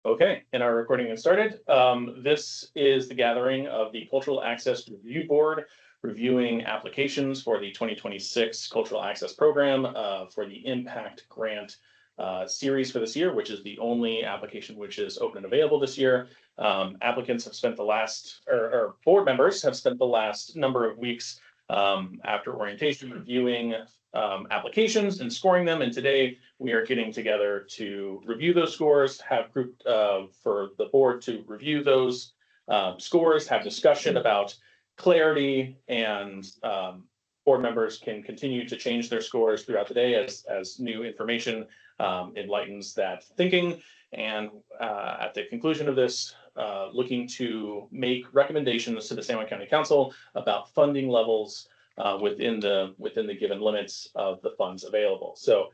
Okay, and our recording has started. This is the gathering of the Cultural Access Review Board, reviewing applications for the 2026 Cultural Access Program for the Impact Grant series for this year, which is the only application which is open and available this year. Applicants have spent the last, or board members have spent the last number of weeks after orientation reviewing applications and scoring them. And today we are getting together to review those scores, have group for the board to review those scores, have discussion about clarity, and board members can continue to change their scores throughout the day as new information enlightens that thinking. And at the conclusion of this, looking to make recommendations to the San Juan County Council about funding levels within the given limits of the funds available. So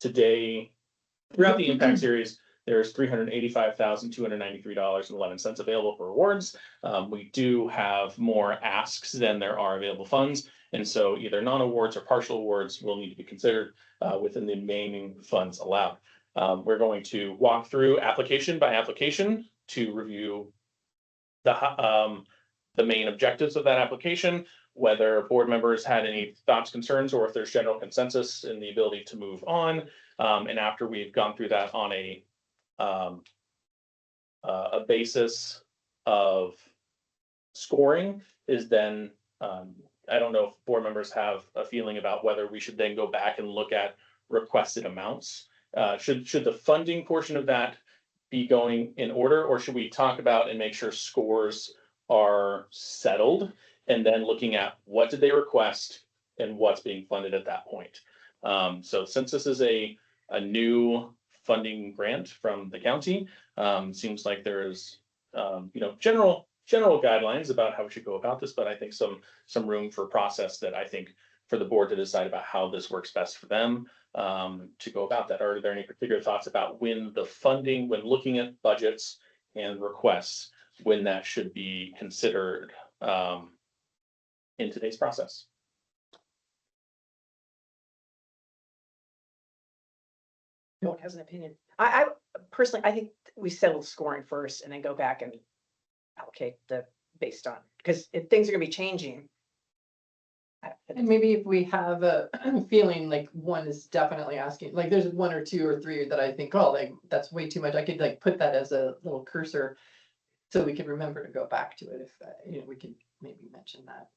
today, throughout the impact series, there's $385,293.11 available for awards. We do have more asks than there are available funds, and so either non-awards or partial awards will need to be considered within the remaining funds allowed. We're going to walk through application by application to review the main objectives of that application, whether board members had any thoughts, concerns, or if there's general consensus in the ability to move on. And after we've gone through that on a basis of scoring is then, I don't know if board members have a feeling about whether we should then go back and look at requested amounts. Should the funding portion of that be going in order, or should we talk about and make sure scores are settled and then looking at what did they request and what's being funded at that point? So since this is a new funding grant from the county, seems like there's general guidelines about how we should go about this, but I think some room for process that I think for the board to decide about how this works best for them to go about that. Are there any particular thoughts about when the funding, when looking at budgets and requests, when that should be considered in today's process? No one has an opinion. I personally, I think we settle scoring first and then go back and allocate the based on, because if things are gonna be changing. And maybe if we have a feeling like one is definitely asking, like there's one or two or three that I think, oh, like that's way too much. I could like put that as a little cursor so we could remember to go back to it. If we could maybe mention that.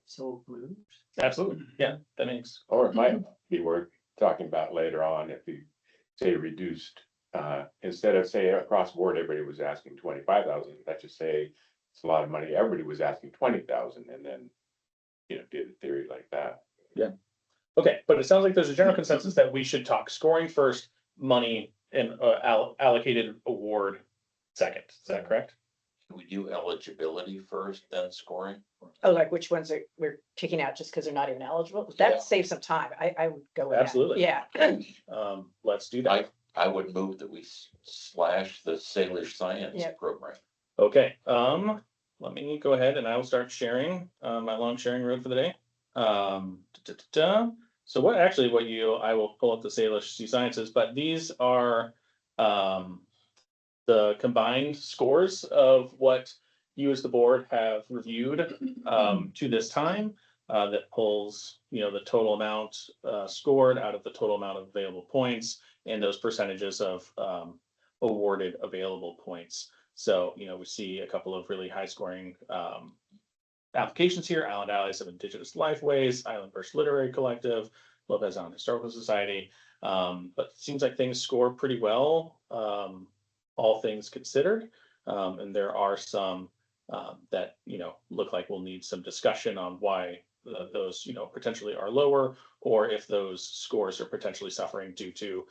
So moved. Absolutely, yeah, that makes. Or it might be worth talking about later on if you say reduced, instead of say across the board, everybody was asking 25,000, let's just say it's a lot of money, everybody was asking 20,000, and then, did a theory like that. Yeah. Okay, but it sounds like there's a general consensus that we should talk scoring first, money and allocated award second. Is that correct? Can we do eligibility first, then scoring? Oh, like which ones we're kicking out just because they're not even eligible? That Yeah. saves some time. I would go with Absolutely. that. Yeah. Let's do that. I would move that we slash the Salish Science Yep. program. Okay, let me go ahead and I will start sharing my long sharing road for the day. So I will pull up the Salish Sea Sciences, but these are the combined scores of what you as the board have reviewed to this time. That pulls, the total amount scored out of the total amount of available points and those percentages of awarded available points. So, we see a couple of really high scoring applications here: Island Allies of Indigenous Lifeways, Island First Literary Collective, Lopez Island Historical Society. But it seems like things score pretty well, all things considered. And there are some that, look like we'll need some discussion on why those, potentially are lower, or if those scores are potentially suffering due to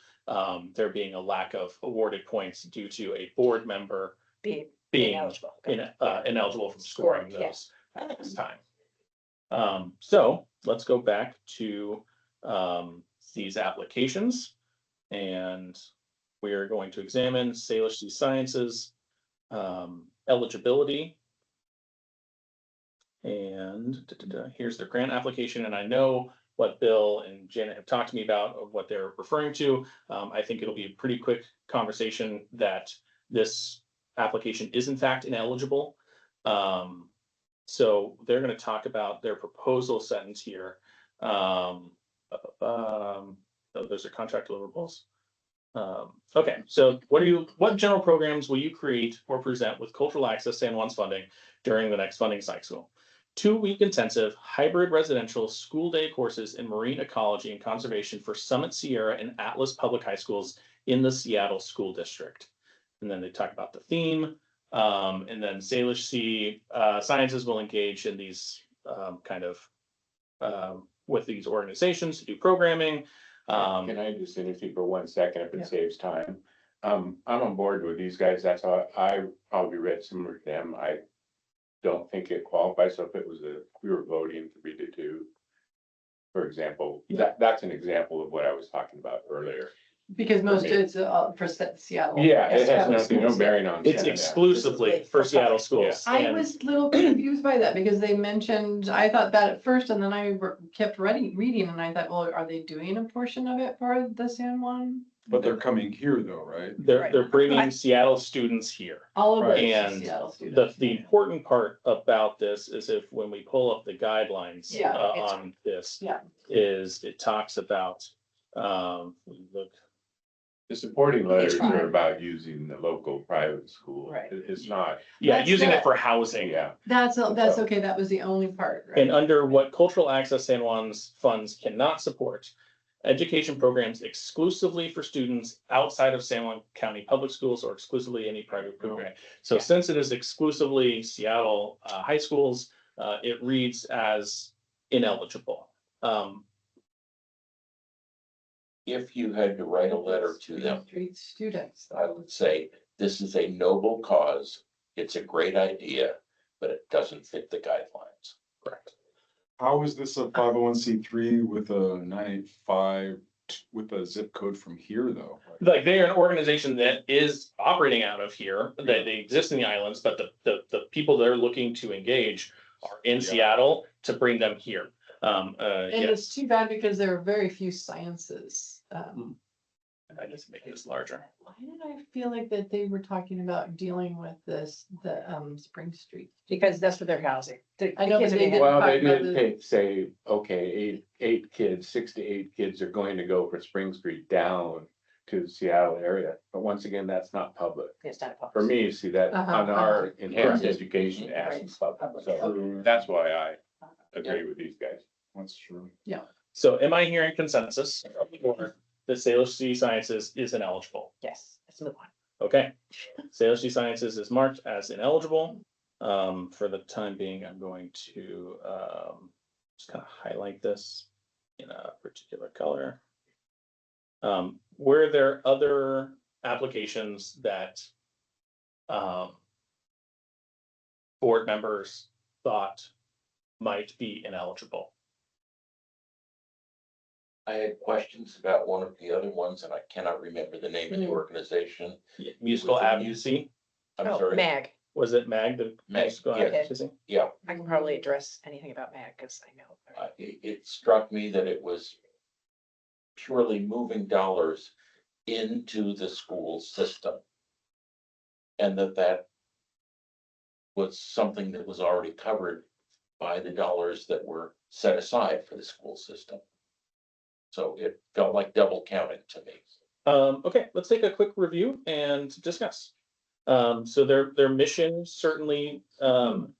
there being a lack of awarded points due to a board member being ineligible. ineligible from scoring Scoring, yeah. those at this time. So let's go back to these applications, and we are going to examine Salish Sea Sciences eligibility. And here's their grant application. And I know what Bill and Janet have talked to me about, of what they're referring to. I think it'll be a pretty quick conversation that this application is in fact ineligible. So they're gonna talk about their proposal sentence here. Those are contract deliverables. Okay, so what general programs will you create or present with cultural access San Juan's funding during the next funding cycle? 2-week intensive hybrid residential school day courses in marine ecology and conservation for Summit Sierra and Atlas Public High Schools in the Seattle School District. And then they talk about the theme, and then Salish Sea Sciences will engage in these with these organizations to do programming. Can I just interrupt for 1 second if Yeah. it saves time? I'm on board with these guys. That's how I probably read similar to them. I don't think it qualifies. So if it was we were voting 3-2, for example, that's an example of what I was talking about earlier. Because most me. it's for Seattle. Yeah, it has Seattle nothing, no schools. bearing on. It's Seattle. exclusively for Seattle schools. I and- was a little confused by that because they mentioned, I thought that at first, and then I kept reading and I thought, well, are they doing a portion of it for the San Juan? But they're coming here though, right? They're Right. bringing Seattle students here. All of Right. it And is Seattle students. The important part about this is when we pull up the guidelines Yeah, on this. Yeah. Is it talks about, look, The supporting letters fine. are about using the local private school. Right. It's not, yeah, That's using it. it for housing. yeah. That's okay. That was the only part, And right? under what cultural access San Juan's funds cannot support, education programs exclusively for students outside of San Juan County Public Schools or exclusively any private program. So Yeah. since it is exclusively Seattle high schools, it reads as ineligible. If you had to write a letter to them, Street students. I would say, this is a noble cause. It's a great idea, but it doesn't fit the guidelines. Correct. How is this a 501c3 with a 985 with a zip code from here though? Like they are an organization that is operating out of here, that they exist in the islands, but the people they're looking to engage are in Yeah. Seattle to bring them here. And Yes, it's too bad because there are very few sciences. I just make this larger. Why did I feel like that they were talking about dealing with the Spring Street? Because that's what they're housing. I know, but they didn't Well, talk they about did say, okay, 6 to 8 kids are going to go for Spring Street down to the Seattle area. But once again, that's not public. It's not a For me, you see that Uh-huh, on our uh-huh. enhanced Right. education as Right. public. So that's why I agree with these guys. That's true. So am I hearing consensus or that Salish Sea Sciences is ineligible? Yes, let's move on. Okay, Salish Sea Sciences is marked as ineligible. For the time being, I'm going to just kind of highlight this in a particular color. Were there other applications that board members thought might be ineligible? I had questions about one of the other ones, and I cannot remember the name of the organization. Musical advocacy, I'm Oh, sorry. MAG. was it MAG, the MAG, musical yeah. advocacy? Yeah, I can probably address anything about MAG because I know. it struck me that it was purely moving dollars into the school system. And that was something that was already covered by the dollars that were set aside for the school system. So it felt like double counting to me. Okay, let's take a quick review and discuss. So their mission certainly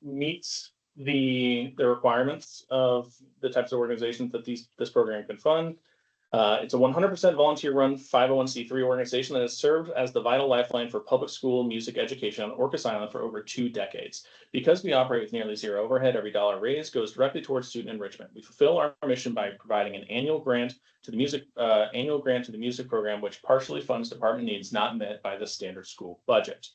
meets the requirements of the types of organizations that this program can fund. It's a 100% volunteer-run 501c3 organization that has served as the vital lifeline for public school music education on Orcas Island for over 2 decades. Because we operate with nearly zero overhead, every dollar raised goes directly towards student enrichment. We fulfill our mission by providing an annual grant to the music program, which partially funds department needs not met by the standard school budget.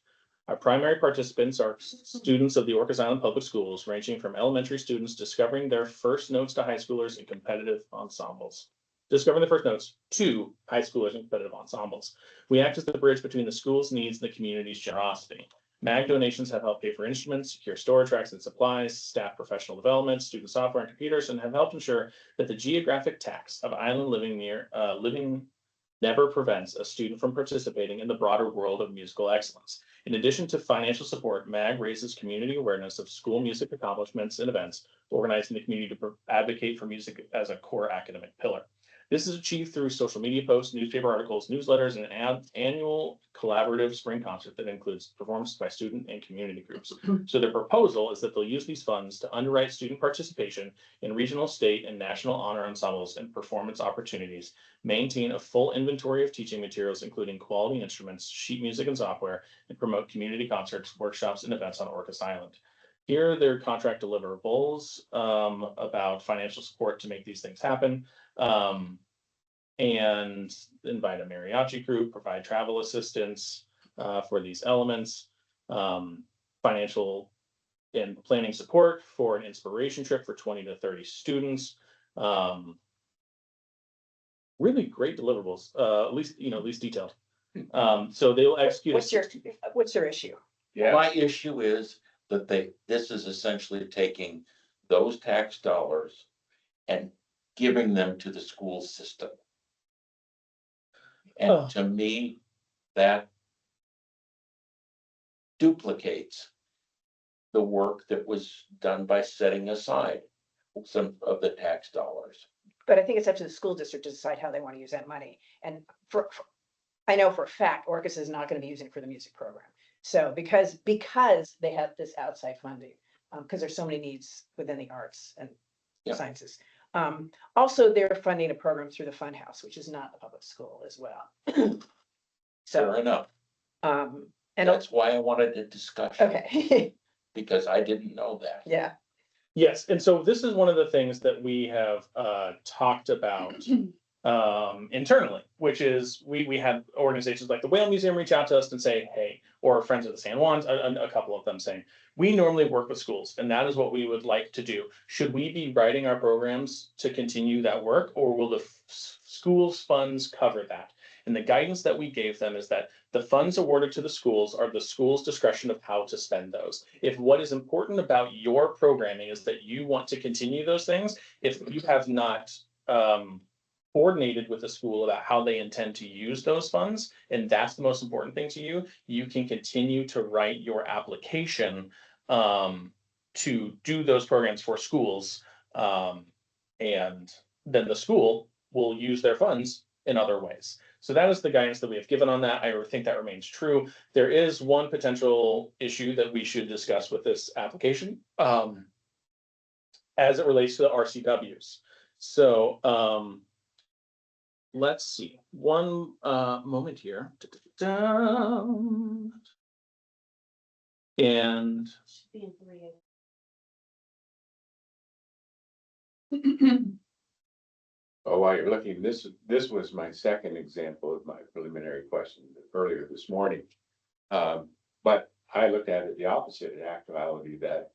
Our primary participants are students of the Orcas Island Public Schools, ranging from elementary students discovering their first notes to high schoolers in competitive ensembles. Discovering the first notes to high schoolers in competitive ensembles. We act as the bridge between the school's needs and the community's generosity. MAG donations have helped pay for instruments, secure storage racks and supplies, staff professional development, student software and computers, and have helped ensure that the geographic tax of island living never prevents a student from participating in the broader world of musical excellence. In addition to financial support, MAG raises community awareness of school music accomplishments and events, organizing the community to advocate for music as a core academic pillar. This is achieved through social media posts, newspaper articles, newsletters, and an annual collaborative spring concert that includes performances by student and community groups. So the proposal is that they'll use these funds to underwrite student participation in regional, state, and national honor ensembles and performance opportunities, maintain a full inventory of teaching materials, including quality instruments, sheet music, and software, and promote community concerts, workshops, and events on Orcas Island. Here are their contract deliverables about financial support to make these things happen. And invite a mariachi group, provide travel assistance for these elements, financial and planning support for an inspiration trip for 20 to 30 students. Really great deliverables, at least detailed. So they will execute. What's your issue? Yeah, My issue is that this is essentially taking those tax dollars and giving them to the school system. Oh. And to me, that duplicates the work that was done by setting aside some of the tax dollars. But I think it's up to the school district to decide how they want to use that money. And I know for a fact, Orcas is not going to be using it for the music program. So because they have this outside funding, because there's so many needs within the arts and Yeah. sciences. Also, they're funding a program through the Fund House, which is not the public school as well. Fair So, enough. and That's why I wanted a discussion, okay, because I didn't know that. yeah, Yes, and so this is one of the things that we have talked about internally, which is we had organizations like the Whale Museum reach out to us and say, hey, or Friends of the San Juans, a couple of them saying, we normally work with schools and that is what we would like to do. Should we be writing our programs to continue that work, or will the schools funds cover that? And the guidance that we gave them is that the funds awarded to the schools are the school's discretion of how to spend those. If what is important about your programming is that you want to continue those things, if you have not coordinated with the school about how they intend to use those funds, and that's the most important thing to you, you can continue to write your application to do those programs for schools. And then the school will use their funds in other ways. So that is the guidance that we have given on that. I think that remains true. There is one potential issue that we should discuss with this application as it relates to the RCWs. So let's see, one moment here. And oh, while you're looking, this was my second example of my preliminary question earlier this morning. But I looked at it the opposite in actuality, that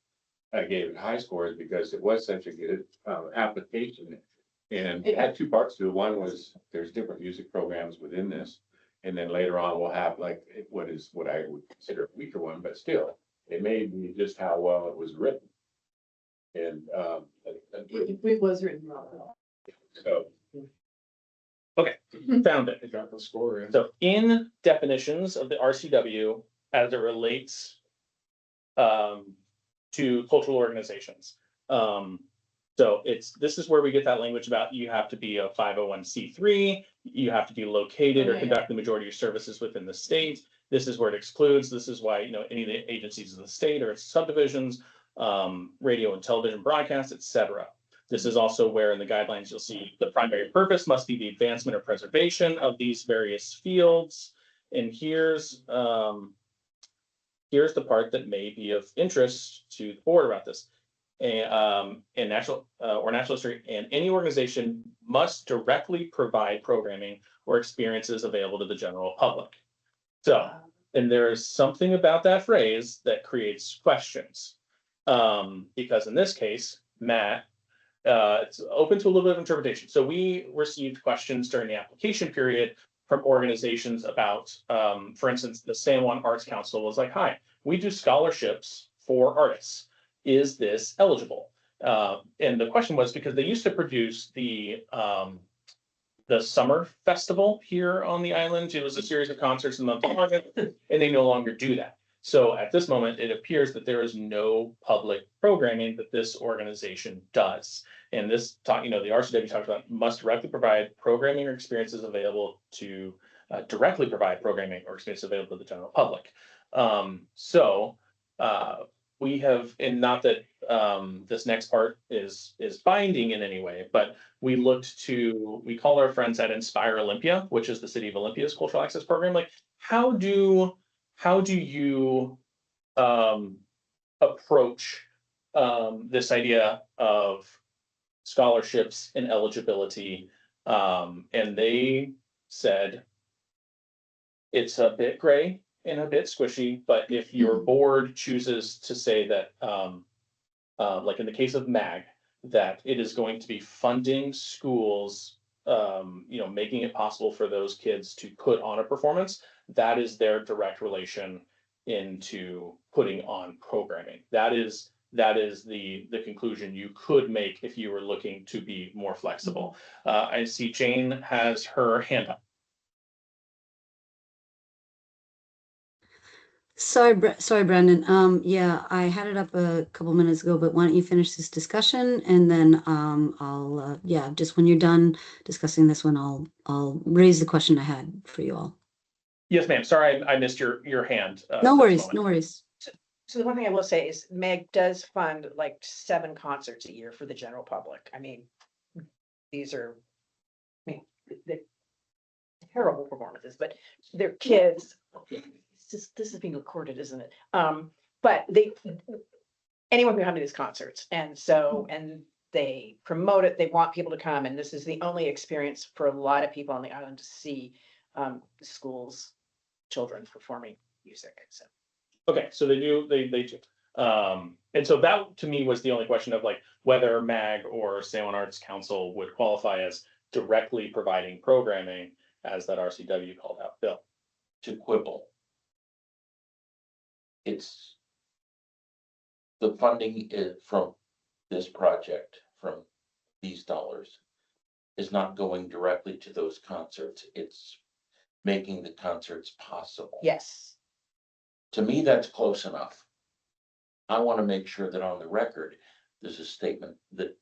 I gave it high scores because it was such a good application. And it had two parts to it. One was there's different music programs within this. And then later on, we'll have like what I would consider a weaker one, but still, it made me just how well it was written. And It was written well. so okay, found it. They got the score in. So in definitions of the RCW as it relates to cultural organizations. So this is where we get that language about you have to be a 501c3, you have to be located or conduct the majority of your services within the state. This is where it excludes. This is why, any of the agencies of the state or its subdivisions, radio and television broadcasts, etc. This is also where in the guidelines you'll see the primary purpose must be the advancement or preservation of these various fields. And here's the part that may be of interest to the board about this. In natural history, and any organization must directly provide programming or experiences available to the general public. So, and there is something about that phrase that creates questions. Because in this case, Matt, it's open to a little bit of interpretation. So we received questions during the application period from organizations about, for instance, the San Juan Arts Council was like, hi, we do scholarships for artists. Is this eligible? And the question was because they used to produce the summer festival here on the island. It was a series of concerts in the month of August, and they no longer do that. So at this moment, it appears that there is no public programming that this organization does. And this talk, the RCW talks about must directly provide programming or experiences available to directly provide programming or experiences available to the general public. We have, and not that this next part is binding in any way, but we called our friends at Inspire Olympia, which is the city of Olympia's cultural access program. Like, how do you approach this idea of scholarships and eligibility? And they said it's a bit gray and a bit squishy, but if your board chooses to say that, like in the case of MAG, that it is going to be funding schools, making it possible for those kids to put on a performance, that is their direct relation into putting on programming. That is the conclusion you could make if you were looking to be more flexible. I see Jane has her hand up. Sorry, Brandon. Yeah, I had it up a couple minutes ago, but why don't you finish this discussion and then I'll just when you're done discussing this one, I'll raise the question I had for you all. Yes, ma'am. Sorry, I missed your hand. No worries, no worries. So the one thing I will say is Meg does fund like 7 concerts a year for the general public. I mean, these are, they're terrible performances, but they're kids. This is being recorded, isn't it? But anyone can come to these concerts, and they promote it. They want people to come, and this is the only experience for a lot of people on the island to see the schools, children performing music. So. Okay, so they do. And so that to me was the only question of like whether MAG or San Juan Arts Council would qualify as directly providing programming, as that RCW called out. Bill. To quibble. It's the funding from this project, from these dollars, is not going directly to those concerts. It's making the concerts possible. Yes. To me, that's close enough. I want to make sure that on the record, there's a statement that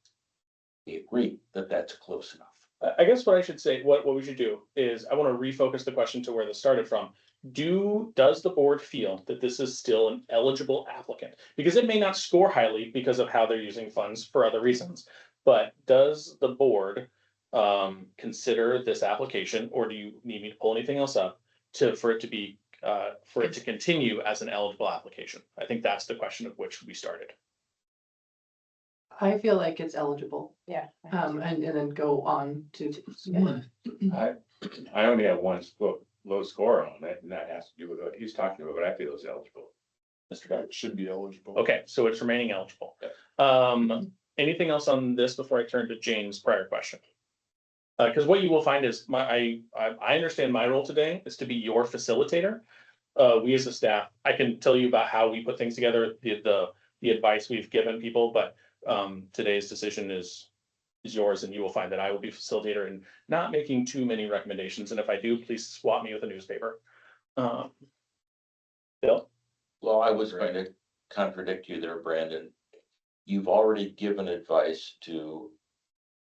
we agree that that's close enough. I guess what I should say, what we should do is I want to refocus the question to where this started from. Does the board feel that this is still an eligible applicant? Because it may not score highly because of how they're using funds for other reasons. But does the board consider this application, or do you need me to pull anything else up for it to continue as an eligible application? I think that's the question of which we started. I feel like it's eligible, Yeah. and then go on to. I only have one low score on it, and that has to do with what he's talking about, but I feel it's eligible. Mr. Guy. It should be eligible. Okay, so it's remaining eligible. Anything else on this before I turn to Jane's prior question? Because what you will find is I understand my role today is to be your facilitator. We as a staff, I can tell you about how we put things together, the advice we've given people, but today's decision is yours, and you will find that I will be facilitator and not making too many recommendations. And if I do, please swap me with a newspaper. Bill? Well, I was going to contradict you there, Brandon. You've already given advice to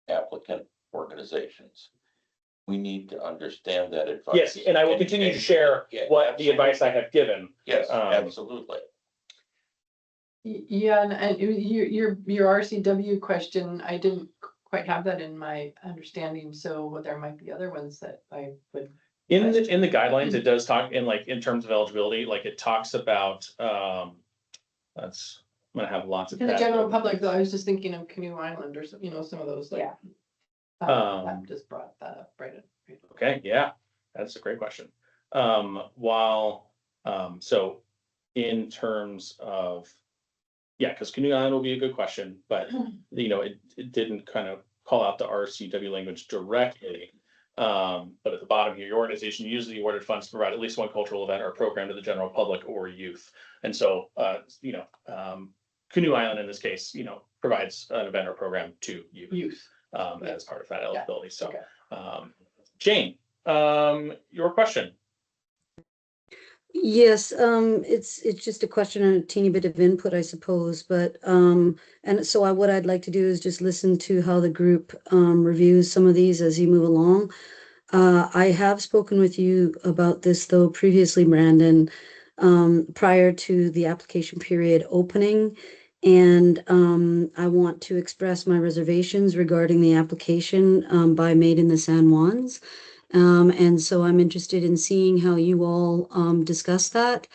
applicant organizations. We need to understand that advice. Yes, and I will continue to share what the advice I have given. Yes, absolutely. Yeah, and your RCW question, I didn't quite have that in my understanding, so there might be other ones that I would. In the guidelines, it does talk in terms of eligibility, like it talks about, I'm gonna have lots of. In the general public, though, I was just thinking of Canoe Island or some, some of those, like. Yeah. I just brought that up, right? Okay, yeah, that's a great question. So in terms of, because Canoe Island will be a good question, but it didn't kind of call out the RCW language directly. But at the bottom here, your organization uses the awarded funds to provide at least one cultural event or program to the general public or youth. And so, Canoe Island in this case, provides an event or program to youth, as part of that eligibility. So, Okay. Jane, your question. Yes, it's just a question and a teeny bit of input, I suppose, but, and so what I'd like to do is just listen to how the group, reviews some of these as you move along. I have spoken with you about this though previously, Brandon, prior to the application period opening. And, I want to express my reservations regarding the application, by Made in the San Juans. And so I'm interested in seeing how you all discuss that.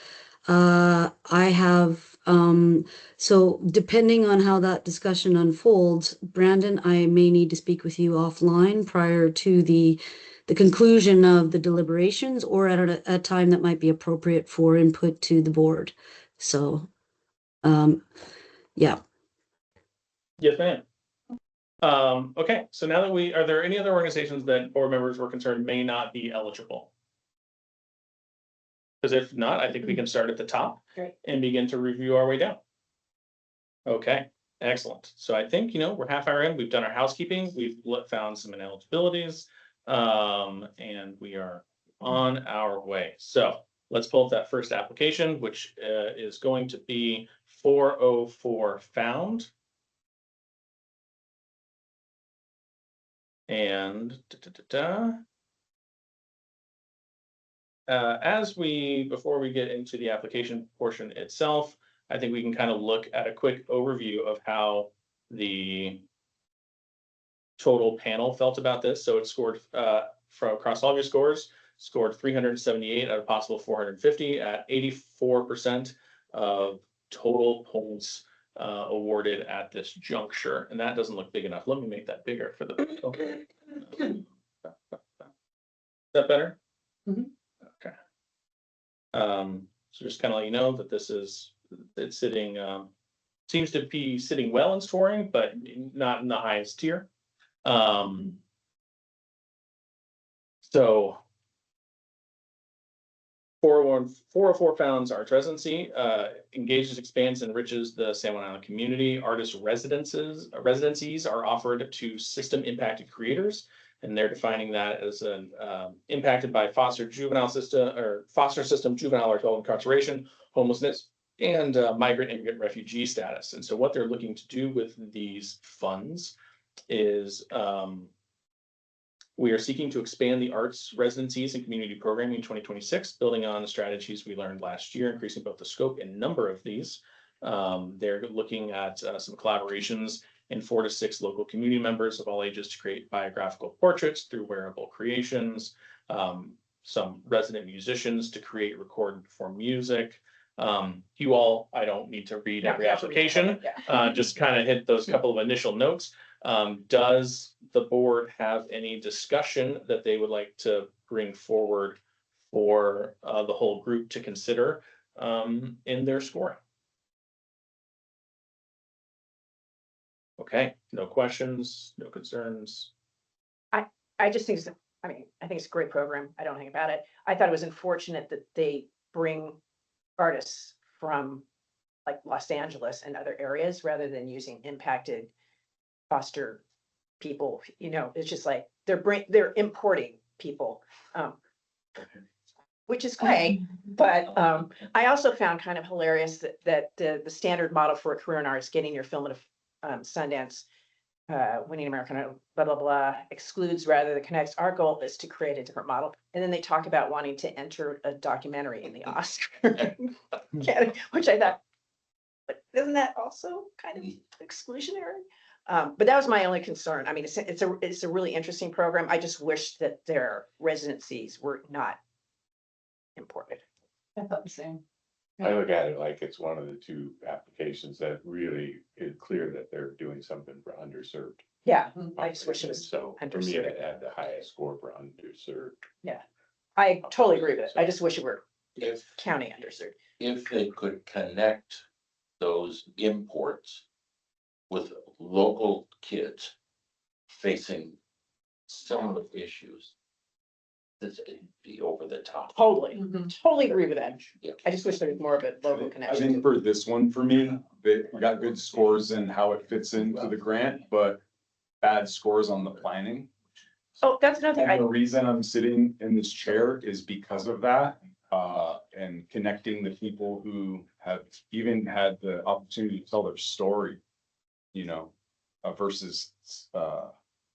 I have, so depending on how that discussion unfolds, Brandon, I may need to speak with you offline prior to the conclusion of the deliberations or at a time that might be appropriate for input to the board. So, yeah. Yes, ma'am. Okay, so now that are there any other organizations that board members were concerned may not be eligible? Because if not, I think we can start at the top. Great. And begin to review our way down. Okay, excellent. So I think, we're half hour in, we've done our housekeeping, we've found some ineligibilities. And we are on our way. So let's pull up that first application, which is going to be 404 Found. And before we get into the application portion itself, I think we can kind of look at a quick overview of how the total panel felt about this. So it scored from across all of your scores, scored 378 out of possible 450 at 84% of total points awarded at this juncture. And that doesn't look big enough. Let me make that bigger for the. Okay. Is that better? Mhm. Okay. So just kind of let you know that it's sitting, seems to be sitting well in scoring, but not in the highest tier. So 404 Found's Arts Residency engages, expands, and enriches the San Juan Island community. Artist residencies are offered to system impacted creators, and they're defining that as an impacted by foster system, juvenile or adult incarceration, homelessness, and migrant, immigrant, refugee status. And so what they're looking to do with these funds is we are seeking to expand the arts residencies and community programming in 2026, building on the strategies we learned last year, increasing both the scope and number of these. They're looking at some collaborations in 4 to 6 local community members of all ages to create biographical portraits through wearable creations, some resident musicians to create, record, and perform music. You all, I don't need to read every application, just kind of hit those couple of initial notes. Does the board have any discussion that they would like to bring forward for the whole group to consider in their scoring? Okay, no questions, no concerns. I just think I think it's a great program. I don't think about it. I thought it was unfortunate that they bring artists from like Los Angeles and other areas rather than using impacted foster people. It's just like they're importing people, which is great. But I also found kind of hilarious that the standard model for a career in arts, getting your film at Sundance, winning American, blah, blah, blah, excludes rather than connects. Our goal is to create a different model. And then they talk about wanting to enter a documentary in the Oscar, which I thought, but isn't that also kind of exclusionary? But that was my only concern. I mean, it's a really interesting program. I just wish that their residencies were not imported. I thought the same. I look at it like it's one of the 2 applications that really is clear that they're doing something for underserved. Yeah, I just wish it was So for me, underserved. it had the highest score for underserved. I totally agree with it. I just wish it were If, county underserved. if they could connect those imports with local kids facing similar issues, this would be over the top. Totally, Mhm. totally agree with that. Yeah. I just wish there was more of a local I connection. think for this one, for me, they got good scores and how it fits into the grant, but bad scores on the planning. Oh, that's another thing. And the reason I'm sitting in this chair is because of that, and connecting the people who have even had the opportunity to tell their story, you know, versus,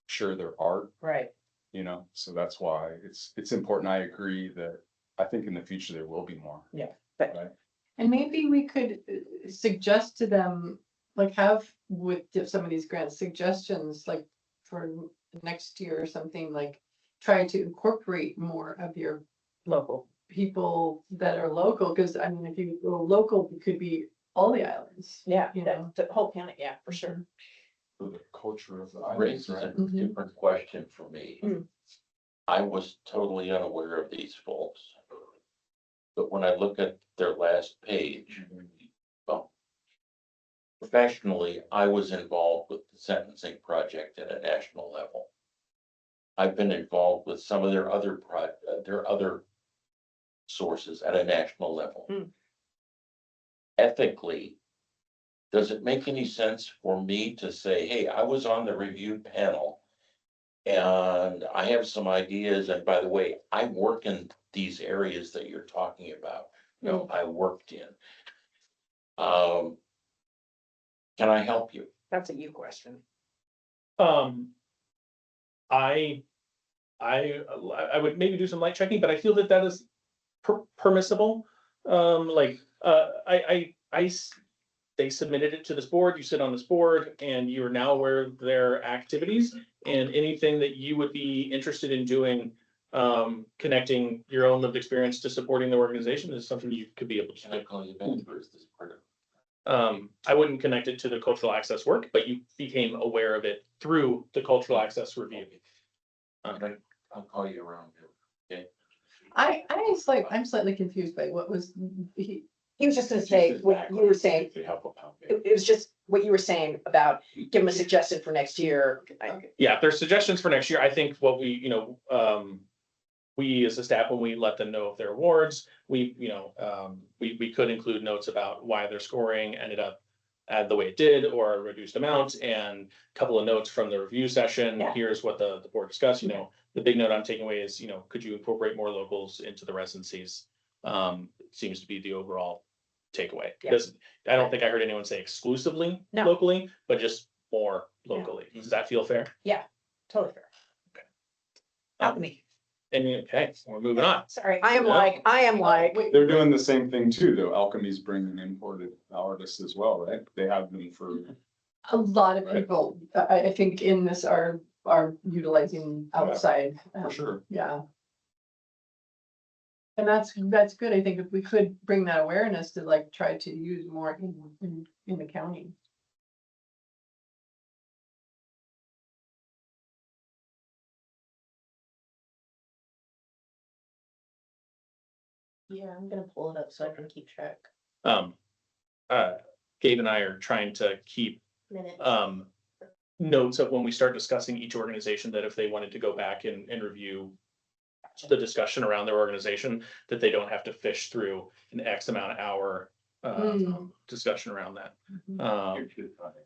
share their art, Right. you know, so that's why it's important. I agree that I think in the future there will be more. Yeah, but- Right? And maybe we could suggest to them, like have with some of these grants suggestions, like for next year or something, like try to incorporate more of your Local. people that are local, because I mean, if you go local, it could be all the islands. Yeah, You know. the whole county, yeah, for sure. For the culture of the islands, Raises right? a Mhm. different question for me. Mm. I was totally unaware of these folks. But when I look at their last page, well, professionally, I was involved with the sentencing project at a national level. I've been involved with some of their other sources at a national level. Mm. Ethically, does it make any sense for me to say, hey, I was on the review panel and I have some ideas, and by the way, I work in these areas that you're talking about, I worked in. Can I help you? That's a you question. I, I would maybe do some light checking, but I feel that that is permissible. They submitted it to this board, you sit on this board, and you are now aware of their activities. And anything that you would be interested in doing, connecting your own lived experience to supporting the organization is something you could be able to Can I do. call you back, or is this part of? I wouldn't connect it to the cultural access work, but you became aware of it through the cultural access review. I'll call you around. I'm slightly confused by what was, he He was just gonna say what you were saying. To help them out. It was just what you were saying about give them a suggestion for next year. Yeah, if there's suggestions for next year, I think what we, we as a staff, when we let them know of their awards, we could include notes about why their scoring ended up the way it did or a reduced amount, and a couple of notes from the review session. Yeah. Here's what the board discussed, the big note I'm taking away is, could you incorporate more locals into the residencies? Seems to be the overall takeaway. Yeah. Because I don't think I heard anyone say exclusively No. locally, but just more locally. Does that feel fair? Totally fair. Help me. And okay, we're moving on. Sorry, I am like, wait, They're doing the same thing too, though. Alchemy's bringing imported artists as well, right? They have them for, a lot of Right. people, I think in this are utilizing outside. for sure. Yeah. And that's good. I think if we could bring that awareness to like try to use more in the county. Yeah, I'm gonna pull it up so I can keep track. Um, Gabe and I are trying to keep Minutes. notes of when we start discussing each organization, that if they wanted to go back and review the discussion around their organization, that they don't have to fish through an X amount of hour discussion around that. Mhm.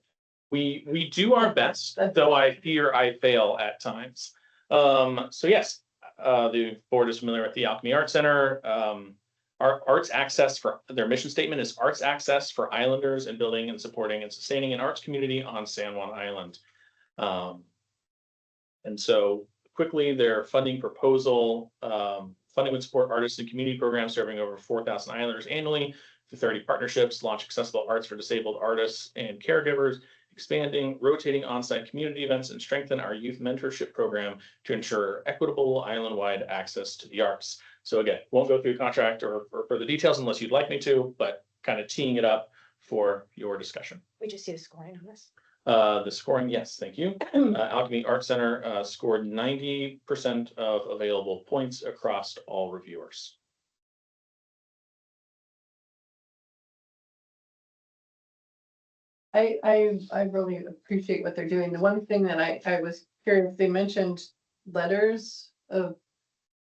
We do our best, though I fear I fail at times. So yes, the board is familiar with the Alchemy Art Center. Our arts access for their mission statement is arts access for islanders and building and supporting and sustaining an arts community on San Juan Island. And so quickly, their funding proposal, funding would support artists and community programs serving over 4,000 islanders annually through 30 partnerships, launch accessible arts for disabled artists and caregivers, expanding, rotating on-site community events, and strengthen our youth mentorship program to ensure equitable island-wide access to the arts. So again, won't go through contract or further details unless you'd like me to, but kind of teeing it up for your discussion. we just see the scoring on this. The scoring, yes, thank you. Alchemy Art Center scored 90% of available points across all reviewers. I really appreciate what they're doing. The one thing that I was curious, they mentioned letters of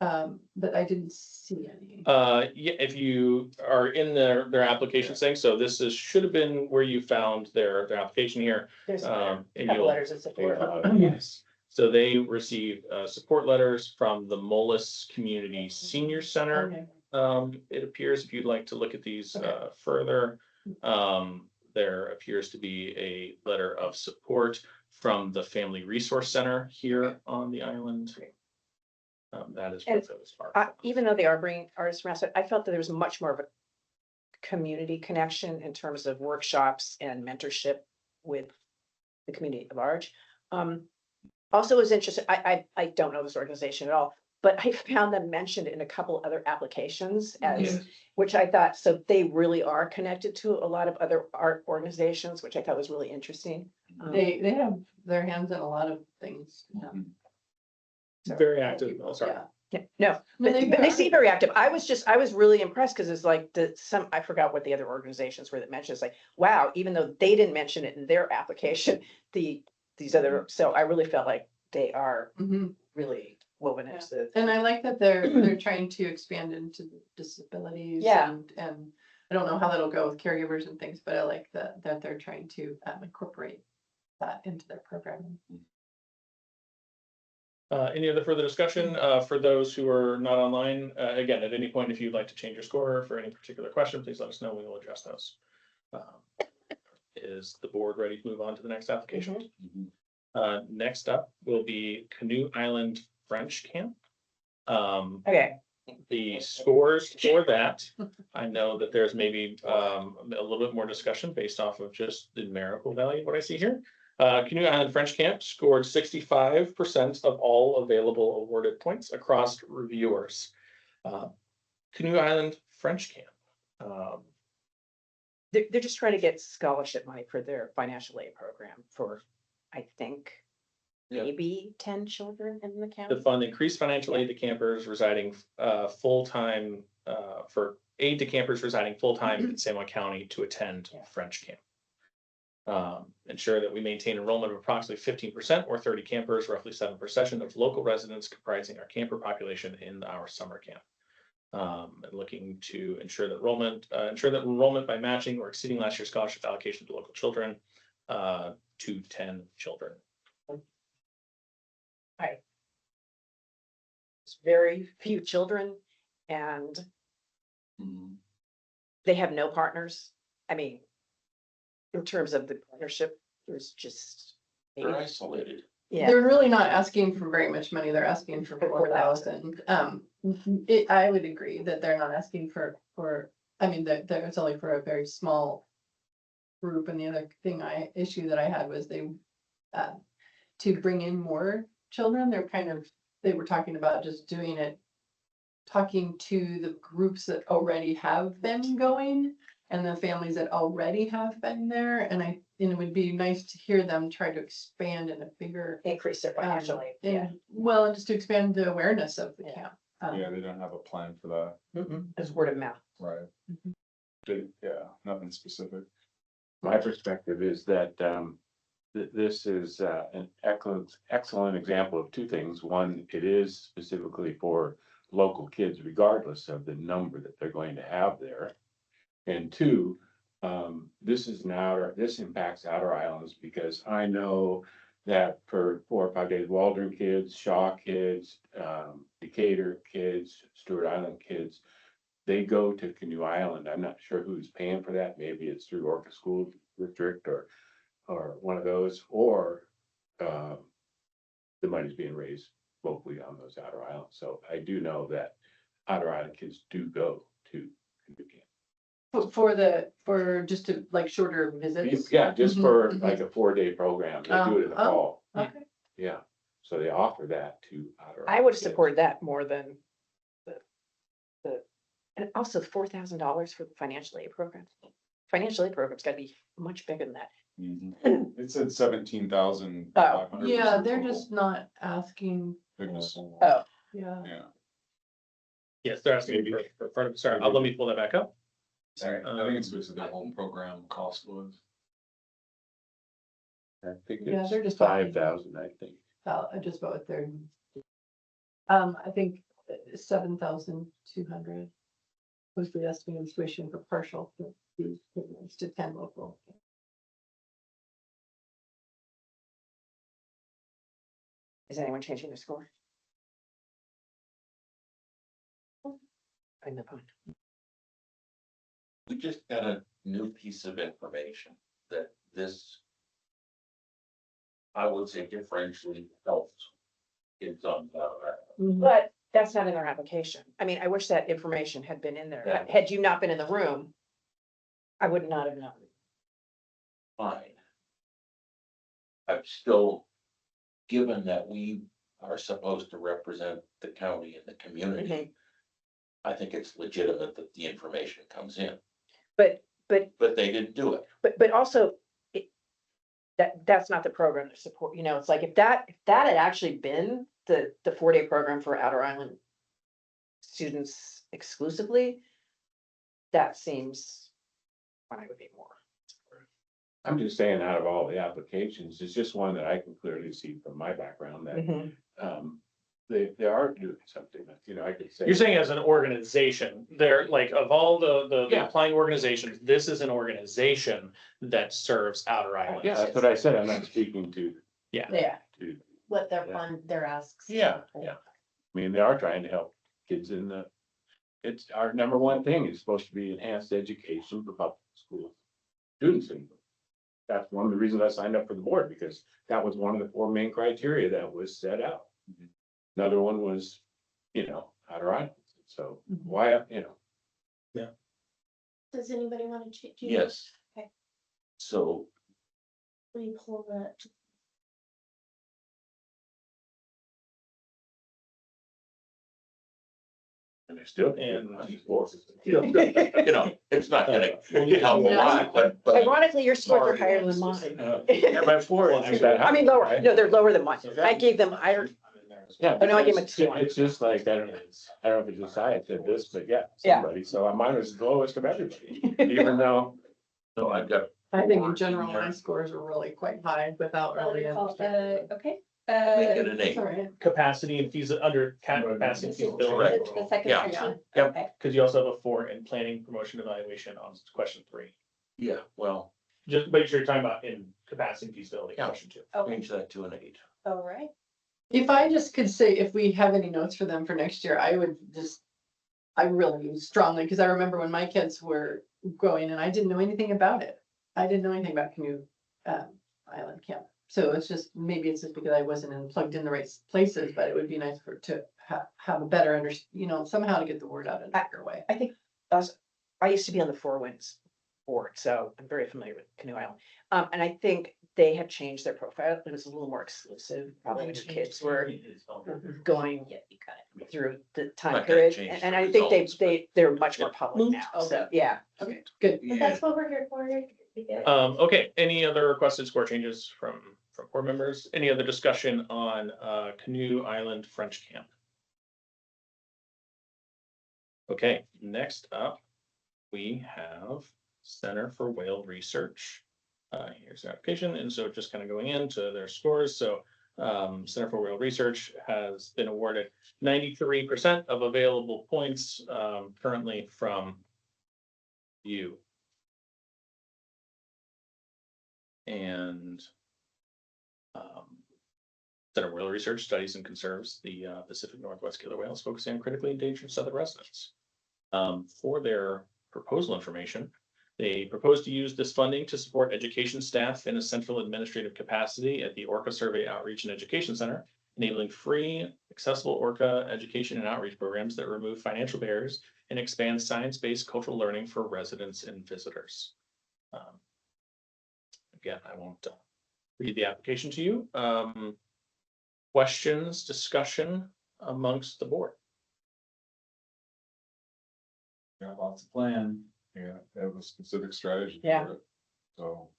But I didn't see any. Yeah, if you are in their application thing, so this should have been where you found their application here. There's a And couple you'll, letters of support. yes, so they received, support letters from the Mullis Community Senior Center. Okay. It appears, if you'd like to look at these, Okay. further, there appears to be a letter of support from the Family Resource Center here on the island. That is what those are. Even though they are bringing artists from outside, I felt that there was much more of a community connection in terms of workshops and mentorship with the community at large. Also was interesting, I don't know this organization at all, but I found them mentioned in a couple other applications as, which I thought, so they really are connected to a lot of other art organizations, which I thought was really interesting. They have their hands in a lot of things. Very active, sorry. Yeah. Yeah, no, No, but they seem very active. I was really impressed because it's like I forgot what the other organizations were that mentioned, it's like, wow, even though they didn't mention it in their application, these other, so I really felt like they are Mhm. really woven into the. And I like that they're trying to expand into disabilities. Yeah. And I don't know how that'll go with caregivers and things, but I like that they're trying to incorporate that into their programming. Any other further discussion, for those who are not online? Again, at any point, if you'd like to change your score for any particular question, please let us know. We will address those. Is the board ready to move on to the next application? Next up will be Canoe Island French Camp. Okay, The scores for that, I know that there's maybe a little bit more discussion based off of just the numerical value, what I see here. Canoe Island French Camp scored 65% of all available awarded points across reviewers. Canoe Island French Camp. they're just trying to get scholarship money for their financial aid program for, I think, Yeah. maybe 10 children in the The county. fund increased financial aid to campers residing full-time for aid to campers residing full-time in San Juan County to attend French camp. Ensure that we maintain enrollment of approximately 15% or 30 campers, roughly 7 per session of local residents comprising our camper population in our summer camp. And looking to ensure that enrollment by matching or exceeding last year's scholarship allocation to local children to 10 children. It's very few children and they have no partners. I mean, in terms of the partnership, there's just. They're isolated. Yeah, They're really not asking for very much money. They're asking for 4,000. I would agree that they're not asking for, I mean, that it's only for a very small group. And the other issue that I had was they, to bring in more children, they were talking about just doing it, talking to the groups that already have been going and the families that already have been there. And it would be nice to hear them try to expand in a bigger. increase their financial aid. Yeah, Well, and just to expand the awareness of the camp. Yeah, they don't have a plan for that, it's word of mouth. right? Yeah, nothing specific. My perspective is that this is an excellent example of two things. One, it is specifically for local kids, regardless of the number that they're going to have there. And two, this impacts outer islands because I know that for 4 or 5 days, Waldron kids, Shaw kids, Decatur kids, Stewart Island kids, they go to Canoe Island. I'm not sure who's paying for that. Maybe it's through Orca School District or one of those, or the money's being raised locally on those outer islands. So I do know that outer island kids do go to Canoe Camp. For just to like shorter visits. Yeah, just for Mhm. like a 4-day program. They do it in the fall. Okay. Yeah, so they offer that to outer. I would have kids. supported that more than and also $4,000 for the financial aid program. Financial aid program's gotta be much bigger than that. It said 17,000. Yeah, they're just not asking. Oh. Yeah. Yeah, Yes, they're asking sorry, let me pull that back up. sorry, I think it's what their whole program cost was. I think Yeah, it's they're just talking. 5,000, I think. Just about what they're. I think 7,200 was the estimated tuition for partial fees payments to 10 local. Is anyone changing their score? I'm the phone. We just got a new piece of information that this, I would say, differentially helps kids on that. But that's not in their application. I mean, I wish that information had been in there. Yeah. Had you not been in the room, I would not have known. Fine. I'm still, given that we are supposed to represent the county and the community, I think it's legitimate that the information comes in, But but they didn't do it. But also, that's not the program to support, it's like if that had actually been the 4-day program for Outer Island students exclusively, that seems when I would be more. I'm just saying, out of all the applications, it's just one that I can clearly see from my background that, they are doing something that, I could say. You're saying as an organization, they're like, of all the Yeah. applying organizations, this is an organization that serves Outer Islands. Yeah, that's what I said. I'm not speaking to, Yeah, to, what their Yeah. fund, their asks. yeah. I mean, they are trying to help kids in the, it's our number one thing is supposed to be enhanced education for public school students. And that's one of the reasons I signed up for the board, because that was one of the 4 main criteria that was set out. Another one was, Outer Islands. So why, Does anybody want to change? Yes. Okay. So Let me pull that. and they're still. And- it's not gonna help a lot, but. Ironically, your scores are higher than mine. Yeah, by 4. it's that I mean, high, lower, right? no, they're lower than mine. I gave them, Yeah. Oh, no, I gave him a it's- 2. It's just like, I don't know if it's just I said this, but yeah, Yeah. somebody, so mine was the lowest of everybody, even though. So I've got. I think in general, my scores are really quite high without really. Okay. Make it an 8. It's all right. Capacity and fees under capacity and feasibility, Correct. The second Yeah. section. Yep. Okay. because you also have a 4 in planning, promotion, evaluation on question 3. Yeah, well, But you're talking about in capacity and feasibility, Yeah. question 2. Okay, change that to an 8. all right. If I just could say, if we have any notes for them for next year, I would just, I really strongly, because I remember when my kids were growing and I didn't know anything about it. I didn't know anything about Canoe Island Camp. So it's just, maybe it's just because I wasn't plugged in the right places, but it would be nice to have a better somehow to get the word out in a bigger way. I think I used to be on the Four Winds board, so I'm very familiar with Canoe Island. And I think they have changed their profile. It was a little more exclusive, probably when your kids were going Yeah, you got it. through the Not time gonna period. change And the I think results, they're much more public now. Okay. So, yeah. Okay, good. But that's what we're here for. We get it. Okay, any other requested score changes from board members? Any other discussion on Canoe Island French Camp? Okay, next up, we have Center for Whale Research. Here's the application, and so just kind of going into their scores. So Center for Whale Research has been awarded 93% of available points currently from you. And Center for Whale Research studies and conserves the Pacific Northwest killer whales, focusing on critically endangered southern residents. For their proposal information, they propose to use this funding to support education staff in a central administrative capacity at the Orca Survey Outreach and Education Center, enabling free, accessible Orca education and outreach programs that remove financial barriers and expand science-based cultural learning for residents and visitors. Again, I won't read the application to you. Questions, discussion amongst the board? Got lots of plan. Yeah, they have a specific strategy. for Yeah. it. So,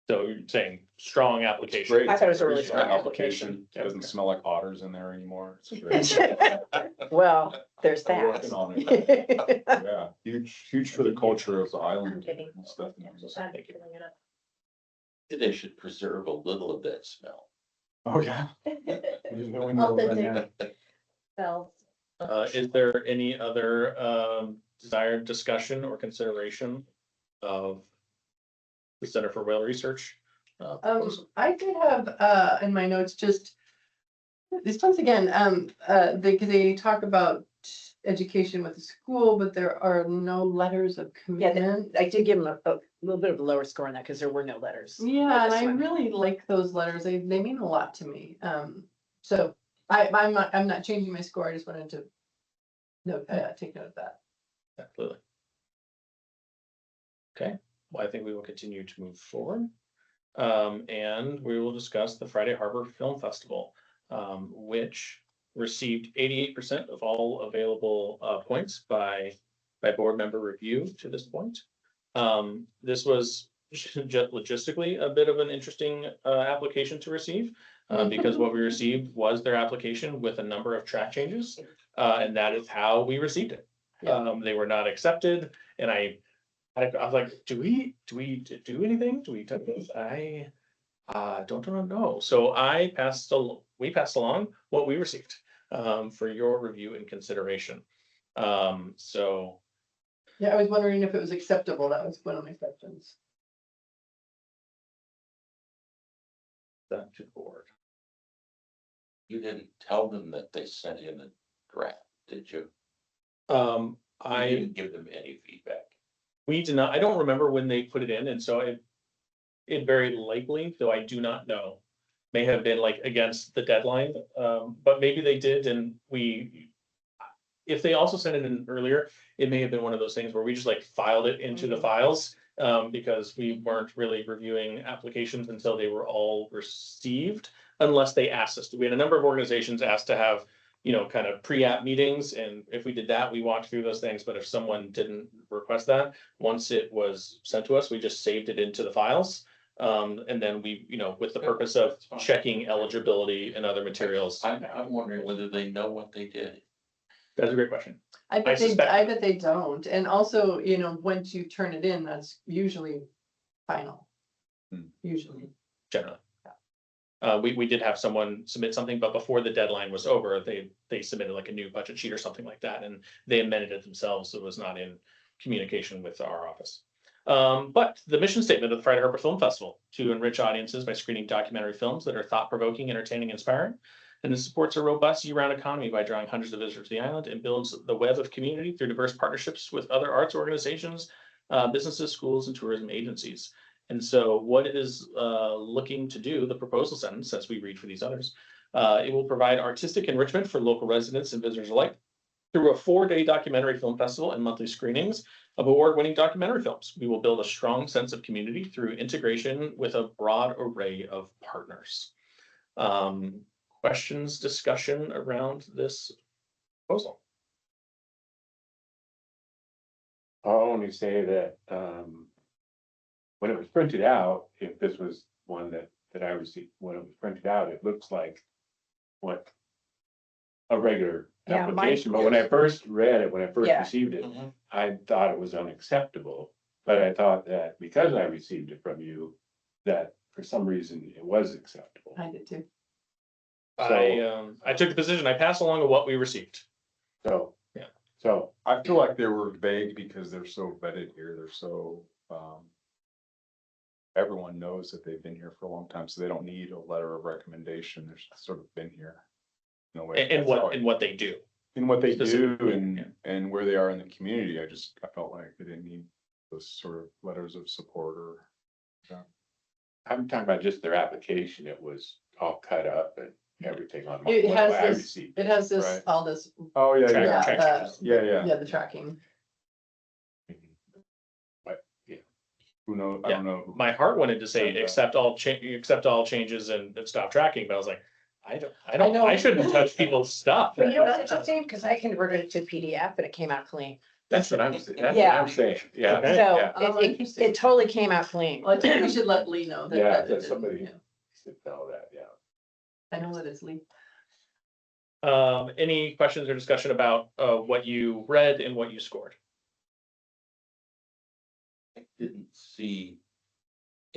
So you're saying strong it's application? great. I thought it was a really It's strong great application. It doesn't smell like otters in there anymore. It's great. Well, there's I'm that. working on it. Yeah, huge for the culture of the I'm island kidding. and stuff. Yeah, just add- filling it up. They should preserve a little of that smell. Oh, yeah. All the different bells. Is there any other desired discussion or consideration of the Center for Whale Research? Proposal? I did have, in my notes, just this once again, they talk about education with the school, but there are no letters of Yeah, commitment. I did give them a little bit of a lower score on that because there were no letters. Yeah, and this I one. really like those letters. They mean a lot to me. So I'm not changing my score. I just wanted to take note of that. Absolutely. Okay, well, I think we will continue to move forward. And we will discuss the Friday Harbor Film Festival, which received 88% of all available points by board member review to this point. This was just logistically a bit of an interesting application to receive, because what we received was their application with a number of track changes, and that is how we received it. They were not accepted, and I was like, do we do anything? Do we touch this? I don't know. So we passed along what we received for your review and consideration. So Yeah, I was wondering if it was acceptable. That was one of my questions. that to the board. You didn't tell them that they sent in a draft, did you? You I didn't give them any feedback. we did not. I don't remember when they put it in, and so it very likely, though I do not know, may have been like against the deadline. But maybe they did, and if they also sent it in earlier, it may have been one of those things where we just like filed it into the files, because we weren't really reviewing applications until they were all received, unless they asked us to. We had a number of organizations asked to have, kind of pre-app meetings, and if we did that, we walked through those things. But if someone didn't request that, once it was sent to us, we just saved it into the files. And then we, with the purpose of checking eligibility and other materials. I'm wondering whether they know what they did. That's a great question. I bet suspect- I bet they don't. And also, once you turn it in, that's usually final. Usually. Generally. We did have someone submit something, but before the deadline was over, they submitted like a new budget sheet or something like that, and they amended it themselves, so it was not in communication with our office. But the mission statement of the Friday Harbor Film Festival: to enrich audiences by screening documentary films that are thought-provoking, entertaining, inspiring. And this supports a robust year-round economy by drawing hundreds of visitors to the island, and builds the web of community through diverse partnerships with other arts organizations, businesses, schools, and tourism agencies. And so what it is looking to do, the proposal sentence, as we read for these others, it will provide artistic enrichment for local residents and visitors alike through a 4-day documentary film festival and monthly screenings of award-winning documentary films. We will build a strong sense of community through integration with a broad array of partners. Questions, discussion around this proposal? I'll only say that, when it was printed out, if this was one that I received, when it was printed out, it looks like what a regular Yeah, application, but when I first read it, when I first Yeah. received it, Mhm. I thought it was unacceptable. But I thought that because I received it from you, that for some reason it was acceptable. I did too. I took the position, I passed along what we received. So. Yeah. So, I feel like they were vague because they're so vetted here. They're so, everyone knows that they've been here for a long time, so they don't need a letter of recommendation. They're sort of been here. No way. And what they do. In what they do Specifically, yeah. and where they are in the community. I felt like they didn't need those sort of letters of support or. I'm talking about just their application. It was all cut up and everything on. It what has I this, received. it has this, Right. all this, Oh, yeah, Track- yeah, track yeah, changes. yeah. yeah, the tracking. But, yeah. Who knows? I Yeah. don't know. My heart wanted to say Yeah. accept all changes and stop tracking, but I was like, I know. I shouldn't touch people's stuff. But it's interesting because I converted it to PDF and it came out clean. That's what I'm saying. That's what Yeah. I'm saying. Yeah. Okay. So Yeah. Oh, interesting. it totally came out clean. Well, I think we should let Lee know that. Yeah, that it that didn't, somebody- yeah. Should know that, yeah. I know that it's Lee. Any questions or discussion about what you read and what you scored? I didn't see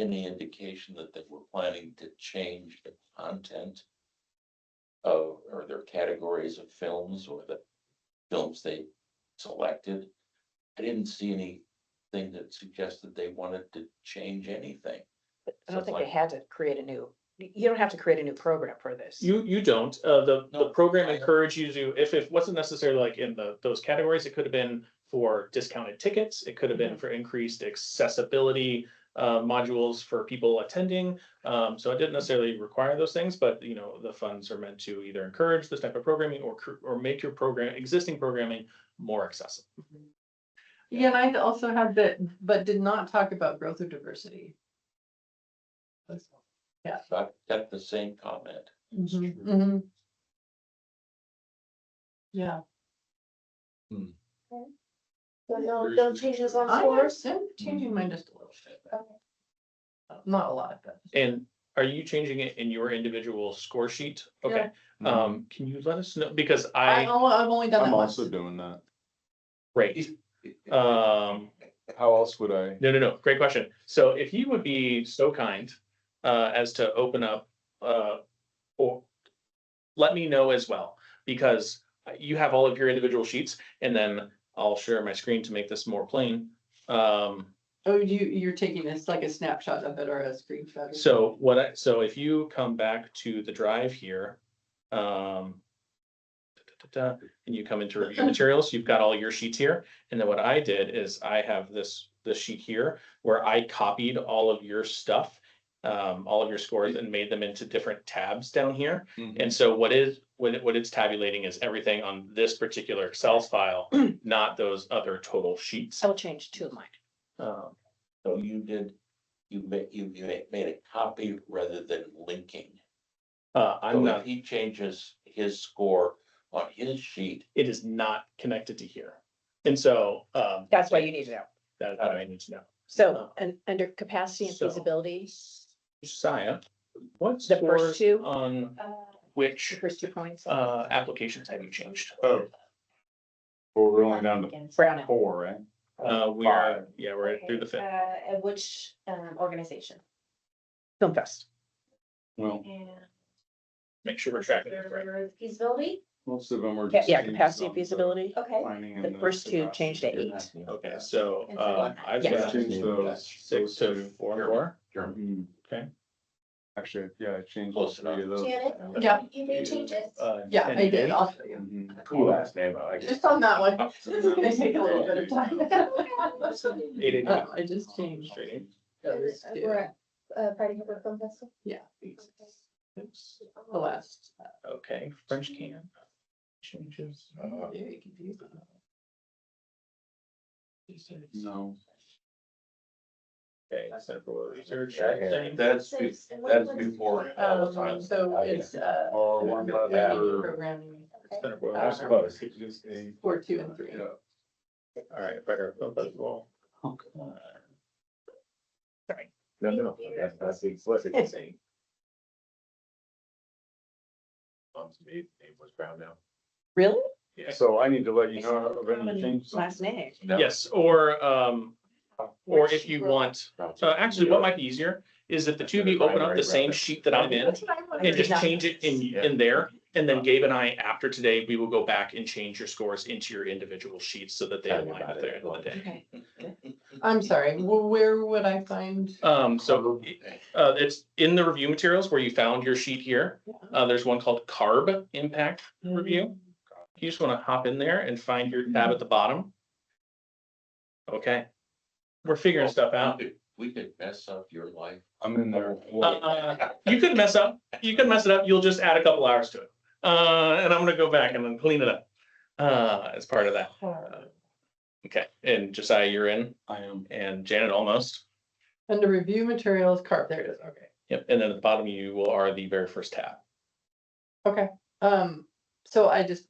any indication that they were planning to change the content of, or their categories of films or the films they selected. I didn't see anything that suggested they wanted to change anything. I don't think they had to create a new, you don't have to create a new program for this. You don't, the No, program I- encouraged you to, if it wasn't necessarily like in those categories, it could have been for discounted tickets, it could have been for increased accessibility. Modules for people attending, so it didn't necessarily require those things, but you know, the funds are meant to either encourage this type of programming or make your existing programming more accessible. Yeah, and I also had that, but did not talk about growth or diversity. So I got the same comment. Mhm. Yeah. So no changes on I'm scores? changing mine just a little bit. Not a lot, but. And are you changing it in your individual score sheet? Okay, can you let us know, because I've only done I'm that once. also doing that. great. How else would I? No, great question. So if you would be so kind as to open up or let me know as well, because you have all of your individual sheets, and then I'll share my screen to make this more plain. Oh, you're taking this like a snapshot of it or a screenshot? So if you come back to the drive here, and you come into review materials, you've got all your sheets here. And then what I did is I have this sheet here where I copied all of your stuff, all of your scores, and made them into different tabs down here. And so what it's tabulating is everything on this particular Excel file, not those other total sheets. I will change two of mine. So you made a copy rather than linking. I'm So if not, he changes his score on his sheet, it is not connected to here. And so, That's why you need to know. that's what I need to know. So, and under capacity and So- feasibility, Josiah, what's The first two? on the which first 2 points. applications have you changed? Oh. Well, we're only down to Brown. 4, right? We're through the fifth. And which organization? Film Fest. Well, And Make sure we're tracking it right. feasibility? most of them are Yeah, just. yeah, things capacity on and feasibility. Okay. planning The and first two capacity. changed to 8. Okay, so I've Yeah. got Change those. 6 to 4 and 4. Mhm. Okay. Actually, yeah, I changed Close 3 of those. Janet? Yeah. You made changes? Yeah, I did. I'll show you. Mhm. Cool last name, I like it. Just on that one. They take a little bit of time. 888. I just changed. Straight those two. We're at Party Hooper Film Festival? Yeah, eight. the last. Okay, French can. Changes. Very confusing. No. Okay, Center for Research. Yeah, same. that's before. all the time. So it's, Or one letter. programming Center for I Research. suppose. It's just a. 4, 2, and 3. All right, better film festival. Sorry. No, that's the explicit. Mom's name was Brown now. Really? So I need to let you know of any changes. Last name. No. Yes, or if you want, actually, what might be easier is if the two of you open up the same sheet that I'm in and just change it in there. And then Gabe and I, after today, we will go back and change your scores into your individual sheets so that they Tell me align about with it. the end of the day. Okay. I'm sorry, where would I find? So it's in the review materials where you found your sheet here. There's one called Carb Impact Review. You just want to hop in there and find your tab at the bottom. Okay. We're figuring stuff out. We could mess up your life. I'm in there. You could mess up, you could mess it up. You'll just add a couple hours to it. And I'm gonna go back and then clean it up. As part of that. Okay, and Josiah, you're in, I am. and Janet almost. Under review materials, carp, there it is, okay. Yep, and then at the bottom are the very first tab. Okay, so I just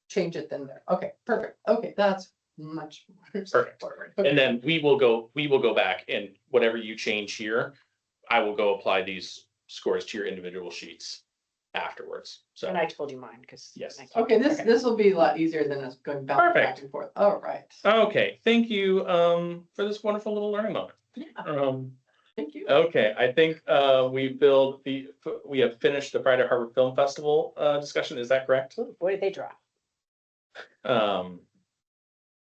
change it then there, okay, perfect, okay, that's much. Perfect. Okay. And then we will go back and whatever you change here, I will go apply these scores to your individual sheets afterwards. So, And I told you mine, because. Yes. Okay, this will be a lot easier than us going back Perfect. and forth, all right. okay, thank you for this wonderful little learning moment. Thank you. Okay, I think we have finished the Friday Harbor Film Festival discussion. Is that correct? Ooh, boy, did they drop. A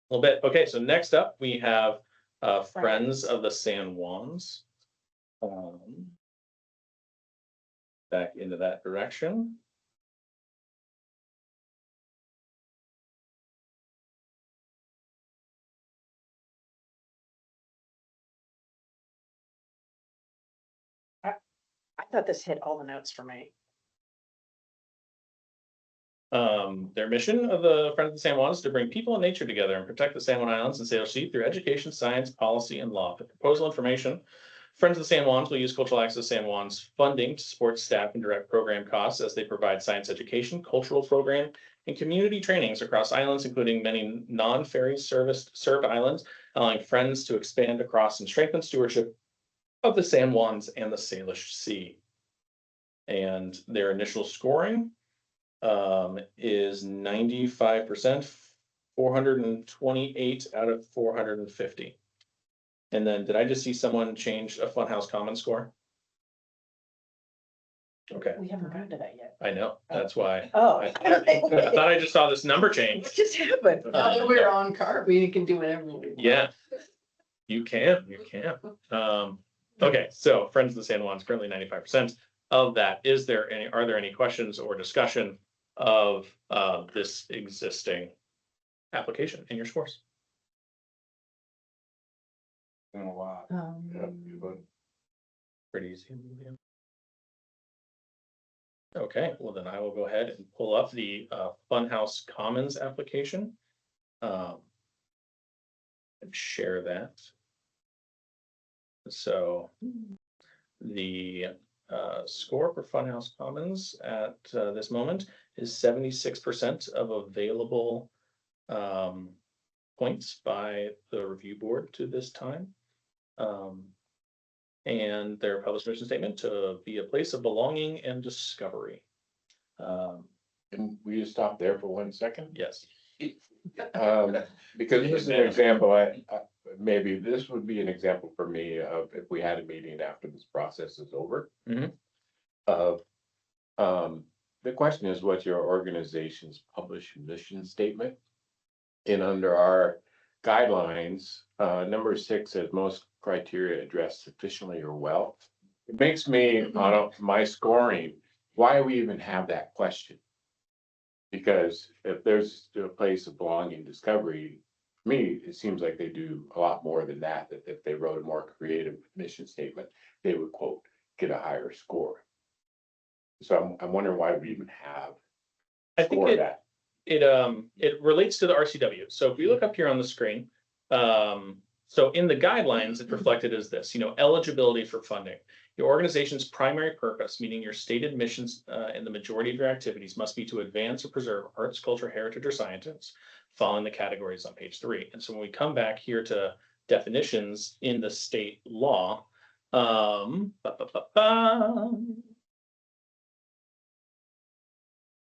little bit. Okay, so next up, we have Friends Friends. of the San Juans. Back into that direction. I thought this hit all the notes for me. Their mission of the Friends of the San Juan is to bring people and nature together and protect the San Juan Islands and Salish Sea through education, science, policy, and law. For proposal information, Friends of the San Juans will use Cultural Access San Juan's funding to support staff and direct program costs as they provide science education, cultural program, and community trainings across islands, including many non-ferry served islands, allowing Friends to expand across and strengthen stewardship of the San Juans and the Salish Sea. And their initial scoring is 95%, 428 out of 450. And then did I just see someone change a Funhouse Common score? Okay, We haven't gotten to that yet. I know, that's why. Oh. I thought I just saw this number change. What just happened? Now that we're on carb, we can do whatever we want. Yeah. You can. Okay, so Friends of the San Juan is currently 95% of that. Are there any questions or discussion of this existing application in your scores? Been a lot. Pretty easy. Okay, well then I will go ahead and pull up the Funhouse Commons application. And share that. So the score for Funhouse Commons at this moment is 76% of available points by the review board to this time. And their published mission statement to be a place of belonging and discovery. Can we just stop there for 1 second? Yes. Because this is an example, maybe this would be an example for me of if we had a meeting after this process is over. Mhm. Of, the question is what's your organization's published mission statement? And under our guidelines, number 6 says most criteria addressed sufficiently or well. It makes me, on my scoring, why we even have that question? Because if there's a place of belonging discovery, to me, it seems like they do a lot more than that, that if they wrote a more creative mission statement, they would quote, get a higher score. So I'm wondering why we even have I think score that. it relates to the RCW. So if we look up here on the screen, so in the guidelines, it's reflected as this, eligibility for funding. Your organization's primary purpose, meaning your stated missions and the majority of your activities must be to advance or preserve arts, culture, heritage, or sciences, following the categories on page 3. And so when we come back here to definitions in the state law,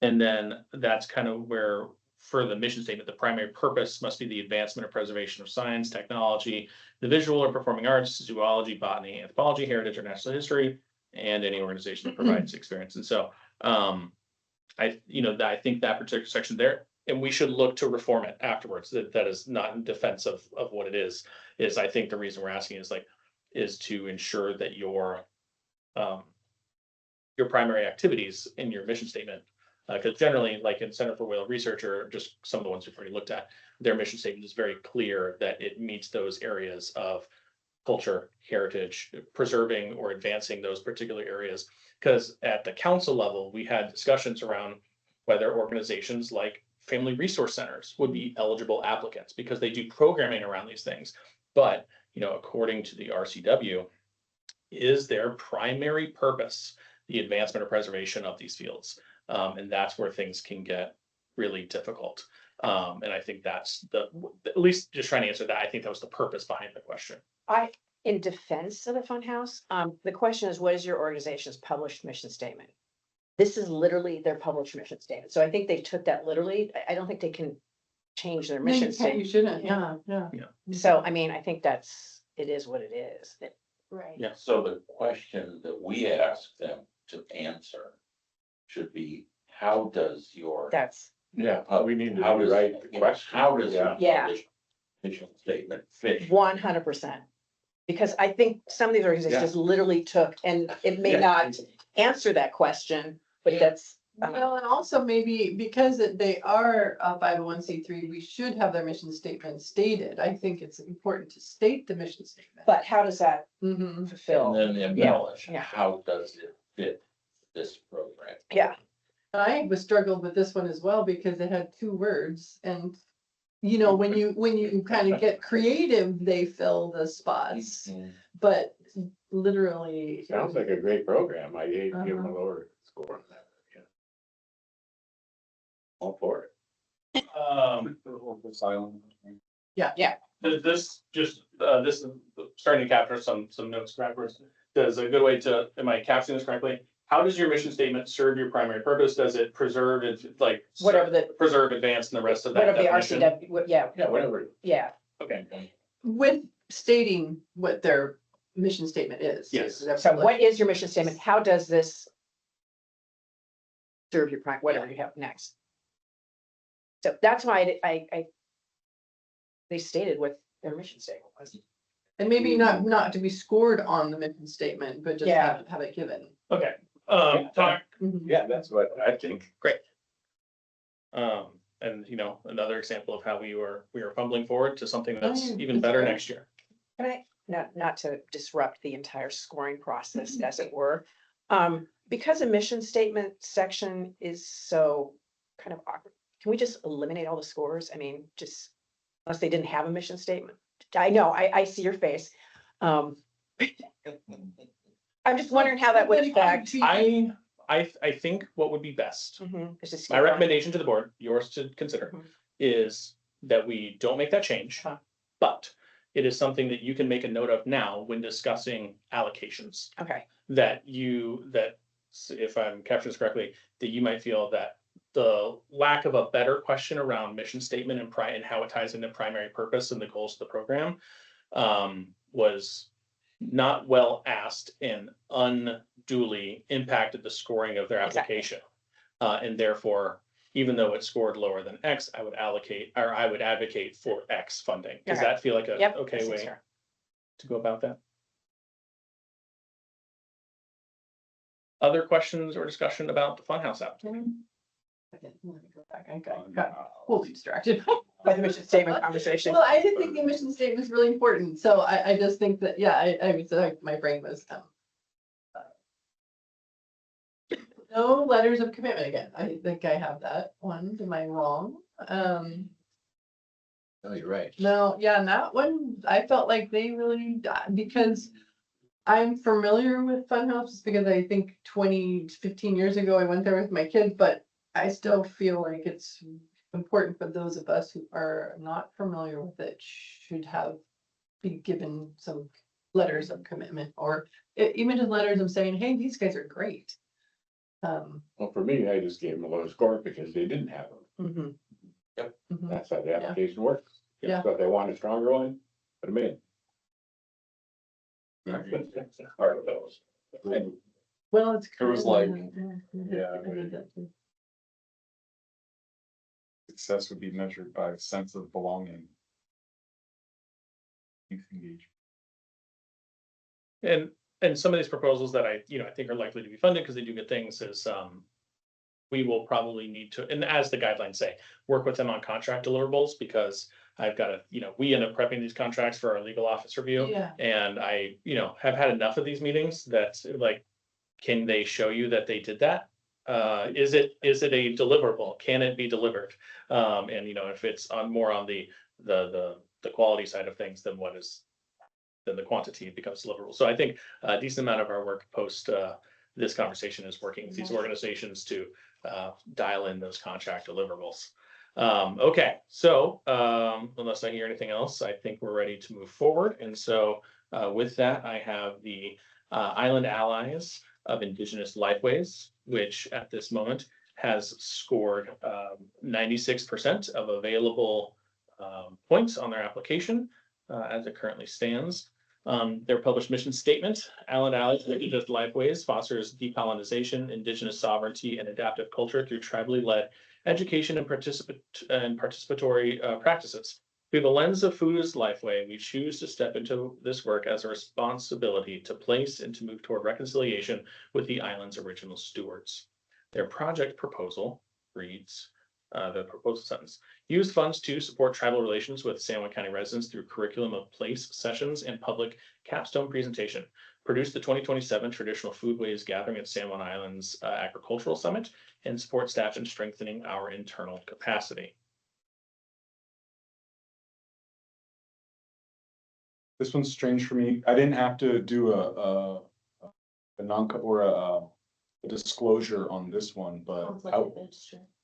and then that's kind of where, for the mission statement, the primary purpose must be the advancement or preservation of science, technology, the visual or performing arts, zoology, botany, anthropology, heritage, or national history, and any organization that provides experience. And so, I think that particular section there, and we should look to reform it afterwards. That is not in defense of what it is I think the reason we're asking is to ensure that your primary activities in your mission statement. Because generally, like in Center for Whale Research, or just some of the ones we've already looked at, their mission statement is very clear that it meets those areas of culture, heritage, preserving or advancing those particular areas. Because at the council level, we had discussions around whether organizations like family resource centers would be eligible applicants because they do programming around these things. But, according to the RCW, is their primary purpose the advancement or preservation of these fields? And that's where things can get really difficult. And I think that's at least just trying to answer that, I think that was the purpose behind the question. In defense of the Funhouse, the question is, what is your organization's published mission statement? This is literally their published mission statement. So I think they took that literally. I don't think they can change their No, mission you can't, you statement. shouldn't, yeah. So, I think it is what it is. Right. Yeah. So the question that we ask them to answer should be, how does your, That's, Yeah, we need to how does, rewrite the question. how does Yeah. Yeah. mission statement fit? 100%. Because I think some of these organizations Yeah. just literally took, and it may Yeah. not answer that question, but that's, Well, and also maybe because they are a 501(c)(3), we should have their mission statement stated. I think it's important to state the mission statement. but how does that Mhm. fulfill? And then embellish, yeah. how does it fit this program? Yeah, I was struggled with this one as well because it had 2 words and. You know, when you kind of get creative, they fill the spots, Mhm. but literally. Sounds like a great program. I hate to give them a lower score on that. Yeah. All for it. Does this just, this is starting to capture some notes backwards. Does a good way to, am I capturing this correctly? How does your mission statement serve your primary purpose? Does it preserve it, like? Whatever the- Preserve, advance, and the rest of that whatever the definition? RCW, yeah, Yeah, whatever. yeah, Okay, With stating what their mission statement is. Yes. so what is your mission statement? How does this serve your prime, whatever you have next? So that's why they stated what their mission statement was. And maybe not to be scored on the mission statement, but just Yeah. have it given. okay. Talk, Yeah, that's what I think. and you know, another example of how we were fumbling forward to something that's yeah, even that's better great. next year. Can I, not to disrupt the entire scoring process, as it were. Because a mission statement section is so kind of awkward, can we just eliminate all the scores? I mean, just, unless they didn't have a mission statement. I know, I see your face. I'm just wondering how that would affect. I think what would be best, It's just my recommendation to the board, yours to consider, is that we don't make that change. But it is something that you can make a note of now when discussing allocations. Okay, That if I'm capturing this correctly, that you might feel that the lack of a better question around mission statement and how it ties into primary purpose and the goals of the program was not well asked and unduly impacted the scoring of their Exactly. application. And therefore, even though it scored lower than X, I would advocate for X funding. Does Okay. that feel like a yep. okay I see, way sir. to go about that? Other questions or discussion about the Funhouse application? Okay, let me go back. I got totally distracted. By the mission statement conversation. Well, I did think the mission statement is really important, so I just think that, yeah, I was like, my brain was. No letters of commitment again. I think I have that one. Am I wrong? No, you're right. No, yeah, and that one, I felt like they really, because I'm familiar with Funhouse because I think 15 years ago, I went there with my kids, but I still feel like it's important for those of us who are not familiar with it should be given some letters of commitment or even just letters of saying, hey, these guys are great. Well, for me, I just gave them a low score because they didn't have them. That's how the application works. Yeah. So if they want a stronger one, put them in. Part of those. Well, it's. It was like- yeah, Success would be measured by a sense of belonging. Youth engagement. And some of these proposals that I think are likely to be funded because they do good things is we will probably need to, and as the guidelines say, work with them on contract deliverables because I've got to, we end up prepping these contracts for our legal office review. Yeah. And I, have had enough of these meetings that like, can they show you that they did that? Is it a deliverable? Can it be delivered? And if it's more on the quality side of things than the quantity becomes deliverable. So I think a decent amount of our work post this conversation is working with these organizations to dial in those contract deliverables. Okay, so unless I hear anything else, I think we're ready to move forward. And so with that, I have the Island Allies of Indigenous Lifeways, which at this moment has scored 96% of available points on their application as it currently stands. Their published mission statement, Allen Allies Indigenous Lifeways fosters decolonization, indigenous sovereignty, and adaptive culture through tribally led education and participatory practices. Through the lens of food as lifeway, we choose to step into this work as a responsibility to place and to move toward reconciliation with the island's original stewards. Their project proposal reads, the proposal sentence, use funds to support tribal relations with San Juan County residents through curriculum of place sessions and public capstone presentation. Produce the 2027 Traditional Foodways Gathering at San Juan Island's Agricultural Summit and support staff in strengthening our internal capacity. This one's strange for me. I didn't have to do a non or a disclosure on this one, but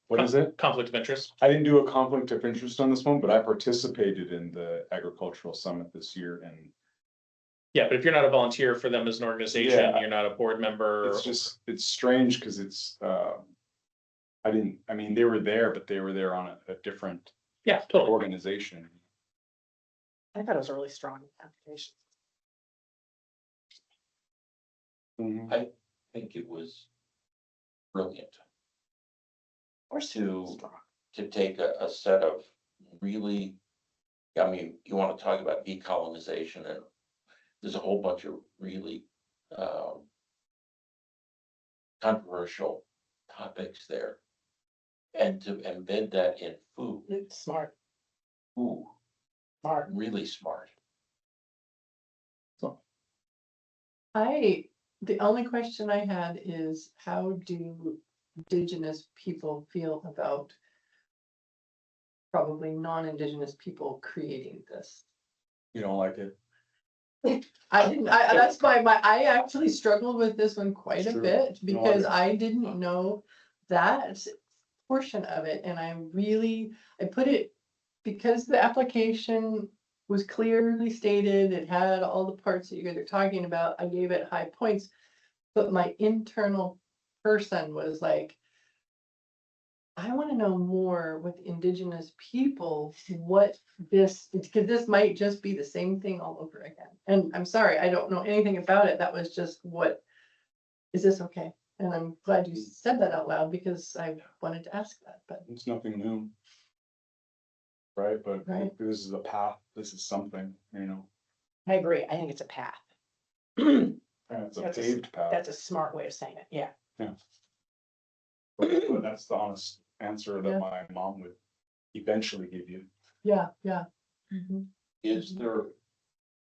what is it? Conflict of interest. I didn't do a conflict of interest on this one, but I participated in the agricultural summit this year, and Yeah, but if you're not a volunteer for them as an organization, Yeah. you're not a board member. it's strange because it's I mean, they were there, but they were there on a different Yeah, totally. organization. I thought it was a really strong application. Mhm. I think it was brilliant Or to take a set of really, I mean, you want to talk about decolonization, and there's a whole bunch of really controversial topics there. And to embed that in food, Smart, ooh, smart. really smart. The only question I had is, how do Indigenous people feel about probably non-Indigenous people creating this? You don't like it? That's why I actually struggled with this one quite a Sure. bit, No, because I- I didn't know that portion of it, and I put it, because the application was clearly stated, it had all the parts that you guys are talking about, I gave it high points. But my internal person was like, I want to know more with Indigenous people, what this, because this might just be the same thing all over again. And I'm sorry, I don't know anything about it. That was just is this okay? And I'm glad you said that out loud, because I wanted to ask that, but It's nothing new. Right, but Right. this is a path, this is something, you know, I agree. I think it's a path. and it's a That's paved path. That's a smart way of saying it. Yeah. But that's the honest answer that Yeah. my mom would eventually give you. yeah. Is there,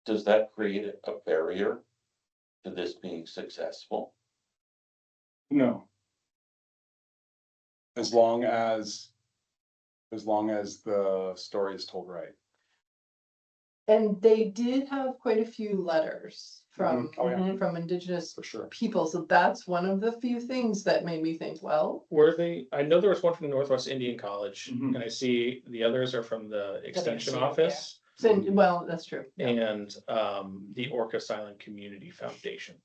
does that create a barrier to this being successful? No. As long as the story is told right. And they did have quite a few letters from, Oh, yeah. from Indigenous For sure. people. So that's one of the few things that made me think, well, Were they, I know there was one from Northwest Indian College, Mhm. and I see the others are from the Extension WCO, Office well, that's true. Yeah. and the Orcas Island Community Foundation.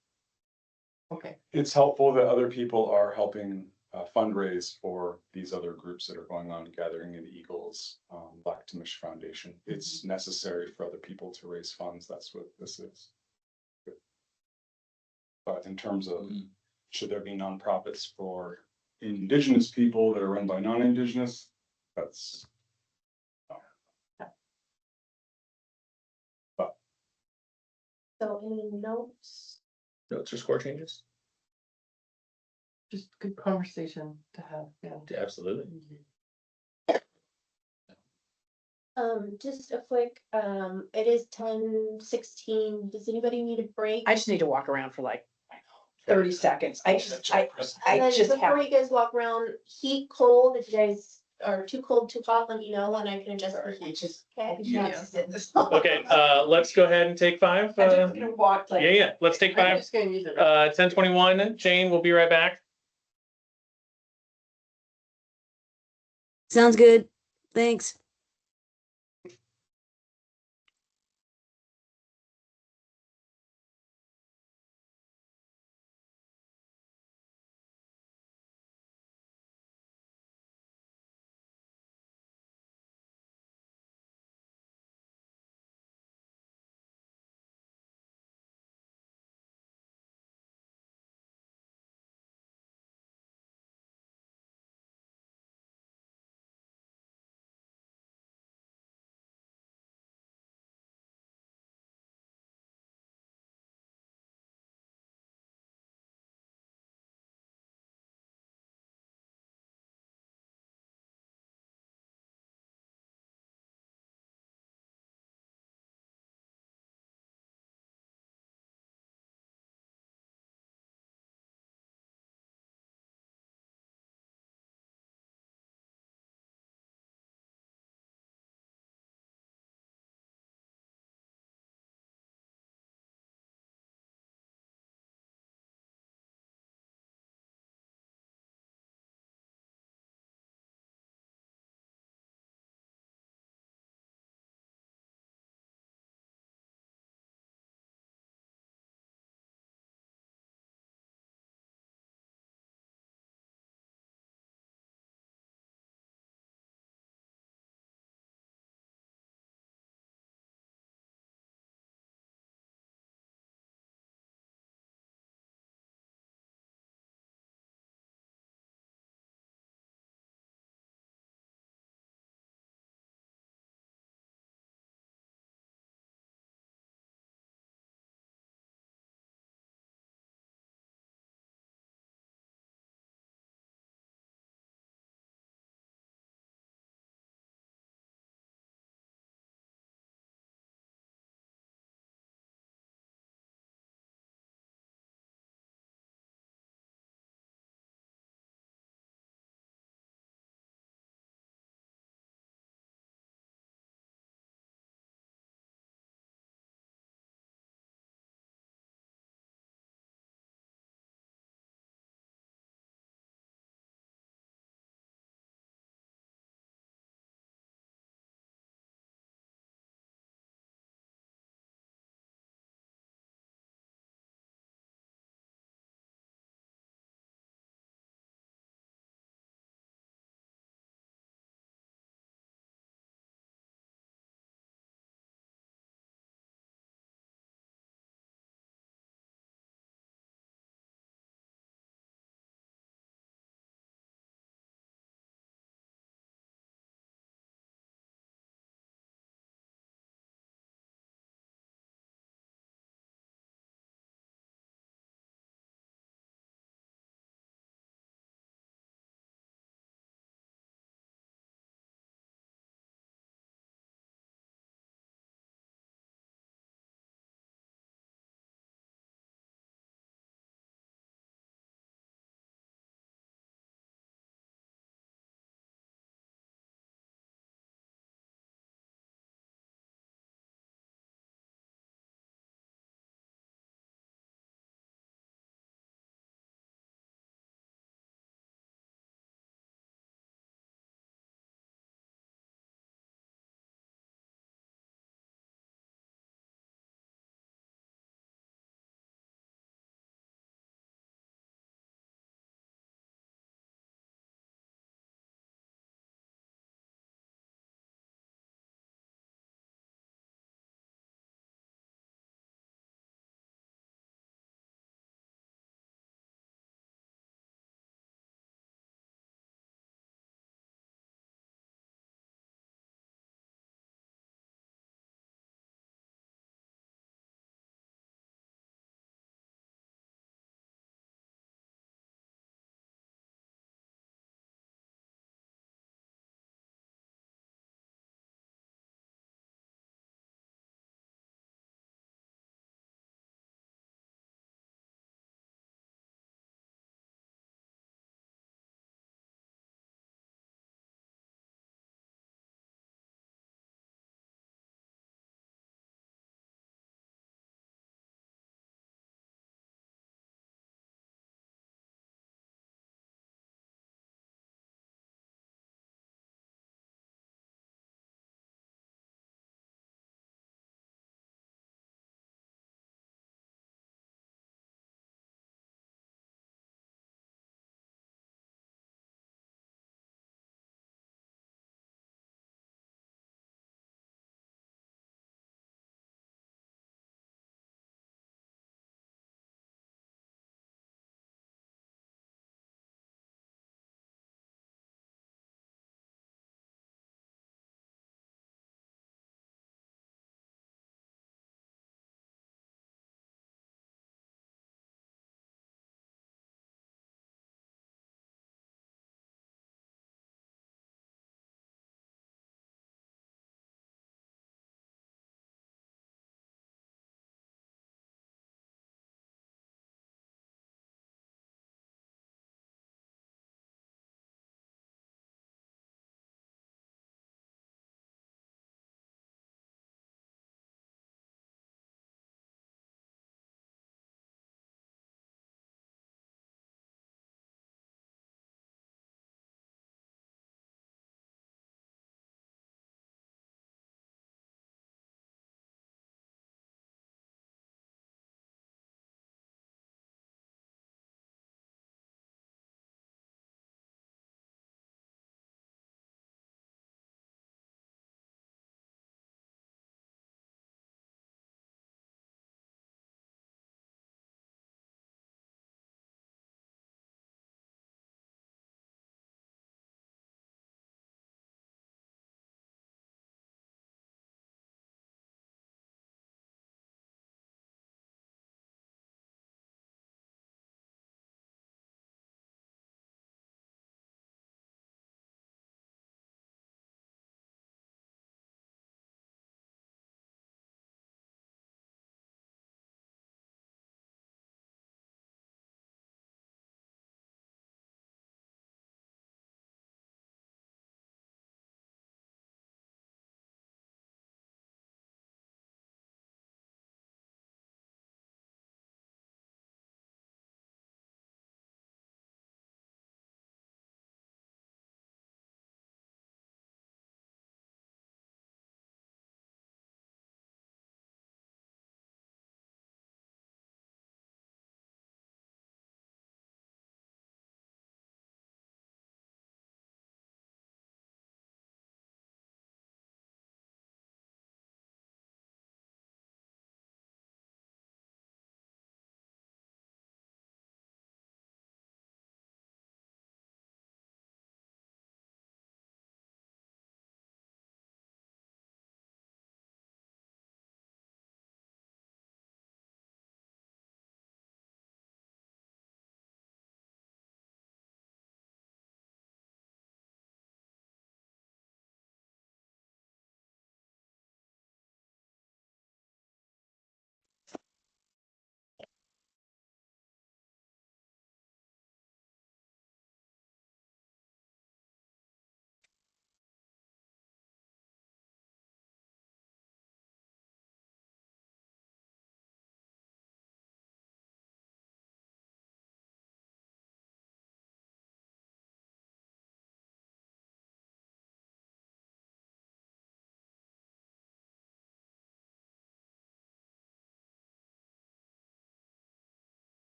Okay. It's helpful that other people are helping fundraise for these other groups that are going on, Gathering in Eagles, Black Timish Foundation. It's necessary for other people to raise funds. That's what this is. But in terms of, should there be nonprofits for Indigenous people that are run by non-Indigenous? That's. So any notes? Notes or score changes? Just good conversation to have, yeah. Absolutely. Just a quick, it is 10:16. Does anybody need a break? I just need to walk around for like 30 seconds. I And then just before have. you guys walk around, heat, cold, if you guys are too cold, too hot, let me know and I can adjust the heat. Okay. Okay, let's go ahead and take 5. I'm just gonna walk like. Yeah, let's take I'm 5. just gonna use it. 10:21, Jane, we'll be right back. Sounds good. Thanks.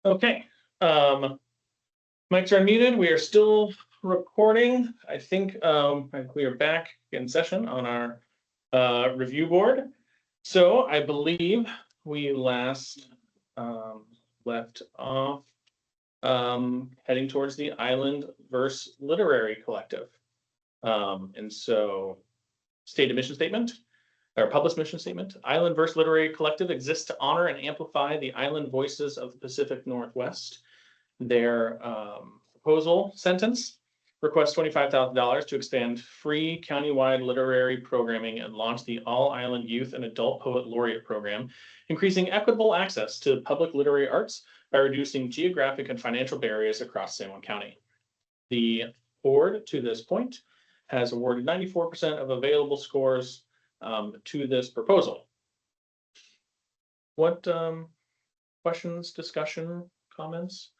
Okay, mics are unmuted. We are still recording. I think we are back in session on our review board. So I believe we last left off heading towards the Island Verse Literary Collective. And so stated mission statement. Our published mission statement, Island Verse Literary Collective exists to honor and amplify the island voices of the Pacific Northwest. Their proposal sentence requests $25,000 to expand free countywide literary programming and launch the All-Island Youth and Adult Poet Laureate Program, increasing equitable access to public literary arts by reducing geographic and financial barriers across San Juan County. The board, to this point, has awarded 94% of available scores to this proposal. What questions, discussion, comments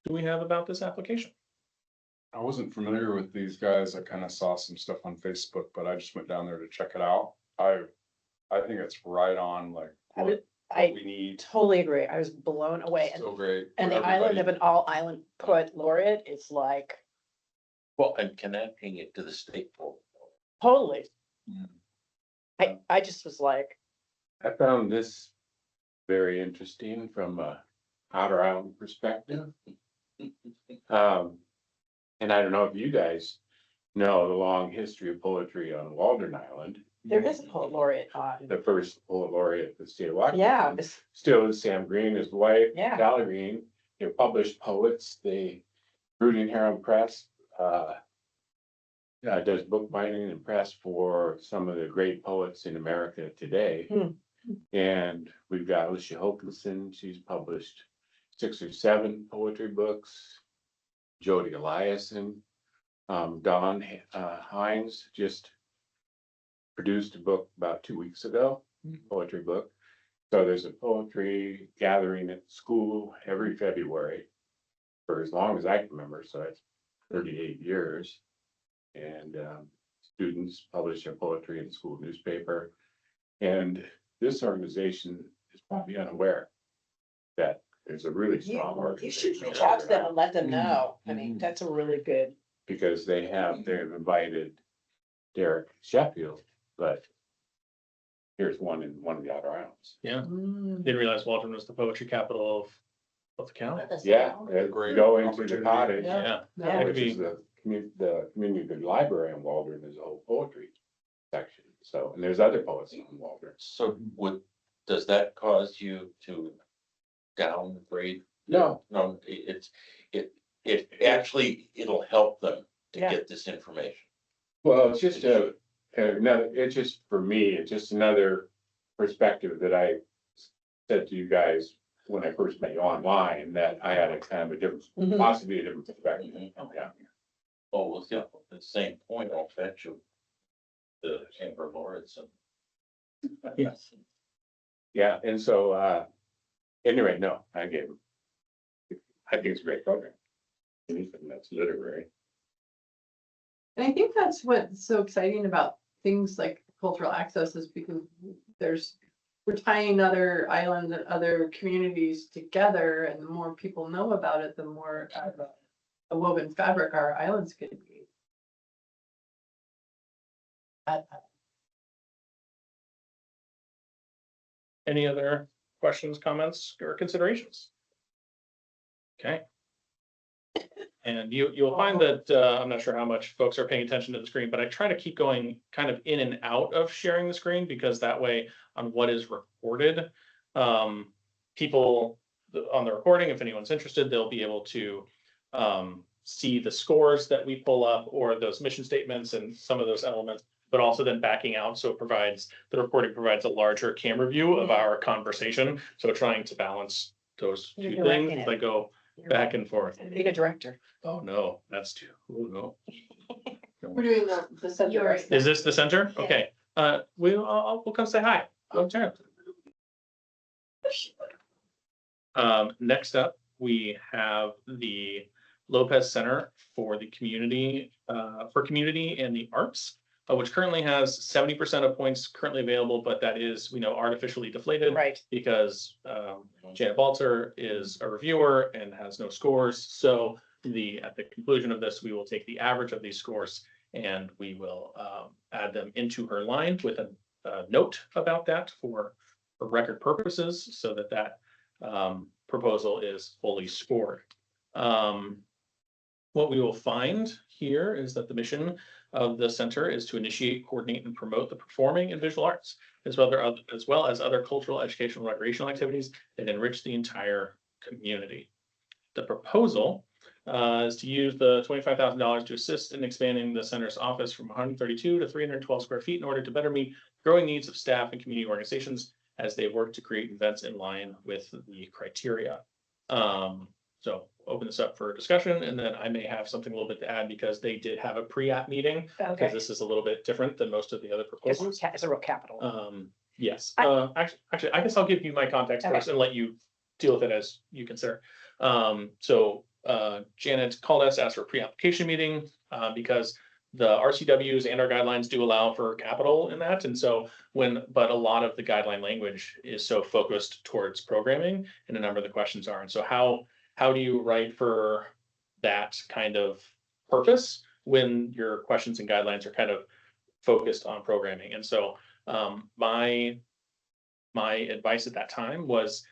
do we have about this application? I wasn't familiar with these guys. I kind of saw some stuff on Facebook, but I just went down there to check it out. I think it's right on like what I we need. totally agree. I was blown away. So great. And the for island of everybody. an all-island poet laureate is like, Well, and connecting it to the state pool. totally. Mm. I just was like, I found this very interesting from a outer island perspective. And I don't know if you guys know the long history of poetry on Waldron Island. there is a poet laureate on. The first poet laureate of the state of Washington. Yeah, it's- Still is Sam Green, his wife, Yeah. Callie Green. They're published poets. They, Brooding Heron Press, does bookbinding and press for some of the great poets in America today. Hmm. And we've got Alicia Hokinson, she's published 6 or 7 poetry books. Jody Eliason, Don Hines just produced a book about 2 weeks ago, poetry book. So there's a poetry gathering at school every February for as long as I can remember, so that's 38 years. And students publish their poetry in the school newspaper. And this organization is probably unaware that there's a really strong you should organization. reach out to them and let them know. I mean, that's a really good. Because they've invited Derek Sheffield, but here's one in one of the outer islands. Yeah, didn't realize Waldron was the poetry capital of the county. Yeah, Great go into the opportunity. cottage, Yeah. Yeah, Yeah. could which be. is the community library in Waldron is a whole poetry section. So, and there's other poets in Waldron. So does that cause you to downgrade? No. No, it actually, it'll help them to Yeah. get this information. Well, it's just another, it's just for me, it's just another perspective that I said to you guys when I first met you online, that I had a kind of a different, Mhm. possibly a different perspective. Mhm. Yeah. Oh, well, yeah, at the same point, I'll bet you the Chamber of Lords and. Yes. Yeah, and so, anyway, no, I gave him. I think it's a great program. Anything that's literary. And I think that's what's so exciting about things like cultural access is because we're tying other islands and other communities together, and the more people know about it, the more of a woven fabric our islands could be. Any other questions, comments, or considerations? Okay. And you'll find that, I'm not sure how much folks are paying attention to the screen, but I try to keep going kind of in and out of sharing the screen, because that way on what is recorded, people on the recording, if anyone's interested, they'll be able to see the scores that we pull up, or those mission statements and some of those elements, but also then backing out. So the recording provides a larger camera view of our conversation. So trying to balance those You're two directing things, it. they go back and forth. Being a director. Oh, no, that's too, oh, no. We're doing the center Yours. right now. Is this the center? Yeah. Okay, we'll come say hi. Next up, we have the Lopez Center for the Community, and the Arts. which currently has 70% of points currently available, but that is, we know, artificially deflated. Right. Because Janet Balter is a reviewer and has no scores. So at the conclusion of this, we will take the average of these scores and we will add them into her line with a note about that for record purposes, so that proposal is fully scored. What we will find here is that the mission of the center is to initiate, coordinate, and promote the performing and visual arts, as well as other cultural, educational, and recreational activities that enrich the entire community. The proposal is to use the $25,000 to assist in expanding the center's office from 132 to 312 square feet in order to better meet growing needs of staff and community organizations as they work to create events in line with the criteria. So open this up for discussion, and then I may have something a little bit to add because they did have a pre-app meeting. Okay. Because this is a little bit different than most of the other proposals. It's a real capital. Yes, I- actually, I guess I'll give you my context Okay. first and let you deal with it as you consider. So Janet called us, asked for a pre-application meeting, because the RCWs and our guidelines do allow for capital in that. And so but a lot of the guideline language is so focused towards programming, and a number of the questions are. And so how do you write for that kind of purpose when your questions and guidelines are kind of focused on programming? And so my advice at that time was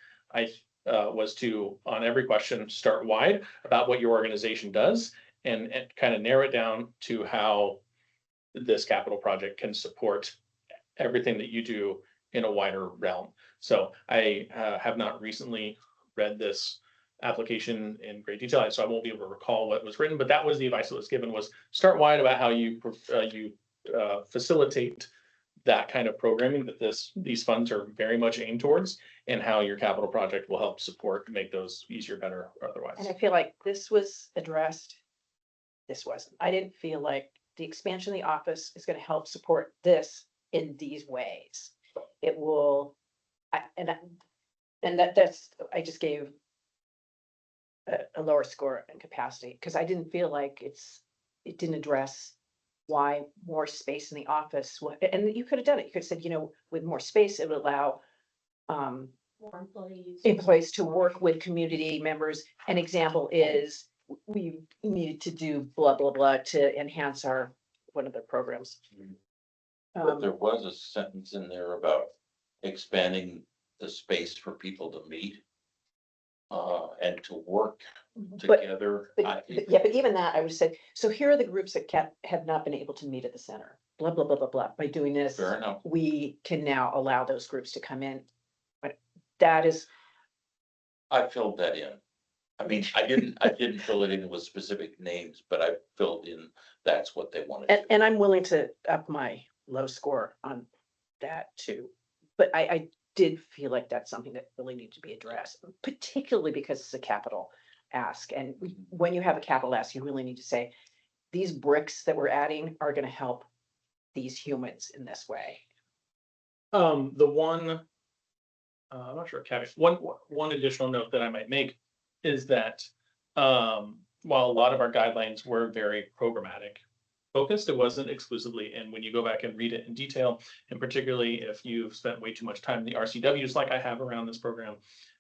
to, on every question, start wide about what your organization does and kind of narrow it down to how this capital project can support everything that you do in a wider realm. So I have not recently read this application in great detail, so I won't be able to recall what was written, but that was the advice that was given, was start wide about how you facilitate that kind of programming that these funds are very much aimed towards, and how your capital project will help support and make those easier, better, or otherwise. And I feel like this was addressed. This wasn't. I didn't feel like the expansion of the office is going to help support this in these ways. It will, that's, I just gave a lower score in capacity, because I didn't feel like it didn't address why more space in the office, and you could have done it. You could have said, with more space, it would allow More employees. employees to work with community members. An example is we needed to do blah, blah, blah to enhance one of their programs. But there was a sentence in there about expanding the space for people to meet. And to work But- together. But even that, I would say, so here are the groups that have not been able to meet at the center, blah, blah, blah, blah, blah. By doing this, Fair enough. we can now allow those groups to come in. But that is, I filled that in. I mean, I didn't fill it in with specific names, but I filled in, that's what they wanted. and I'm willing to up my low score on that too. But I did feel like that's something that really needs to be addressed, particularly because it's a capital ask. And when you have a capital ask, you really need to say, these bricks that we're adding are going to help these humans in this way. I'm not sure, Kevin, one additional note that I might make is that while a lot of our guidelines were very programmatic focused, it wasn't exclusively. And when you go back and read it in detail, and particularly if you've spent way too much time in the RCWs like I have around this program,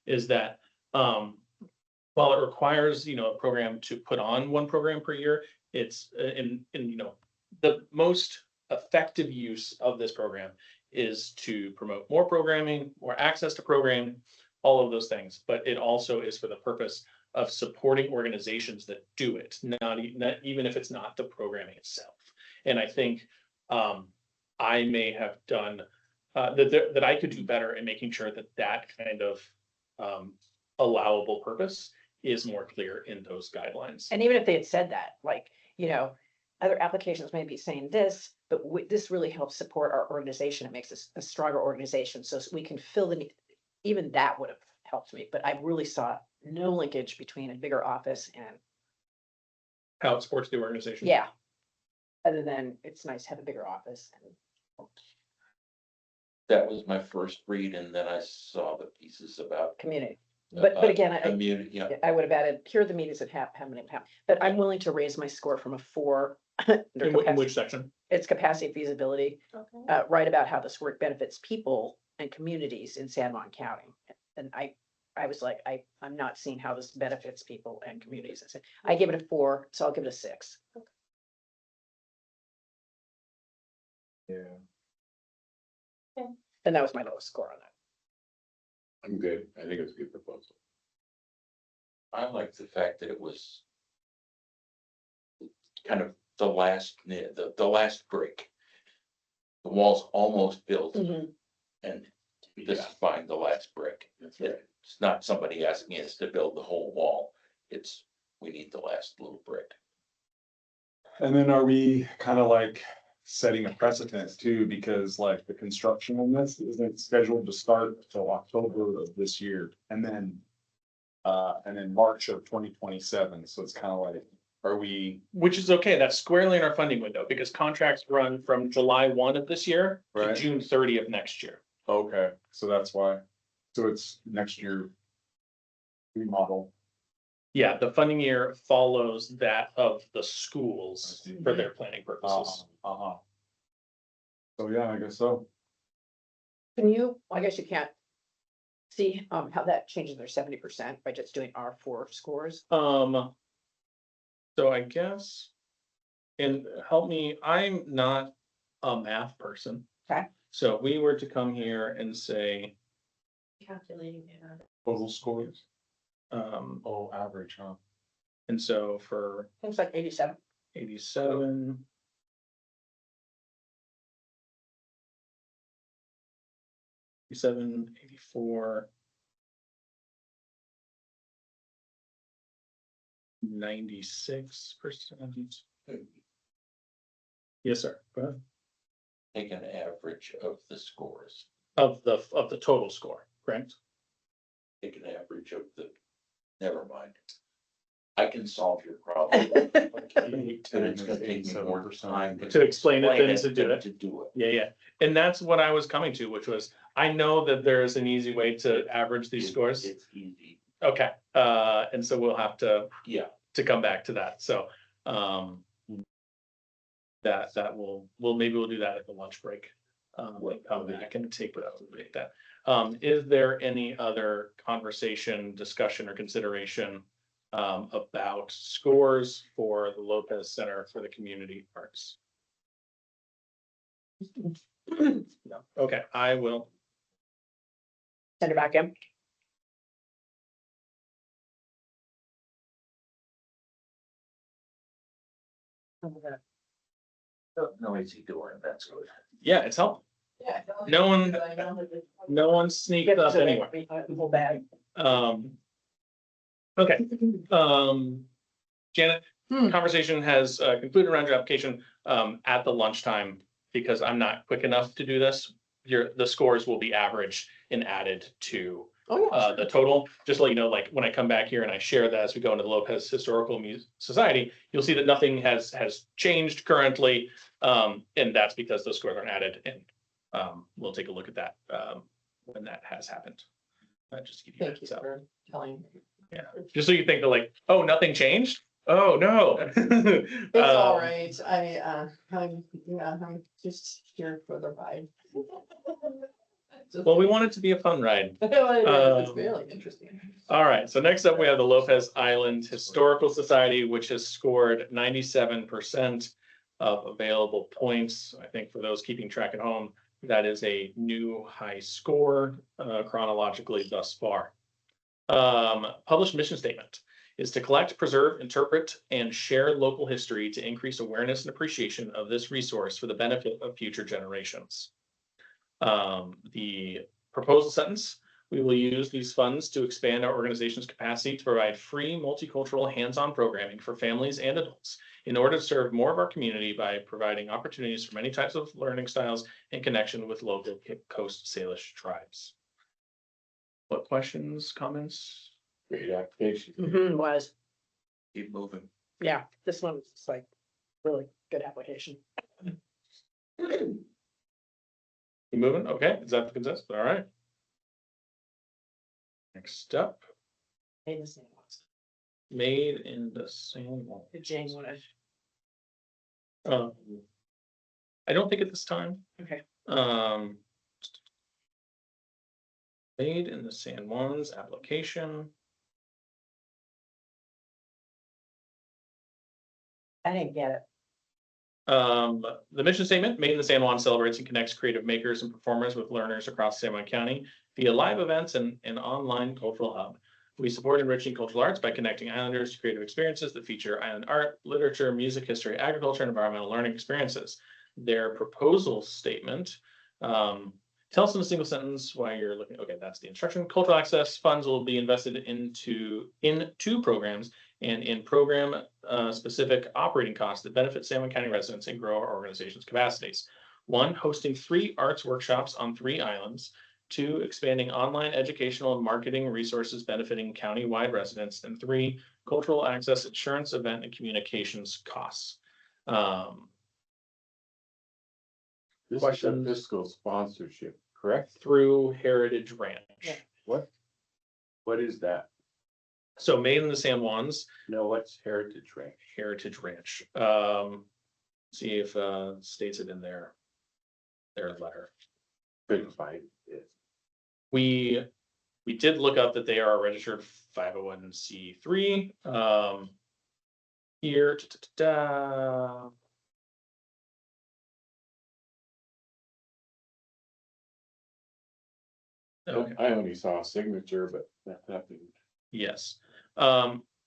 is that while it requires, a program to put on one program per year, it's the most effective use of this program is to promote more programming, more access to programming, all of those things. But it also is for the purpose of supporting organizations that do it, not even if it's not the programming itself. And I think I may have done that I could do better in making sure that kind of allowable purpose is more clear in those guidelines. And even if they had said that, like, other applications may be saying this, but this really helps support our organization. It makes us a stronger organization, so we can fill the need. Even that would have helped me, but I really saw no linkage between a bigger office and, How it supports the organization. yeah. Other than it's nice to have a bigger office. That was my first read, and then I saw the pieces about. Community. But again, Community, yeah. I would have added, here are the meetings that haven't happened, but I'm willing to raise my score from a 4 under In capacity- which section? It's capacity feasibility, Okay. write about how this work benefits people and communities in San Juan County. And I was like, I'm not seeing how this benefits people and communities. I give it a 4, so I'll give it a 6. Yeah. And that was my lowest score on that. I'm good. I think it's a good proposal. I like the fact that it was kind of the last, the last brick. The wall's almost built and this is fine, the last brick. That's right. It's not somebody asking us to build the whole wall. It's, we need the last little brick. And then are we kind of like setting a precedent too, because like the construction on this isn't scheduled to start until October of this year, and then March of 2027, so it's kind of like, are we? Which is okay, that's squarely in our funding window, because contracts run from July 1 of this year to Right. June 30 of next year. Okay, so that's why, so it's next year. Remodel. Yeah, the funding year follows that of the schools I see. for their planning purposes. So yeah, I guess so. Can you, I guess you can't see how that changes their 70% by just doing our 4 scores. So I guess, and help me, I'm not a math person. Okay. So if we were to come here and say, Calculating it. Total scores. um, Oh, average, huh? and so for Things like 87. 87. 87, 84. 96%. Yes, sir. Go ahead. Take an average of the scores, Of the total score, correct? take an average of the, never mind. I can solve your problem. But But it's gonna take me more time. To explain it than to do it. To do it. Yeah, yeah. And that's what I was coming to, which was, I know that there's an easy way to average these scores. It's easy, Okay, and so we'll have to yeah. come back to that. So, that maybe we'll do that at the lunch break. Come back and take that. Is there any other conversation, discussion, or consideration about scores for the Lopez Center for the Community Arts? No, okay, I will. Send it back in. Noisy door, and that's good. Yeah, it's helpful. Yeah. No one- No one sneaked up anywhere. Whole bag. Okay, Janet, Hmm. conversation has concluded around your application at the lunchtime, because I'm not quick enough to do this. The scores will be averaged and added to Oh, yeah. the total. Just to let you know, like when I come back here and I share that as we go into the Lopez Historical Society, you'll see that nothing has changed currently. And that's because those scores aren't added, and we'll take a look at that when that has happened. Just to give you a Thank you heads up. for telling me. Yeah, just so you think that like, oh, nothing changed? Oh, no. It's all right. I'm just here for the ride. Well, we want it to be a fun ride. It's really interesting. All right, so next up, we have the Lopez Island Historical Society, which has scored 97% of available points. I think for those keeping track at home, that is a new high score chronologically thus far. Published mission statement is to collect, preserve, interpret, and share local history to increase awareness and appreciation of this resource for the benefit of future generations. The proposal sentence: we will use these funds to expand our organization's capacity to provide free multicultural hands-on programming for families and adults in order to serve more of our community by providing opportunities for many types of learning styles in connection with local Cape Coast Salish tribes. What questions, comments? Great application. Was, Keep moving. yeah, this one was like really good application. You moving? Okay, is that the consensus? All right. Next up, Made the same ones. made in the same. Did Jane want to Um, I don't think at this time. Okay. Made in the San Juan's application. I didn't get it. The mission statement, Made in the San Juan celebrates and connects creative makers and performers with learners across San Juan County via live events and an online cultural hub. We support enriching cultural arts by connecting islanders to creative experiences that feature island art, literature, music, history, agriculture, and environmental learning experiences. Their proposal statement, tell us in a single sentence why you're looking, okay, that's the instruction. Cultural access funds will be invested into two programs and in program specific operating costs that benefit San Juan County residents and grow our organization's capacities. 1, hosting 3 arts workshops on 3 islands. 2, expanding online educational and marketing resources benefiting county-wide residents. And 3, cultural access insurance, event, and communications costs. This is a Questions? fiscal sponsorship, correct? Through Heritage Ranch. Yeah. What is that? So Made in the San Juans, No, what's Heritage Ranch? Heritage Ranch. See if states it in their letter. Couldn't find it. We did look up that they are a registered 501c3. Here. Okay. I only saw a signature, but nothing. Yes.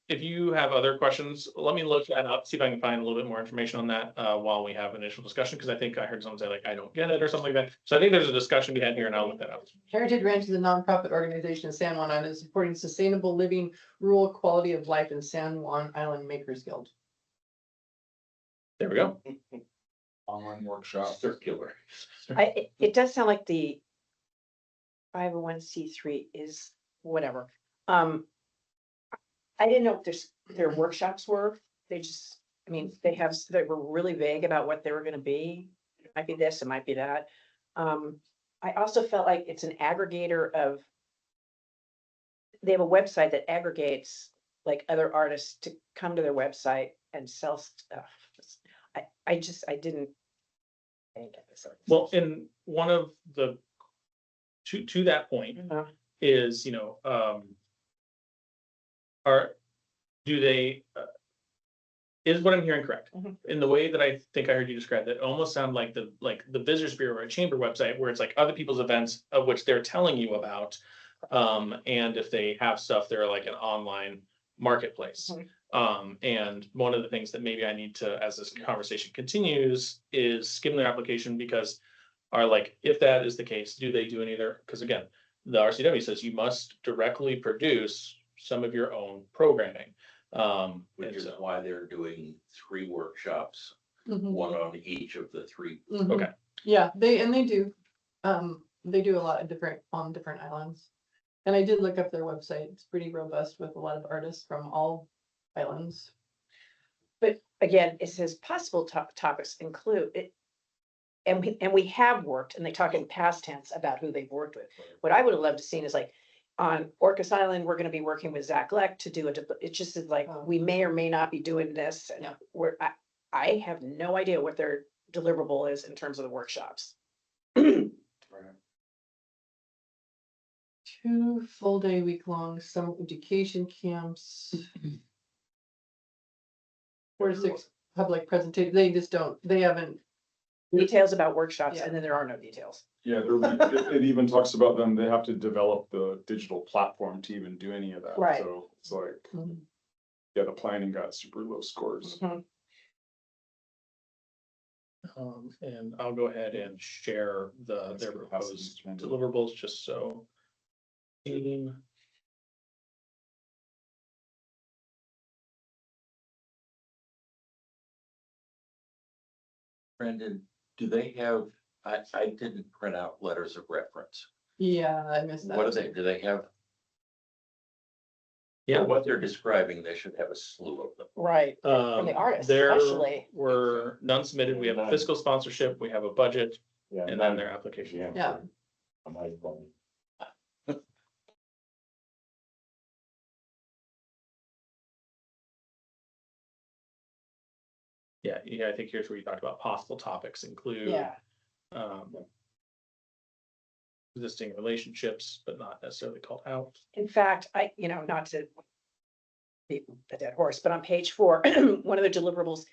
If you have other questions, let me look that up, see if I can find a little bit more information on that while we have initial discussion, because I think I heard someone say like, I don't get it or something like that. So I think there's a discussion we had here and I'll look that up. Heritage Ranch is a nonprofit organization in San Juan Island supporting sustainable living, rural quality of life in San Juan Island Makers Guild. There we go. Online workshop. Circular. It does sound like the 501c3 is whatever. I didn't know what their workshops were. They just, I mean, they were really vague about what they were gonna be. It might be this, it might be that. I also felt like it's an aggregator of. They have a website that aggregates like other artists to come to their website and sell stuff. I didn't get this. Well, in one of the to that point is, is what I'm hearing correct? Mhm. In the way that I think I heard you describe it, almost sound like the Visitors Bureau or a chamber website where it's like other people's events of which they're telling you about. And if they have stuff, they're like an online marketplace. And one of the things that maybe I need to, as this conversation continues, is skim their application because if that is the case, do they do any other? Because again, the RCW says you must directly produce some of your own programming. Which And is so- why they're doing 3 workshops, Mhm. one on each of the 3. Mhm. Okay. Yeah, they do. They do a lot of different islands. And I did look up their website. It's pretty robust with a lot of artists from all islands. But again, it says possible topics include it. And we have worked, and they talk in past tense about who they've worked with. What I would have loved to seen is like, on Orcas Island, we're gonna be working with Zach Leck to do it. It's just like, we may or may not be doing this. And I have no idea what their deliverable is in terms of the workshops. 2 full-day, week-long summer education camps. 4 to 6 public presentations. They haven't. Details about workshops, Yeah. and then there are no details. Yeah, it even talks about them, they have to develop the digital platform to even do any of that. Right. So it's like, Mhm. yeah, the planning got super low scores. Mhm. And I'll go ahead and share their That's good. proposed deliverables just so. Team. Brandon, do they have, I didn't print out letters of reference. Yeah, I missed that. What do they have? Yeah. For what they're describing, they should have a slew of them. Right, from the artists There especially. were none submitted. We have a fiscal sponsorship, we have a budget, Yeah. and then their application. Yeah. On my phone. Yeah, I think here's where you talked about possible topics include. Yeah, Um. Existing relationships, but not necessarily called out. in fact, not to beat a dead horse, but on page 4, one of the deliverables,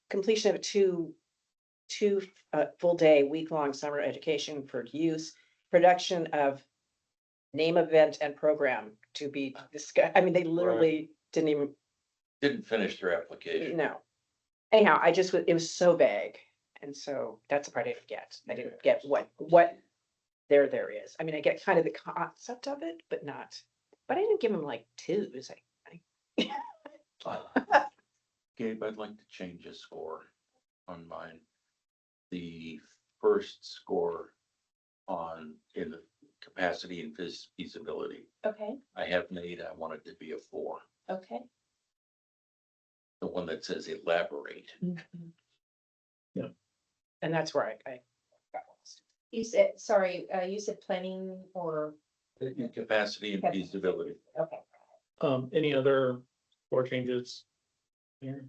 completion of a two full day, week-long summer education for use, production of name, event, and program to be discussed. I mean, they literally didn't even, Didn't finish their application. no. Anyhow, it was so vague, and so that's the part I didn't get. I didn't get what there is. I mean, I get kind of the concept of it, but I didn't give them like 2s. Gabe, I'd like to change a score on mine. The first score in the capacity and feasibility, Okay, I have made, I want it to be a 4. okay. The one that says elaborate. And that's where I got lost. You said, sorry, you said planning or, Capacity and feasibility. okay. Any other score changes? Here?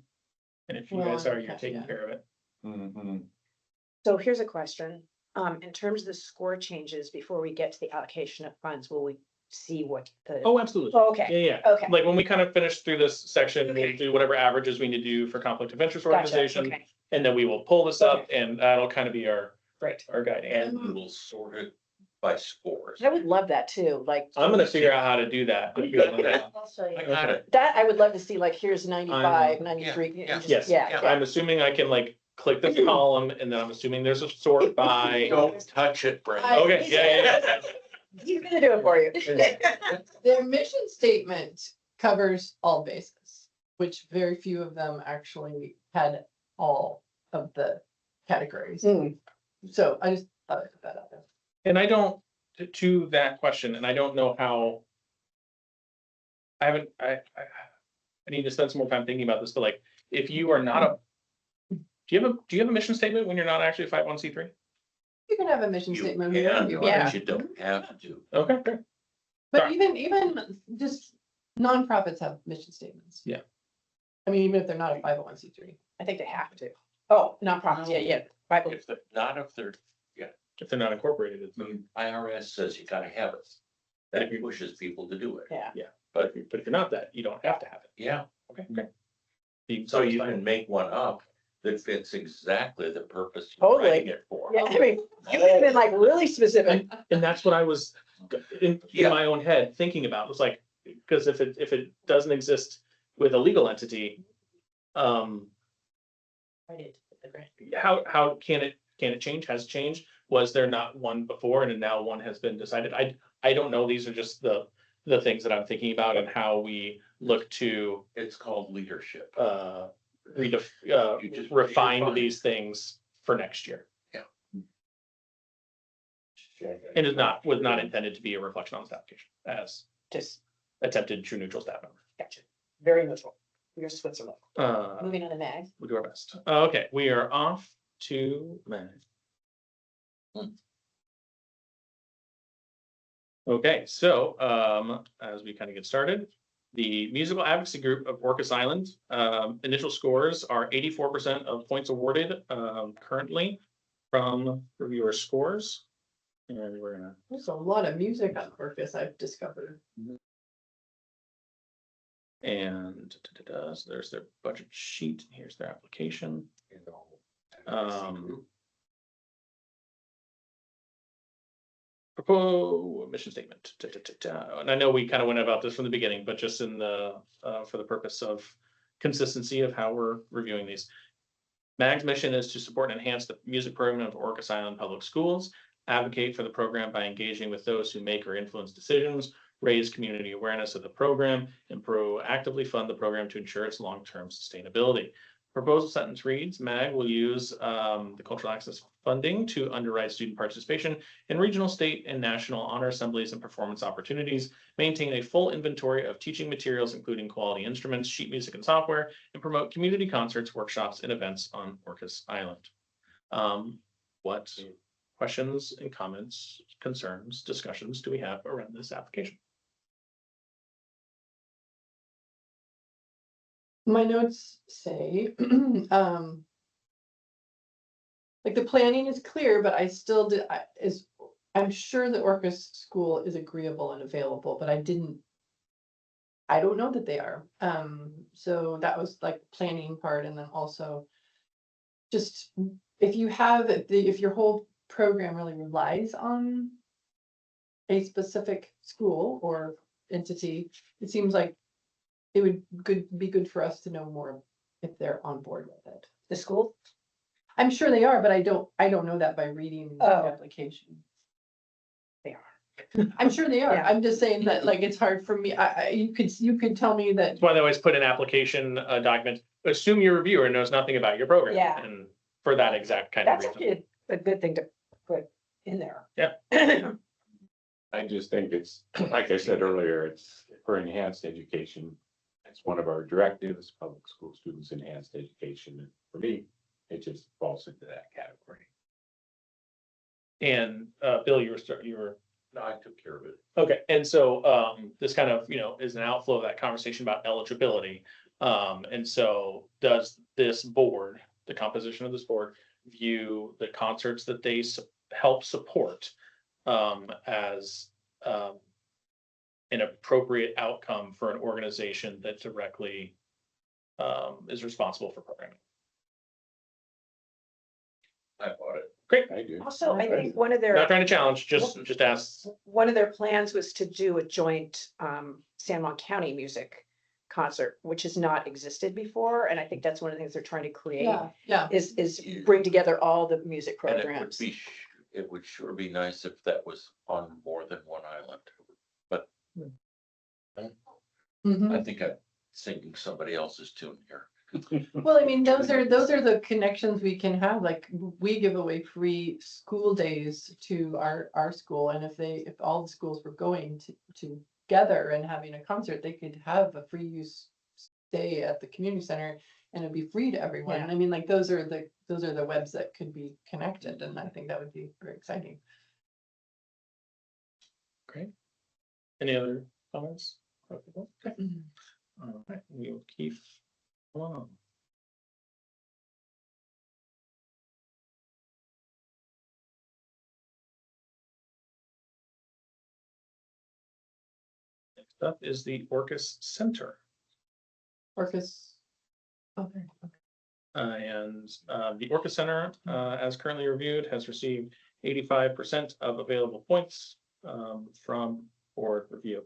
And if you Well, guys are, you're yeah. taking care of it. Mhm. So here's a question. In terms of the score changes, before we get to the allocation of funds, will we see what the? Oh, absolutely. Oh, okay, Yeah, yeah. okay. Like when we kind of finish through this section, we'll do whatever averages we need to do for conflict of interest Gotcha, organization. okay, And then we will pull this up and that'll kind of be our great. guiding. And we will sort it by scores. I would love that too, like. I'm gonna figure out how to do that. I'll show you. I got it. That I would love to see, like, here's 95, 93. yeah. Just- Yeah, Yeah. I'm assuming I can like click this column and then I'm assuming there's a sort by. Don't touch it, Brenda. Okay, yeah. He's gonna do it for you. Their mission statement covers all bases, which very few of them actually had all of the categories. Hmm. So I just thought I'd put that out there. And I don't, to that question, and I don't know how. I need to spend some more time thinking about this, but like, if you are not a. Do you have a mission statement when you're not actually a 501c3? You can have a mission You statement. can, wherever you are. Yeah. but you don't have to. Okay, great. But Sorry. even just nonprofits have mission statements. Yeah. I mean, even if they're not a 501c3. I think they have to. Oh, nonprofits, yeah. Bible. If they're, If they're not incorporated, it's. the IRS says you gotta have it. That pushes people to do it. Yeah. But if you're not that, you don't have to have it. Yeah, Okay, okay. so you can make one up that fits exactly the purpose you're Totally. writing it for. Yeah, I mean, you have been like really specific. And that's what I was in Yeah. my own head thinking about. It's like, because if it doesn't exist with a legal entity, how can it change? Has it changed? Was there not one before and now one has been decided? I don't know. These are just the things that I'm thinking about and how we look to It's called leadership. refine You just redefine. these things for next year. Yeah. And was not intended to be a reflection on this application as Just, attempted true neutral staff member. gotcha. Very neutral. We're Switzerland. Uh, Moving on to Mag. we'll do our best. Okay, we are off to May. Okay, so as we kind of get started, the musical advocacy group of Orcas Island, initial scores are 84% of points awarded currently from reviewer scores. And we're gonna, There's a lot of music on Orcas I've discovered. and so there's their budget sheet. Here's their application. Proposed mission statement. And I know we kind of went about this from the beginning, but just in the, for the purpose of consistency of how we're reviewing these. MAG's mission is to support and enhance the music program of Orcas Island Public Schools, advocate for the program by engaging with those who make or influence decisions, raise community awareness of the program, and proactively fund the program to ensure its long-term sustainability. Proposal sentence reads, MAG will use the cultural access funding to underwrite student participation in regional, state, and national honor assemblies and performance opportunities, maintain a full inventory of teaching materials, including quality instruments, sheet music, and software, and promote community concerts, workshops, and events on Orcas Island. What questions and comments, concerns, discussions do we have around this application? My notes say, like the planning is clear, but I still did, I'm sure the Orcas school is agreeable and available, but I don't know that they are. So that was like the planning part, and then also just if you have, if your whole program really relies on a specific school or entity, it seems like it would be good for us to know more if they're on board with it. The school? I'm sure they are, but I don't know that by reading the Oh. application. They are. I'm sure they are. Yeah. I'm just saying that like it's hard for me. You could tell me that. That's why they always put an application document, assume your reviewer knows nothing about your program. Yeah. And for that exact kind of That's reason. actually a good thing to put in there. Yeah. I just think it's, like I said earlier, it's for enhanced education. It's one of our directives, public school students enhanced education. And for me, it just falls into that category. And Bill, you were, No, I took care of it. okay, and so this kind of, is an outflow of that conversation about eligibility. And so does this board, the composition of this board, view the concerts that they help support as an appropriate outcome for an organization that directly is responsible for programming? I bought it. Great, I do. Also, I think one of not their, trying to challenge, just ask. one of their plans was to do a joint San Juan County music concert, which has not existed before. And I think that's one of the things they're trying to create Yeah. is bring together all the music And programs. it would sure be nice if that was on more than one island. But Mhm. I think I'm singing somebody else's tune here. Well, I mean, those are the connections we can have. Like we give away free school days to our school, and if all the schools were going together and having a concert, they could have a free use day at the community center, and it'd be free to everyone. Yeah. I mean, like those are the webs that could be connected, and I think that would be very exciting. Great. Any other comments? Okay. All right, we'll keep along. Next up is the Orcas Center. Orcas. Okay. And the Orca Center, as currently reviewed, has received 85% of available points from board review.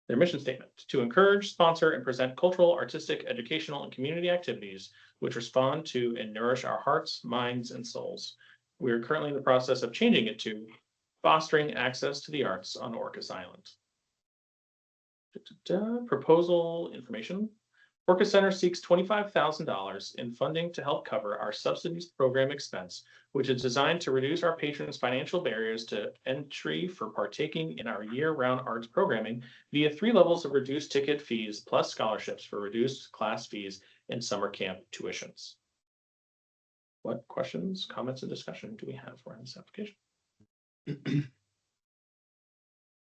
Their mission statement: to encourage, sponsor, and present cultural, artistic, educational, and community activities which respond to and nourish our hearts, minds, and souls. We are currently in the process of changing it to fostering access to the arts on Orcas Island. Proposal information. Orca Center seeks $25,000 in funding to help cover our subsidies program expense, which is designed to reduce our patrons' financial barriers to entry for partaking in our year-round arts programming via 3 levels of reduced ticket fees plus scholarships for reduced class fees and summer camp tuitions. What questions, comments, and discussion do we have for this application?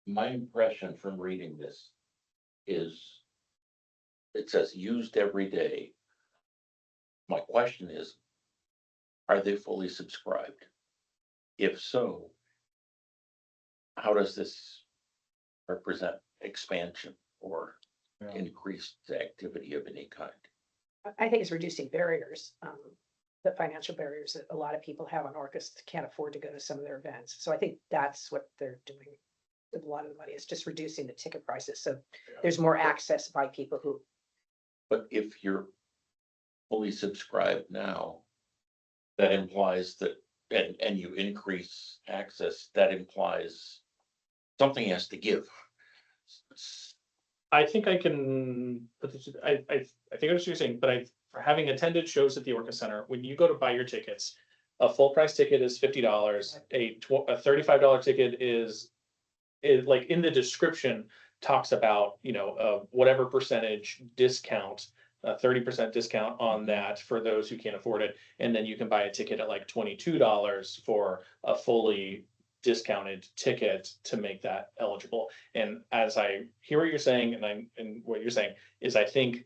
My impression from reading this is it says used every day. My question is, are they fully subscribed? If so, how does this represent expansion or Yeah. increased activity of any kind? I think it's reducing barriers, the financial barriers that a lot of people have on Orcas that can't afford to go to some of their events. So I think that's what they're doing with a lot of the money, is just reducing the ticket prices. So there's more access by people who, But if you're fully subscribed now, that implies that, and you increase access, that implies something has to give. I think I can, I think I know what you're saying, but for having attended shows at the Orca Center, when you go to buy your tickets, a full price ticket is $50. A $35 ticket is like in the description talks about, whatever percentage discount, 30% discount on that for those who can't afford it. And then you can buy a ticket at like $22 for a fully discounted ticket to make that eligible. And as I hear what you're saying, and what you're saying is, I think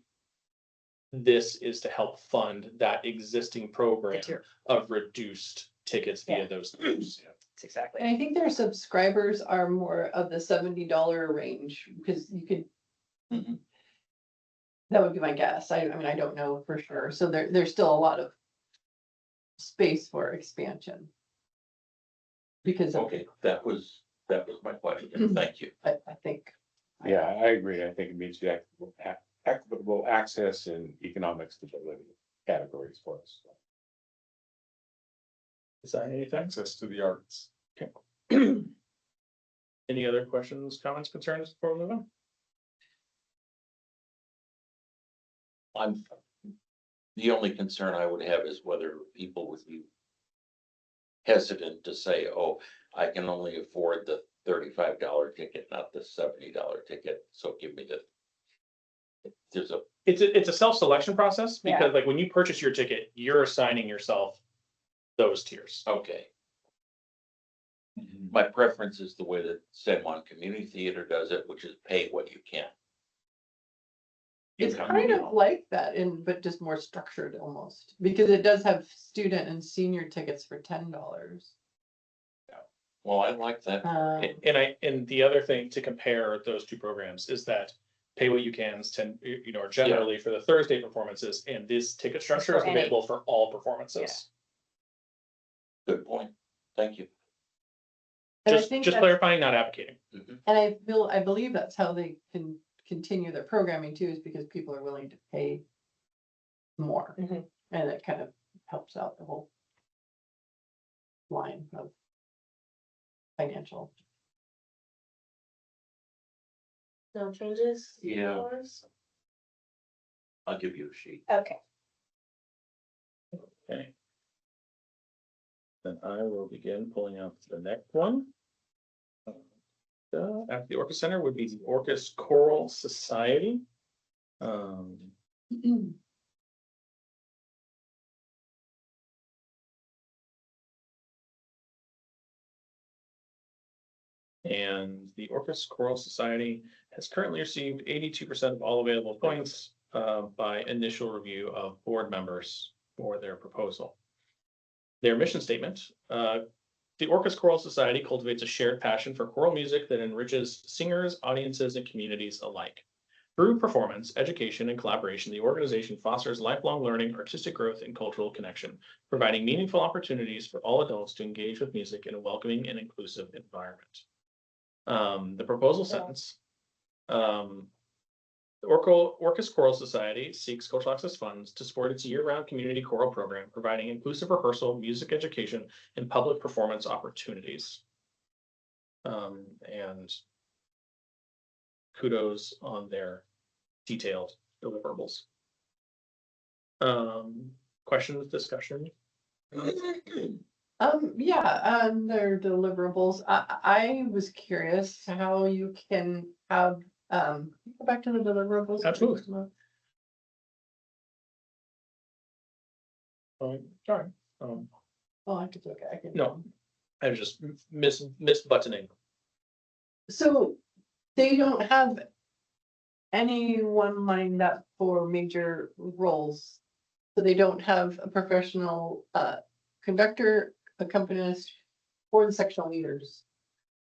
this is to help fund that existing program tier. of reduced tickets via Yeah. those tiers. That's exactly. And I think their subscribers are more of the $70 range, because you could. Mhm. That would be my guess. I mean, I don't know for sure. So there's still a lot of space for expansion. Because of- Okay, that was my question. Thank you. I think, Yeah, I agree. I think it meets the equitable access and economic stability categories for us. Is that anything? Access to the arts. Any other questions, comments, concerns before we move on? The only concern I would have is whether people would be hesitant to say, oh, I can only afford the $35 ticket, not the $70 ticket, so give me the. There's a, It's a self-selection process, Yeah. because like when you purchase your ticket, you're assigning yourself those tiers. okay. My preference is the way that San Juan Community Theater does it, which is pay what you can. it's You know, kind of like that but just more structured almost, because it does have student and senior tickets for $10. Well, I like that. And the other thing to compare those two programs is that Pay What You Can's are generally for the Thursday performances, and this ticket structure is for any. available for all performances. Good point. Thank you. And I Just think just that's- clarifying, not advocating. And I believe that's how they can continue their programming too, is because people are willing to pay more. Mhm. And it kind of helps out the whole line of financial. No changes? Yeah. yours? I'll give you a sheet. Okay. Okay. Then I will begin pulling up the next one. At the Orchid Center would be the Orchis Choral Society. And the Orchis Choral Society has currently received 82% of all available points by initial review of board members for their proposal. Their mission statement, the Orchis Choral Society cultivates a shared passion for choral music that enriches singers, audiences, and communities alike. Through performance, education, and collaboration, the organization fosters lifelong learning, artistic growth, and cultural connection, providing meaningful opportunities for all adults to engage with music in a welcoming and inclusive environment. The proposal sentence. The Orchis Choral Society seeks cultural access funds to support its year-round community choral program, providing inclusive rehearsal, music education, and public performance opportunities. And kudos on their detailed deliverables. Questions, discussion? Yeah, their deliverables. I was curious how you can have, go back to the deliverables. Absolutely. Sorry. Oh, it's okay. I can. No, I was just misbuttoning. So they don't have anyone lined up for major roles. So they don't have a professional conductor, accompanist, or the sectional leaders.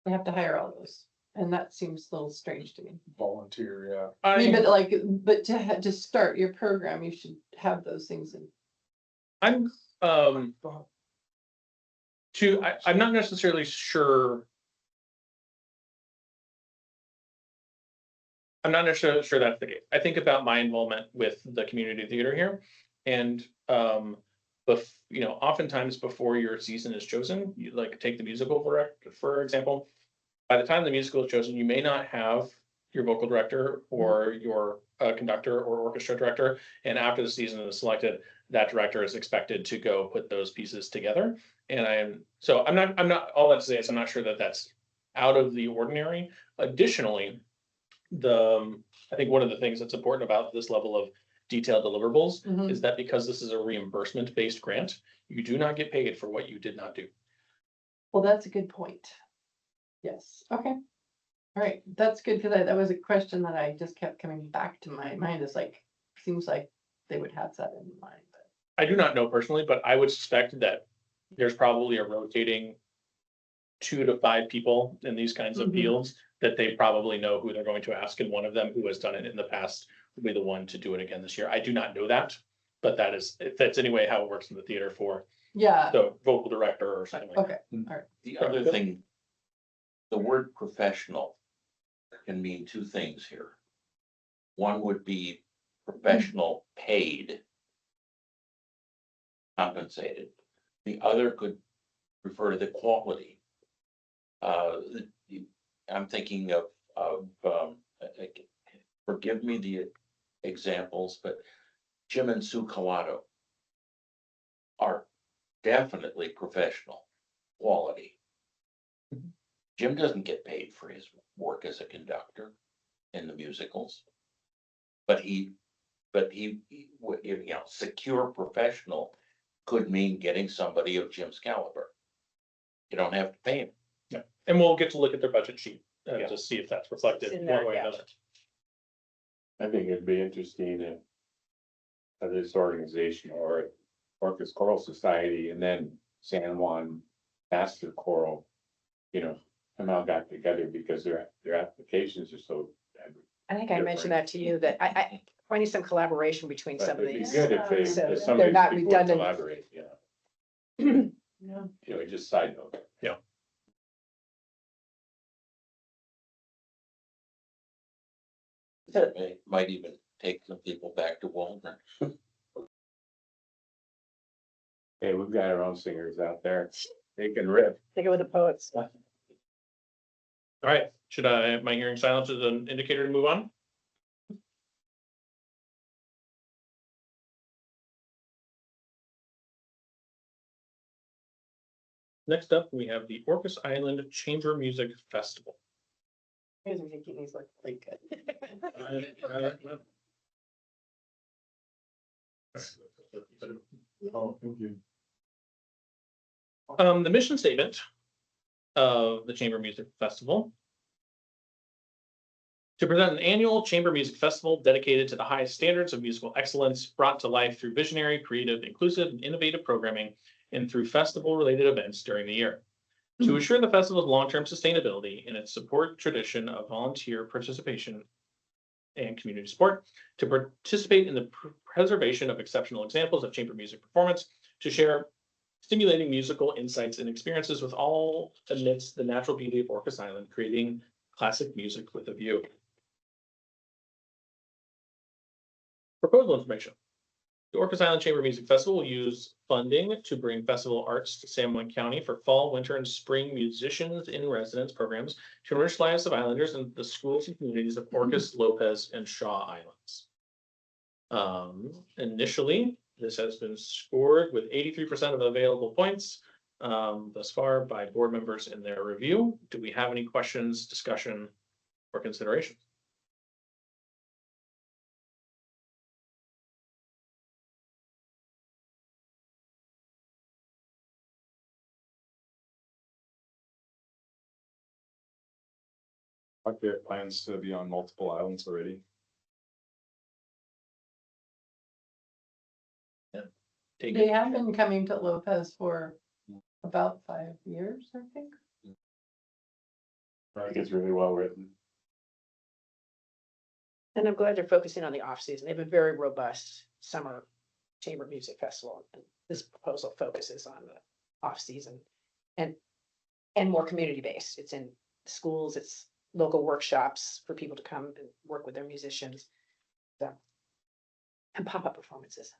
They have to hire all those. And that seems a little strange to me. Volunteer, yeah. I mean, but to start your program, you should have those things in. I'm I'm not necessarily sure. I'm not necessarily sure that's the case. I think about my involvement with the community theater here, and oftentimes before your season is chosen, you like take the musical for example. By the time the musical is chosen, you may not have your vocal director or your conductor or orchestra director, and after the season is selected, that director is expected to go put those pieces together. And I'm not all that to say is I'm not sure that that's out of the ordinary. Additionally, I think one of the things that's important about this level of detailed deliverables Mhm. is that because this is a reimbursement based grant, you do not get paid for what you did not do. Well, that's a good point. Yes, okay. All right, that's good, because that was a question that I just kept coming back to my mind. It's like, seems like they would have that in mind. I do not know personally, but I would suspect that there's probably a rotating 2 to 5 people in these kinds of Mhm. fields that they probably know who they're going to ask, and one of them who has done it in the past will be the one to do it again this year. I do not know that, but if that's anyway how it works in the theater for Yeah, the vocal director or something like that. okay, The other Go. thing, the word professional can mean two things here. One would be professional paid, compensated. The other could refer to the quality. I'm thinking of, forgive me the examples, but Jim and Sue Collado are definitely professional quality. Jim doesn't get paid for his work as a conductor in the musicals. But he, secure professional could mean getting somebody of Jim's caliber. You don't have to pay him. Yeah, and we'll get to look at their budget sheet Yeah. to see if that's reflected It's in one there, way or yeah. another. I think it'd be interesting if this organization or Orcas Choral Society and then San Juan Master Choral, somehow got together because their applications are so. I think I mentioned that to you, that I finding some collaboration between But some of it'd be these. good if they, So if some they're of not these people would redundant. collaborate, yeah. just side note. It might even take some people back to Waldron. Hey, we've got our own singers out there. They can rip. Take it with the poets. All right, am I hearing silence as an indicator to move on? Next up, we have the Orcas Island Chamber Music Festival. You guys are making these look really good. Oh, thank you. The mission statement of the Chamber Music Festival: to present an annual chamber music festival dedicated to the highest standards of musical excellence, brought to life through visionary, creative, inclusive, and innovative programming, and through festival-related events during the year. To assure the festival's long-term sustainability and its support tradition of volunteer participation and community support, to participate in the preservation of exceptional examples of chamber music performance, to share stimulating musical insights and experiences with all amidst the natural beauty of Orcas Island, creating classic music with a view. Proposal information. The Orcas Island Chamber Music Festival will use funding to bring festival arts to San Juan County for fall, winter, and spring musicians in residence programs to enrich the lives of islanders and the schools and communities of Orcas, Lopez, and Shaw Islands. Initially, this has been scored with 83% of available points thus far by board members in their review. Do we have any questions, discussion, or consideration? Like their plans to be on multiple islands already. They have been coming to Lopez for about 5 years, I think. I think it's really well written. And I'm glad they're focusing on the off season. They have a very robust summer chamber music festival. And this proposal focuses on the off season and more community based. It's in schools, it's local workshops for people to come and work with their musicians. So, and pop-up performances.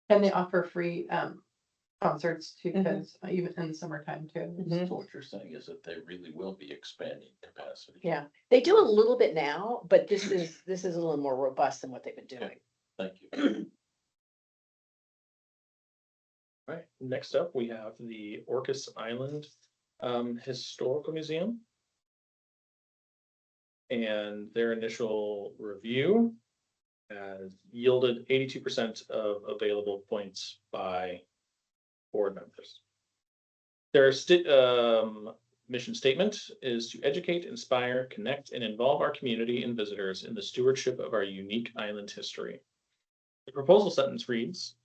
And they offer free concerts too, Mhm. because even in the summertime too. Mhm. So what you're saying is that they really will be expanding capacity. Yeah, they do a little bit now, but this is a little more robust than what they've been doing. Thank you. All right, next up, we have the Orcas Island Historical Museum. And their initial review has yielded 82% of available points by board members. There are mission statement is to educate, inspire, connect, and involve our community and visitors in the stewardship of our unique island history. The proposal sentence reads,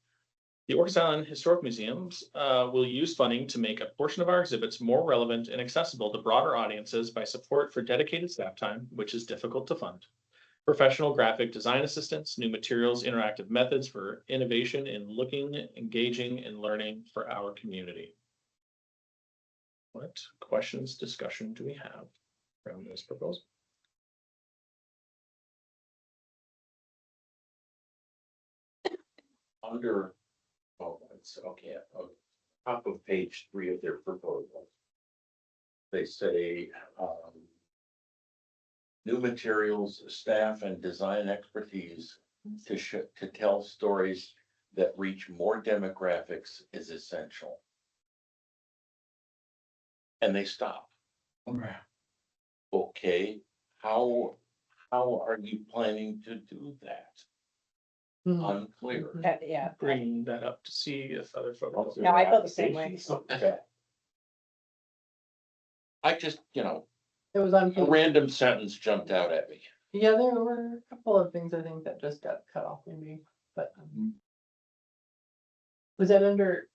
the Orcas Island Historic Museums will use funding to make a portion of our exhibits more relevant and accessible to broader audiences by support for dedicated staff time, which is difficult to fund. Professional graphic design assistance, new materials, interactive methods for innovation in looking, engaging, and learning for our community. What questions, discussion do we have around this proposal? Under, oh, it's okay, top of page 3 of their proposal. They say, new materials, staff and design expertise to tell stories that reach more demographics is essential. And they stop. Okay, how are you planning to do that? Hmm. Unclear. Yeah. Bring that up to see if other folks. No, I felt the same way. I just, It was on. a random sentence jumped out at me. Yeah, there were a couple of things I think that just got cut off maybe, but. Was that under,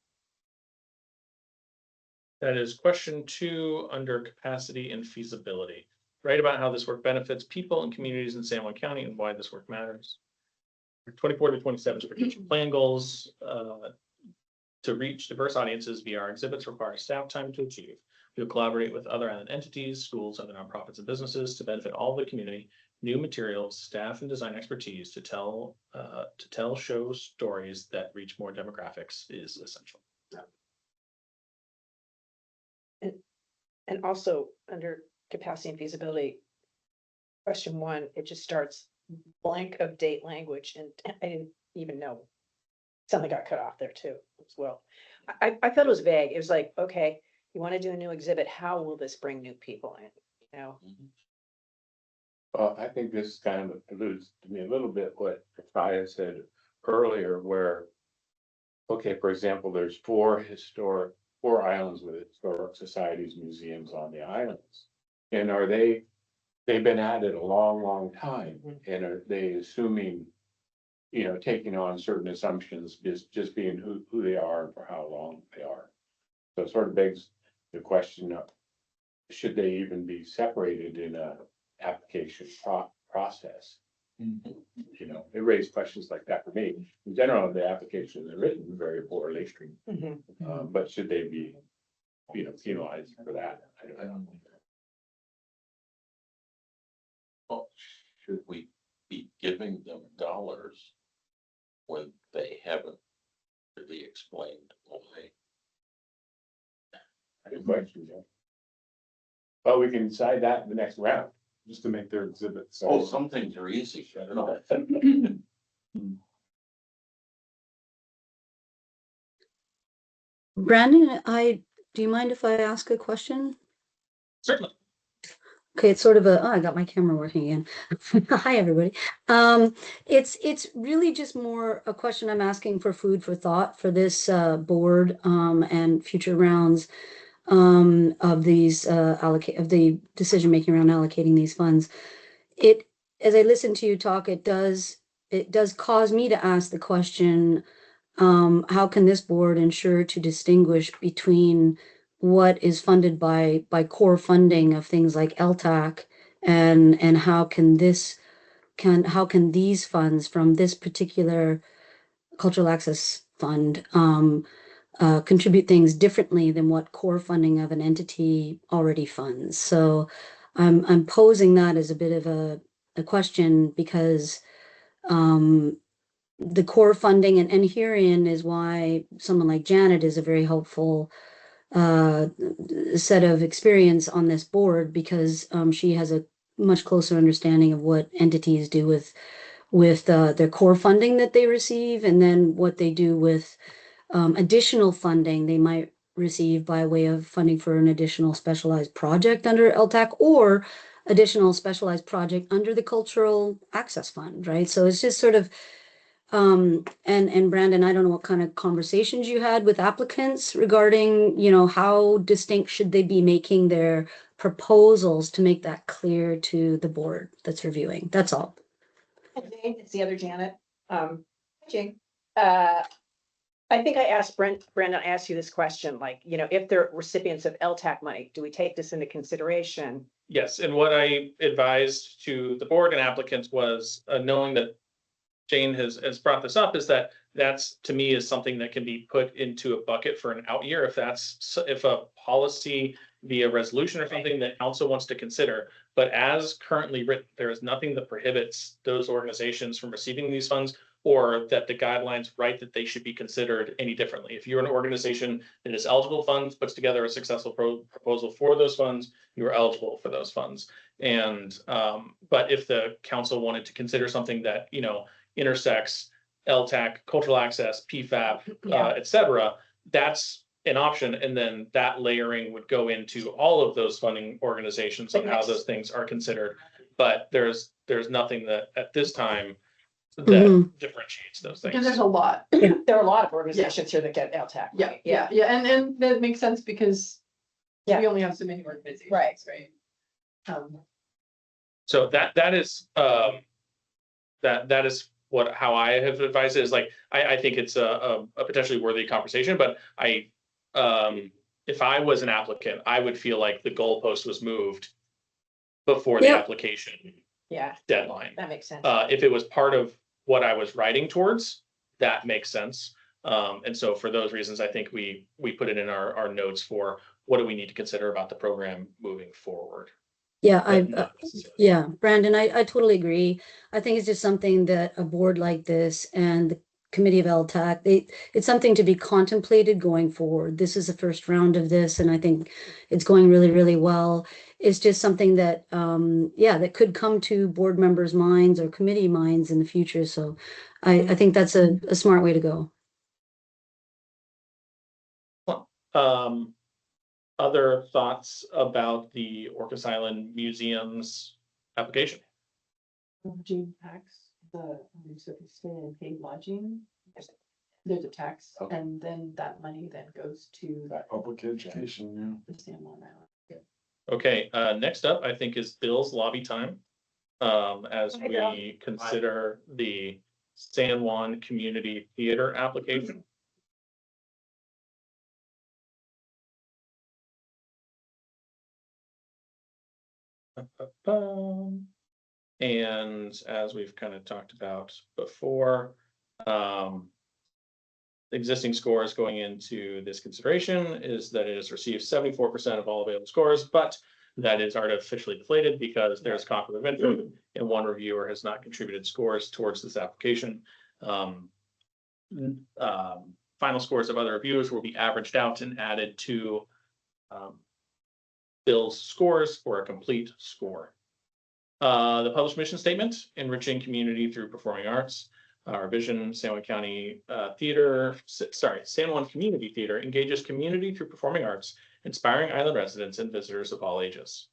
That is question 2 under capacity and feasibility. Write about how this work benefits people and communities in San Juan County and why this work matters. 24 to 27 strategic plan goals to reach diverse audiences via our exhibits require staff time to achieve. We will collaborate with other island entities, schools, other nonprofits, and businesses to benefit all the community. New materials, staff, and design expertise to tell show stories that reach more demographics is essential. And also under capacity and feasibility, question 1, it just starts blank of date language, and I didn't even know something got cut off there too as well. I felt it was vague. It was like, okay, you want to do a new exhibit, how will this bring new people in? You know, Well, I think this kind of alludes to me a little bit what Kaya said earlier, where, okay, for example, there's 4 islands with historic societies, museums on the islands. And they've been at it a long, long time, and are they assuming, taking on certain assumptions, just being who they are and for how long they are. So it sort of begs the question of, should they even be separated in a application process? It raised questions like that for me. In general, the applications are written very poorly, but should they be, penalized for that? I don't know. Well, should we be giving them dollars when they haven't really explained why? Good question, yeah. Well, we can decide that in the next round. Just to make their exhibits. Oh, some things are easy. I don't know. Brandon, do you mind if I ask a question? Certainly. Okay, it's sort of I got my camera working again. Hi, everybody. It's really just more a question I'm asking for food for thought for this board and future rounds of these of the decision making around allocating these funds. As I listen to you talk, it does cause me to ask the question, how can this board ensure to distinguish between what is funded by core funding of things like LTAC and how can these funds from this particular cultural access fund contribute things differently than what core funding of an entity already funds. So I'm posing that as a bit of a question because the core funding and herein is why someone like Janet is a very helpful set of experience on this board because she has a much closer understanding of what entities do with their core funding that they receive and then what they do with additional funding they might receive by way of funding for an additional specialized project under LTAC or additional specialized project under the Cultural Access Fund, right? So it's just sort of And Brandon, I don't know what kind of conversations you had with applicants regarding, you know, how distinct should they be making their proposals to make that clear to the board that's reviewing. That's all. And Jane, it's the other Janet. Hi, Jane. I think I asked Brandon, I asked you this question, like, you know, if they're recipients of LTAC money, do we take this into consideration? Yes, and what I advised to the board and applicants was, knowing that Jane has brought this up, is that that's, to me, is something that can be put into a bucket for an out year, if a policy via resolution or something that council wants to consider. But as currently written, there is nothing that prohibits those organizations from receiving these funds, or that the guidelines write that they should be considered any differently. If you're an organization that is eligible funds, puts together a successful proposal for those funds, you are eligible for those funds. And but if the council wanted to consider something that, you know, intersects LTAC, cultural access, PFAP, et cetera, that's an option. And then that layering would go into all of those funding organizations and how those things are considered. But there's nothing that at this time that differentiates those things. Because there's a lot. There are a lot of organizations here that get LTAC. Yeah, and that makes sense because we only have so many organizations, Right. right? So that is that is how I have advised it, is like, I think it's a potentially worthy conversation, but if I was an applicant, I would feel like the goalpost was moved before the application deadline. That makes sense. If it was part of what I was writing towards, that makes sense. And so for those reasons, I think we put it in our notes for what do we need to consider about the program moving forward. Yeah, Brandon, I totally agree. I think it's just something that a board like this and the committee of LTAC, it's something to be contemplated going forward. This is the first round of this, and I think it's going really, really well. It's just something that, that could come to board members' minds or committee minds in the future. So I think that's a smart way to go. Other thoughts about the Orcas Island Museum's application? Lodging tax, so if you stay and pay lodging, there's a tax, and then that money then goes to That public education, the San Juan Island. Okay, next up, I think, is Bill's lobby time. As we consider the San Juan Community Theater application. And as we've kind of talked about before, existing scores going into this consideration is that it has received 74% of all available scores, but that is artificially deflated because there's conflict of interest and one reviewer has not contributed scores towards this application. Final scores of other reviewers will be averaged out and added to Bill's scores for a complete score. The published mission statement: enriching community through performing arts. Our vision: San Juan County San Juan Community Theater engages community through performing arts, inspiring island residents and visitors of all ages.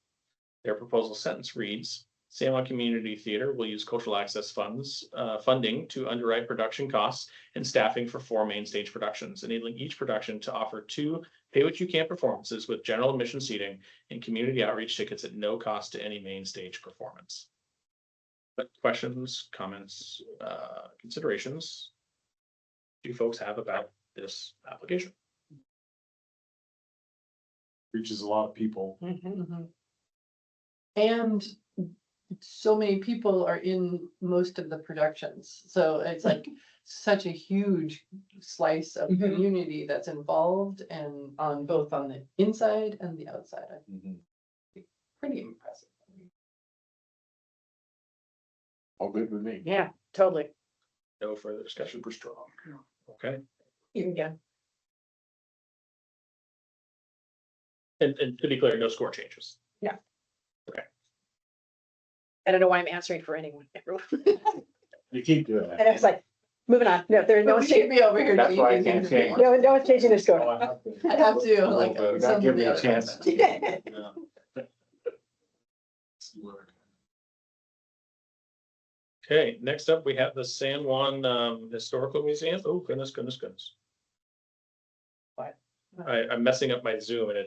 Their proposal sentence reads: San Juan Community Theater will use cultural access funding to underwrite production costs and staffing for 4 main stage productions, enabling each production to offer 2 pay-what-you-can performances with general admission seating and community outreach tickets at no cost to any main stage performance. But questions, comments, considerations do you folks have about this application? reaches a lot of people. And so many people are in most of the productions, so it's like such a huge slice of community that's involved, and on both on the inside and the outside. I think pretty impressive. All good with me. Yeah, totally. No further discussion. Super strong. Okay. You can go. And to be clear, no score changes. I don't know why I'm answering for anyone. Everyone. You keep doing that. And I was like, moving on. No, there's no No, one's should be over here. That's why I changing can't things. change. no one's changing the score. I have to, like. Not some give of me the a other chance. ones. Okay, next up, we have the San Juan Historical Museum. Oh, goodness. What? I'm messing up my Zoom and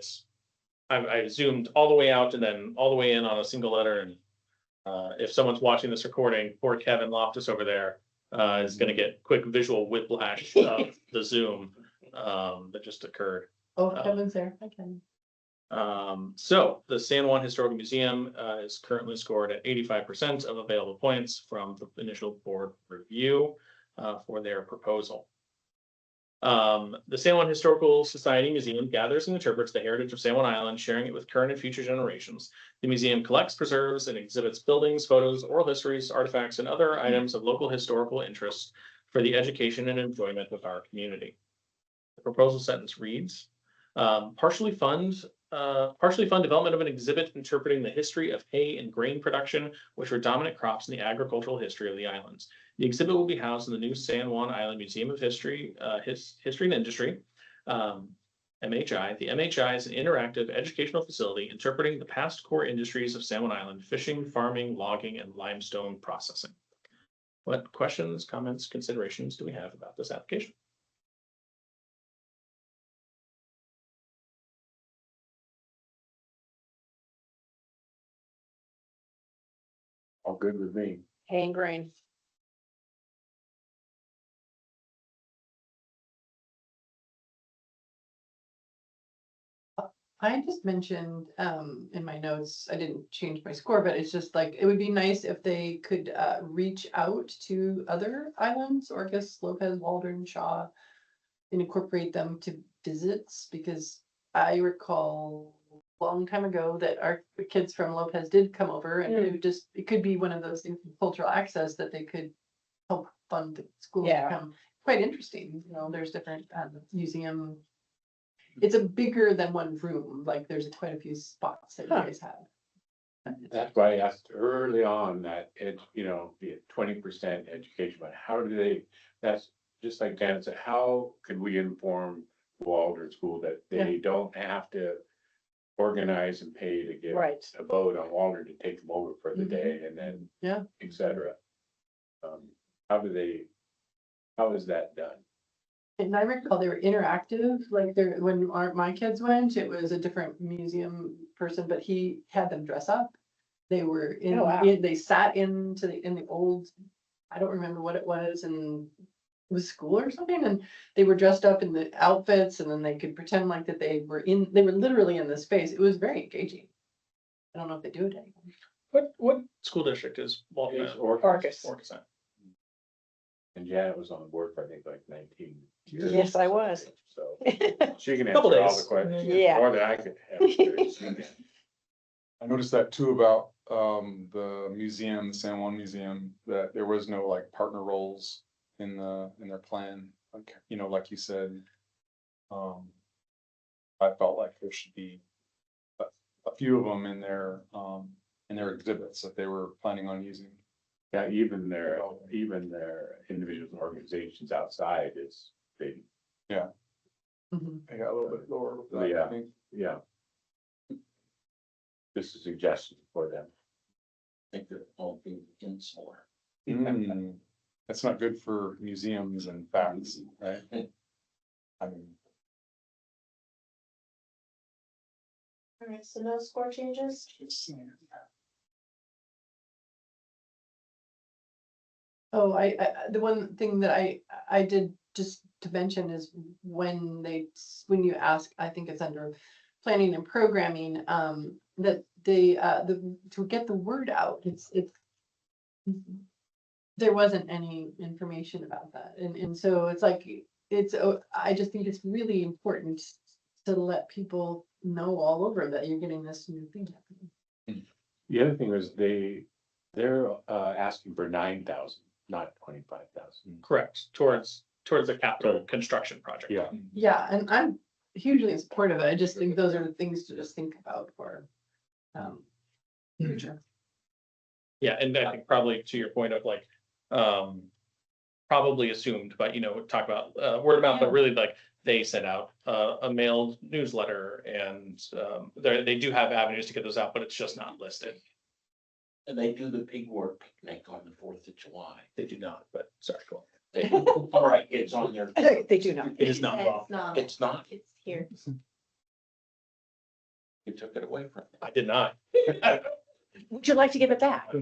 I zoomed all the way out and then all the way in on a single letter. And if someone's watching this recording, poor Kevin Loftus over there is gonna get quick visual whiplash of the Zoom that just occurred. Oh, Kevin's there. I can. So the San Juan Historical Museum is currently scored at 85% of available points from the initial board review for their proposal. The San Juan Historical Society Museum gathers and interprets the heritage of San Juan Island, sharing it with current and future generations. The museum collects, preserves, and exhibits buildings, photos, oral histories, artifacts, and other items of local historical interest for the education and enjoyment of our community. The proposal sentence reads, partially fund development of an exhibit interpreting the history of hay and grain production, which were dominant crops in the agricultural history of the islands. The exhibit will be housed in the new San Juan Island Museum of History, History and Industry, MHI. The MHI is an interactive educational facility interpreting the past core industries of San Juan Island: fishing, farming, logging, and limestone processing. What questions, comments, considerations do we have about this application? All good with me. Hay and grain. I just mentioned in my notes, I didn't change my score, but it's just like, it would be nice if they could reach out to other islands, Orcas, Lopez, Waldron, Shaw, and incorporate them to visits, because I recall a long time ago that our kids from Lopez did come over, and it would just, it could be one of those things, cultural access, that they could help fund the school to Yeah. come. Quite interesting, you know, there's different museum. It's a bigger than one room, like there's quite a few spots that you guys have. That's why I asked early on that it, be it 20% education, but how do they, that's just like Dan said, how could we inform Waldron School that they don't have to organize and pay to get Right. a boat on Waldron to take them over for the day and then, et cetera. How is that done? And I recall they were interactive, like there, when my kids went, it was a different museum person, but he had them dress up. They were in, Oh, wow. they sat in the old, I don't remember what it was, and it was school or something, and they were dressed up in the outfits, and then they could pretend like that they were literally in the space. It was very engaging. I don't know if they do it anymore. What school district is Walton? It's Orcas. Orcas. And Janet was on board for, I think, like 19 years. Yes, I was. So she can Couple answer all the days. questions, Yeah. more than I could answer. I noticed that too about the museum, the San Juan Museum, that there was no like partner roles in their plan. Like, like you said. I felt like there should be a few of them in their exhibits that they were planning on using. Yeah, even their individual organizations outside is big. Mhm. They got a little bit lower with that, I Yeah. think. Yeah. Just a suggestion for them. I think they're all being insular. Mm, That's not good for museums and facts, right? I mean, All right, so no score changes? Oh, the one thing that I did just to mention is when you ask, I think it's under planning and programming, that to get the word out, it's there wasn't any information about that. And so it's like, I just think it's really important to let people know all over that you're getting this new thing happening. The other thing is they're asking for 9,000, not 25,000. Correct, towards a capital construction project. yeah. Yeah, and I'm hugely in support of it. I just think those are the things to just think about for future. Yeah, and I think probably to your point of like, probably assumed, but talk about word of mouth, but really like they sent out a mailed newsletter and they do have avenues to get those out, but it's just not listed. And they do the pig war picnic on the 4th of July. They do not, but sorry, go on. They, all right, it's on their. They do not. It is not. It's not. It's not, It's here. you took it away from I did not. Would you like to give it back?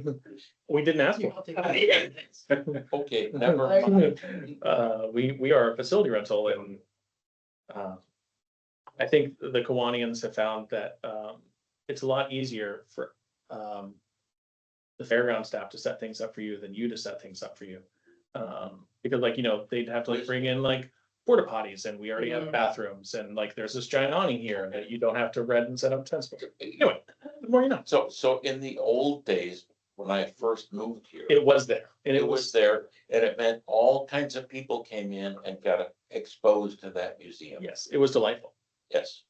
We didn't ask I'll for take it. it. Okay, never mind. We are a facility rental and I think the Kiwanians have found that it's a lot easier for the fairground staff to set things up for you than you to set things up for you. Because like, they'd have to like bring in like porta potties and we already have bathrooms and like there's this giant awning here that you don't have to rent and set up tents. for. Anyway, the more you know. So in the old days, when I first moved here, It was there and it was there, and it meant all kinds of people came in and got exposed to that museum. yes, it was delightful. Yes,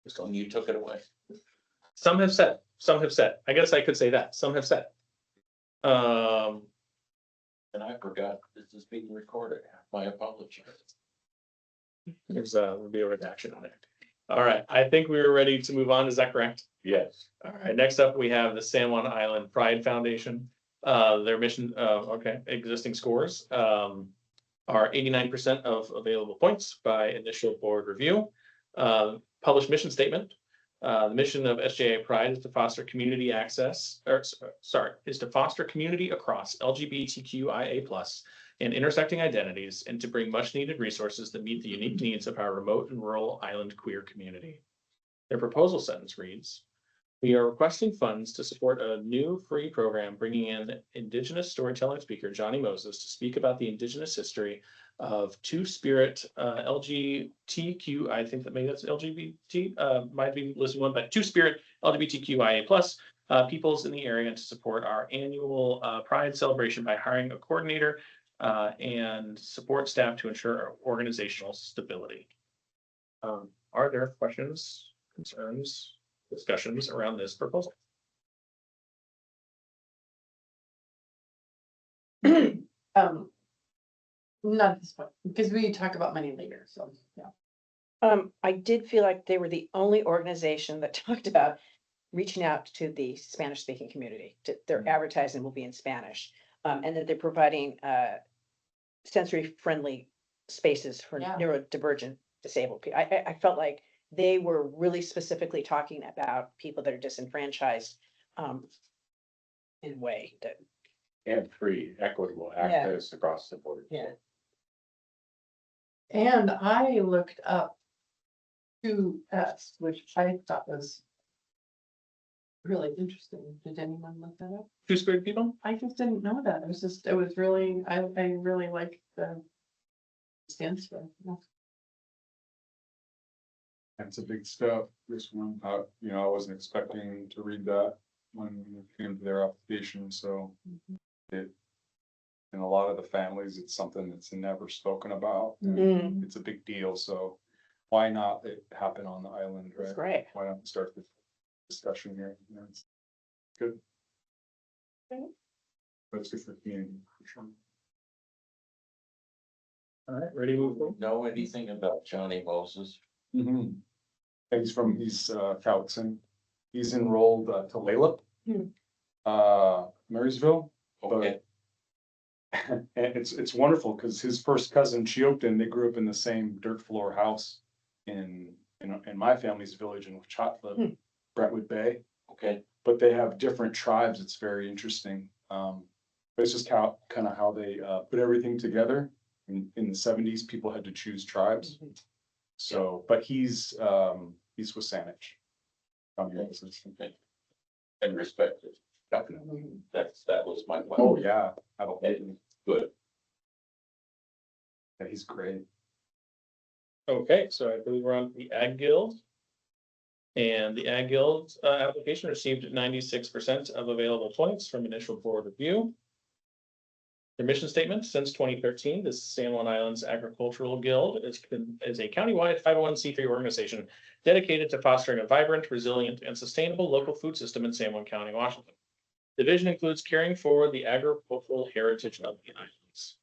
It was when delightful. you took it away. Some have said, I guess I could say that, some have said. And I forgot this is being recorded. My apologies. There's be a redaction on it. All right, I think we were ready to move on. Is that correct? Yes. All right, next up, we have the San Juan Island Pride Foundation. Their mission, existing scores are 89% of available points by initial board review. Published mission statement. The mission of SJA Pride is to foster community access, is to foster community across LGBTQIA+ and intersecting identities, and to bring much needed resources that meet the unique needs of our remote and rural island queer community. Their proposal sentence reads, we are requesting funds to support a new free program bringing in Indigenous storytelling speaker Johnny Moses to speak about the Indigenous history of Two-Spirit LGBTQ, I think that maybe that's LGBT, might be listed one, but Two-Spirit LGBTQIA+ peoples in the area, and to support our annual Pride celebration by hiring a coordinator and support staff to ensure our organizational stability. Are there questions, concerns, discussions around this proposal? Not at this point, because we talk about money later, so, yeah. I did feel like they were the only organization that talked about reaching out to the Spanish speaking community. Their advertising will be in Spanish. And that they're providing sensory friendly spaces for Yeah. neurodivergent disabled people. I felt like they were really specifically talking about people that are disenfranchised in a way that, And free, equitable access across the board. Yeah. And I looked up 2S, which I thought was really interesting. Did anyone look that up? Two-Spirit people? I just didn't know that. It was really, I really like the stands for. Yeah. That's a big step, this one, I wasn't expecting to read that when it came to their application, so. In a lot of the families, it's something that's never spoken about. Mm. It's a big deal, so why not it happen on the island, it's right? great. Why not start the discussion here? It's good. That's good for the community, for sure. All right, ready to move forward? Know anything about Johnny Moses? Mm-hmm. He's Cowichan. He's enrolled to Layla. Marysville. Okay, And it's wonderful because his first cousin Chioten, they grew up in the same dirt floor house in my family's village in Wachotla, Brentwood Bay. okay, But they have different tribes. It's very interesting. But it's just kind of how they put everything together. In the 70s, people had to choose tribes. So, but he's Wasanich. okay. And respected. Definitely. That was my question. Oh, yeah. Absolutely. Good. Yeah, he's great. Okay, so I believe we're on the Ag Guild. And the Ag Guild application received 96% of available points from initial board review. Their mission statement: since 2013, the San Juan Islands Agricultural Guild is a countywide 501c3 organization dedicated to fostering a vibrant, resilient, and sustainable local food system in San Juan County, Washington. The vision includes carrying forward the agricultural heritage of the islands.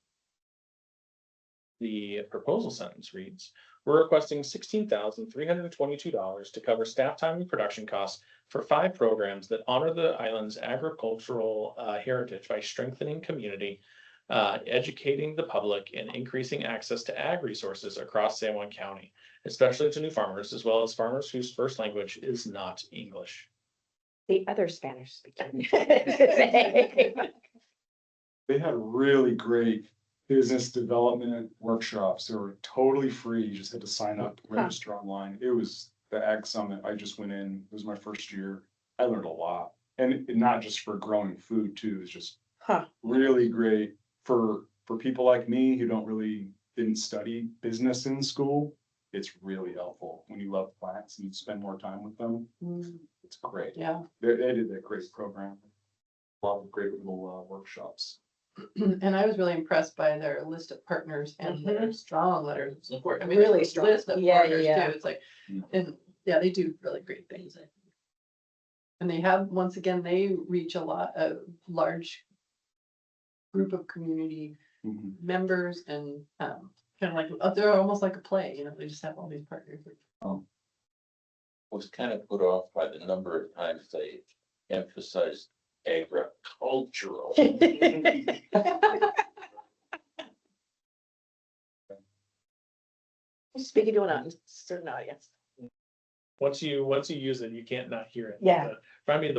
The proposal sentence reads, we're requesting $16,322 to cover staff time and production costs for 5 programs that honor the island's agricultural heritage by strengthening community, educating the public, and increasing access to ag resources across San Juan County, especially to new farmers, as well as farmers whose first language is not English. The other Spanish speaking. They had really great business development workshops. They were totally free. You just had to sign up, register online. It was the Ag Summit. I just went in. It was my first year. I learned a lot. And not just for growing food too. It's just really great for people like me who didn't study business in school. It's really helpful when you love plants and you spend more time with them. It's great. Yeah. They did a great program. A lot of great little workshops. And I was really impressed by their list of partners and their strong letters of support. I mean, Really there's a strong. list of Yeah, partners yeah. too. It's like, Mm. and yeah, they do really great things. I think. And they have, once again, they reach a large group of community Mhm. members and kind of like, they're almost like a play, you know, they just have all these partners. Was kind of put off by the number of times they emphasized agricultural. Speaking to a certain audience. Once you use it, you can't not hear it. Yeah. Remind me of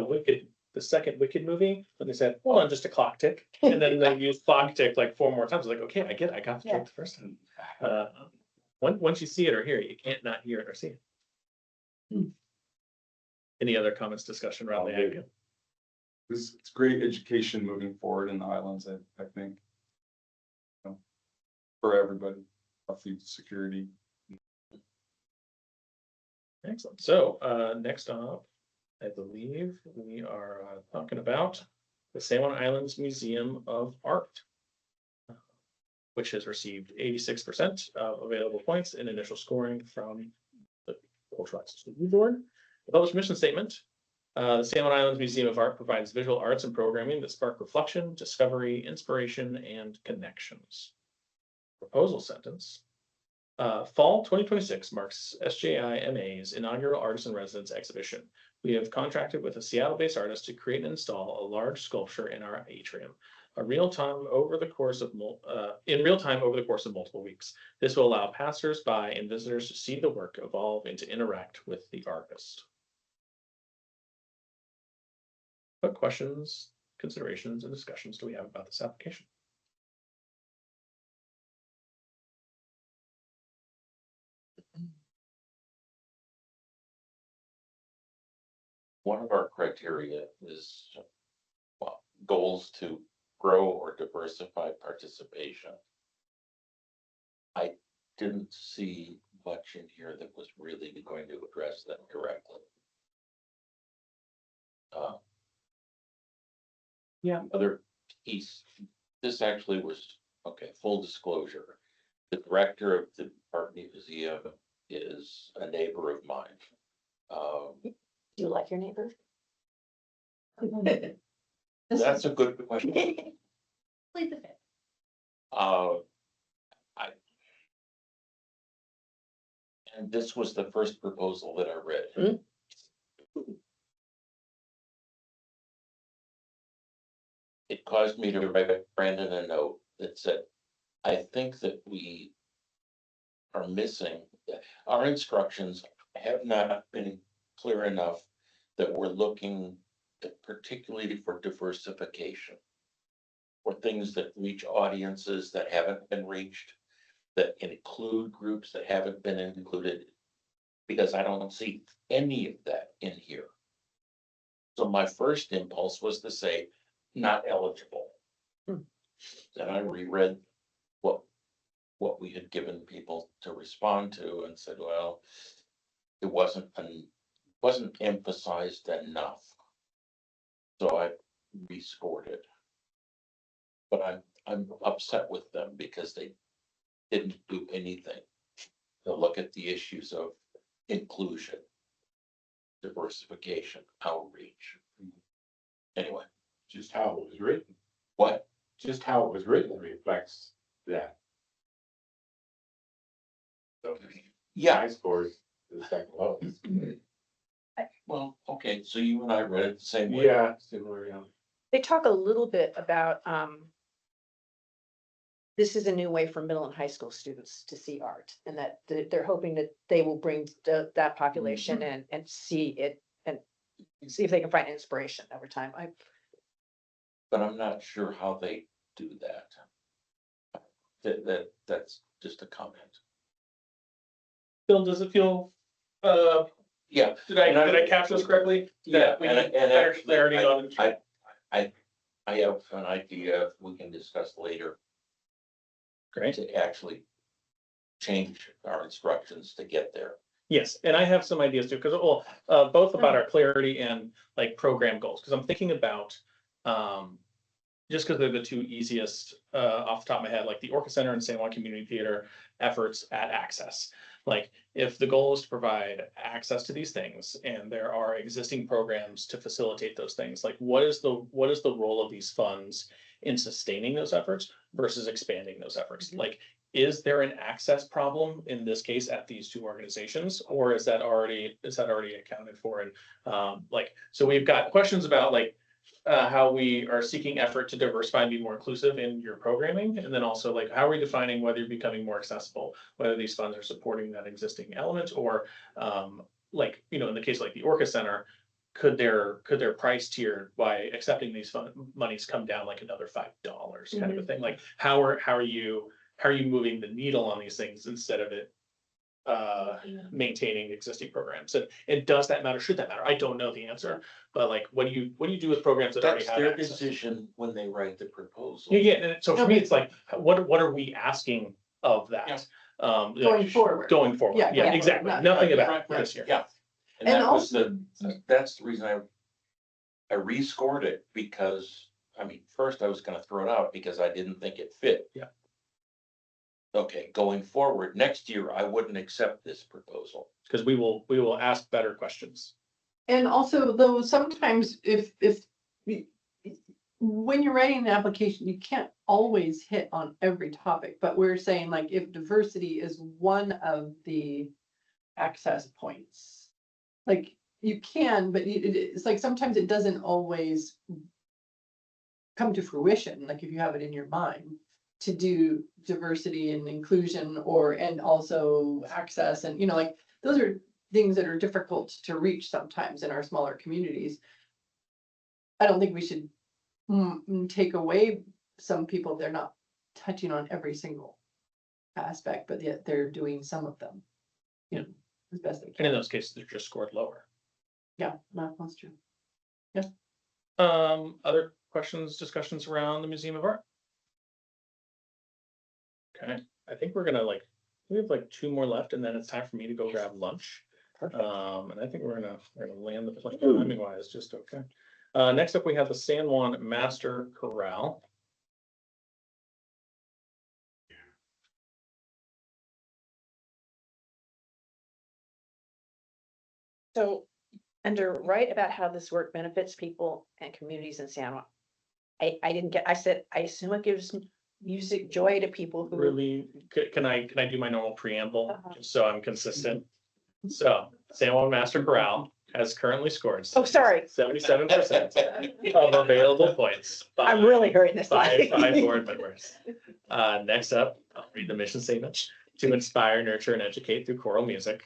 the second Wicked movie, when they said, hold on, just a clock tick. And then they used clock tick like 4 more times. Like, okay, I got the joke the first time. Once you see it or hear it, you can't not hear it or see it. Any other comments, discussion around the ag? It's great education moving forward in the islands, I think. You know, for everybody, food security. Excellent. So, next up, I believe we are talking about the San Juan Islands Museum of Art, which has received 86% of available points in initial scoring from the Cultural Access Review Board. The published mission statement. The San Juan Islands Museum of Art provides visual arts and programming that spark reflection, discovery, inspiration, and connections. Proposal sentence. Fall 2026 marks SJIMA's inaugural Artist in Residence exhibition. We have contracted with a Seattle-based artist to create and install a large sculpture in our atrium, in real time over the course of multiple weeks. This will allow passers-by and visitors to see the work evolve and to interact with the artist. What questions, considerations, and discussions do we have about this application? One of our criteria is goals to grow or diversify participation. I didn't see much in here that was really going to address that directly. Other piece, this actually was, okay, full disclosure. The director of the Art Museum is a neighbor of mine. Do you like your neighbor? That's a good question. Please the fifth. And this was the first proposal that I read. It caused me to write Brandon a note that said, I think that we are missing, our instructions have not been clear enough that we're looking particularly for diversification. Or things that reach audiences that haven't been reached, that include groups that haven't been included. Because I don't see any of that in here. So my first impulse was to say, not eligible. Then I reread what we had given people to respond to and said, well, it wasn't emphasized enough. So I rescored it. But I'm upset with them because they didn't do anything to look at the issues of inclusion, diversification, outreach. Anyway, Just how it was written, what? just how it was written reflects that. So Yeah, I scored the second lowest. well, okay, so you and I read it the same way. Yeah, similar, yeah. They talk a little bit about, this is a new way for middle and high school students to see art, and that they're hoping that they will bring that population in and see it and see if they can find inspiration over time. But I'm not sure how they do that. That's just a comment. Bill, does it feel, Yeah. did I capture this correctly? Yeah, That we and need and better actually, clarity on. I have an idea we can discuss later Great. to actually change our instructions to get there. Yes, and I have some ideas too, because, well, both about our clarity and like program goals, because I'm thinking about, just because they're the two easiest, off the top of my head, like the Orca Center and San Juan Community Theater efforts at access. Like, if the goal is to provide access to these things and there are existing programs to facilitate those things, like what is the role of these funds in sustaining those efforts versus expanding those efforts? Like, is there an access problem in this case at these two organizations, or is that already accounted for? And like, so we've got questions about like how we are seeking effort to diversify and be more inclusive in your programming, and then also like how are we defining whether you're becoming more accessible, whether these funds are supporting that existing element, or like, you know, in the case of like the Orca Center, could their price tier by accepting these monies come down like another $5 kind of a thing? Like how are you moving the needle on these things instead of it maintaining existing programs? And does that matter? Should that matter? I don't know the answer, but like, what do you do with programs that already That's have their access? decision when they write the proposal. Yeah, and so for me, it's like, what are we asking of that? Going forward. Going forward, Yeah, yeah, going exactly, forward, nothing Right, about right, right, this year. yeah. And And that was that's the reason I rescored it, because, I mean, first I was gonna throw it out because I didn't think it fit. Yeah. Okay, going forward, next year, I wouldn't accept this proposal. Because we will ask better questions. And also, though, sometimes if when you're writing an application, you can't always hit on every topic, but we're saying like if diversity is one of the access points, like you can, but it's like sometimes it doesn't always come to fruition, like if you have it in your mind to do diversity and inclusion and also access, and like those are things that are difficult to reach sometimes in our smaller communities. I don't think we should take away some people. They're not touching on every single aspect, but yet they're doing some of them, as best they And can. in those cases, they're just scored lower. Yeah, that's true. Other questions, discussions around the Museum of Art? Okay, I think we have like two more left, and then it's time for me to go grab lunch. Perfect. And I think we're gonna land the plane timing wise, just okay. Next up, we have the San Juan Master Chorale. So, under write about how this work benefits people and communities in San Juan. I didn't get, I said, I assume it gives music joy to people who. Really, can I do my normal preamble, Uh-huh. just so I'm consistent? So, San Juan Master Chorale has currently scored. Oh, sorry. 77% of available points. I'm really hurting this. By board members. Next up, I'll read the mission statement: to inspire, nurture, and educate through choral music.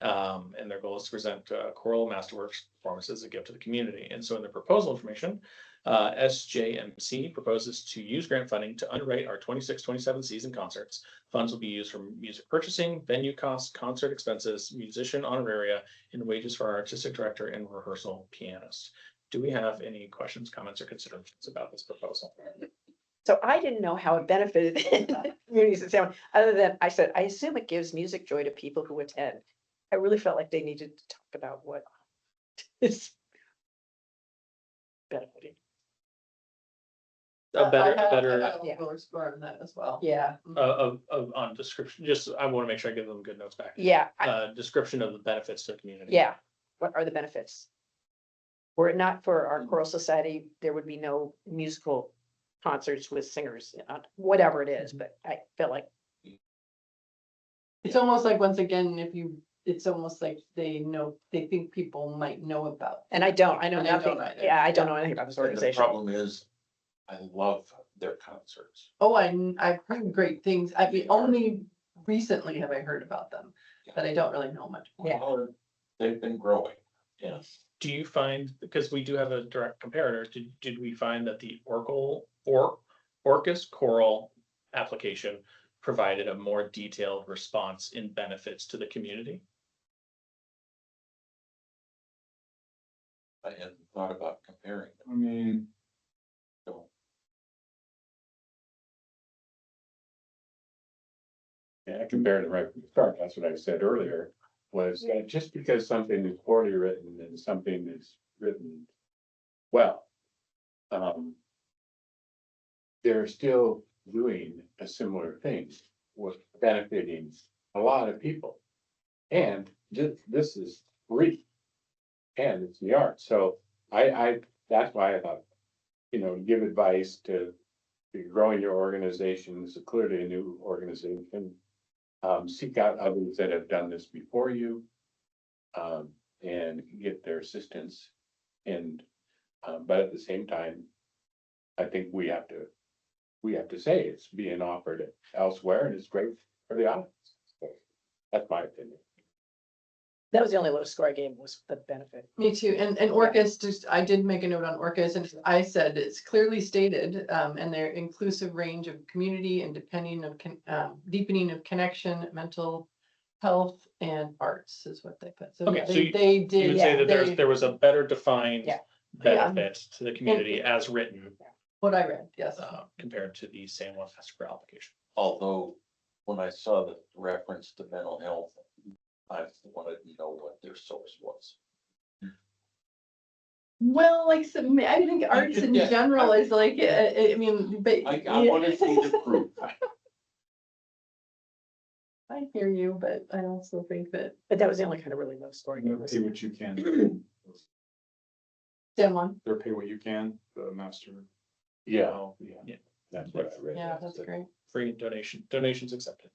And their goal is to present choral masterworks performances as a gift to the community. And so in the proposal information, SJMC proposes to use grant funding to underwrite our 26-27 season concerts. Funds will be used for music purchasing, venue costs, concert expenses, musician honoraria, and wages for our artistic director and rehearsal pianist. Do we have any questions, comments, or considerations about this proposal? So I didn't know how it benefited communities in San Juan, other than I said, I assume it gives music joy to people who attend. I really felt like they needed to talk about what is benefiting. A better I Yeah. will score on that as well. Yeah, on description, just I want to make sure I give them good notes back. yeah, Description of the benefits to the community. yeah. What are the benefits? Were it not for our choral society, there would be no musical concerts with singers, whatever it is, but I felt like It's almost like, once again, it's almost like they think people might know about. And I don't, I know And I don't nothing, either. yeah, I don't know Yeah. anything about this And the organization. problem is, I love their concerts. Oh, I've heard great things. I mean, only recently have I heard about them, but I don't really know much more. Yeah. Well, they've been growing, yes. Do you find, because we do have a direct comparator, did we find that the Orcus choral application provided a more detailed response in benefits to the community? I hadn't thought about comparing them. I mean, So, Yeah, I compared it right from the start. That's what I said earlier, was that just because something is poorly written and something is written well, they're still doing a similar thing with benefiting a lot of people. And this is free. And it's the art. So that's why I thought, give advice to growing your organization. This is clearly a new organization. Seek out others that have done this before you. And get their assistance. And, but at the same time, I think we have to say it's being offered elsewhere and it's great for the audience. So that's my opinion. That was the only low score I gave, was the benefit. Me too. And Orcus, I did make a note on Orcus, and I said it's clearly stated, and their inclusive range of community and deepening of connection, mental health and arts is what they put. So Okay, yeah, so they You did. would say that they- there was a better defined Yeah. benefit to the community as written, What I read, yes. compared to the San Juan Festival application. although, when I saw the reference to mental health, I wanted to know what their source was. Well, like, I think arts in Yeah, general is like, I mean, but. I want to see the proof. I hear you, but I also think that But that was the only kind of really low score I gave. pay what you can, San Juan, they're pay what you can, the master. Yeah. Yeah. That's what I read. yeah, that's great. Free donations accepted.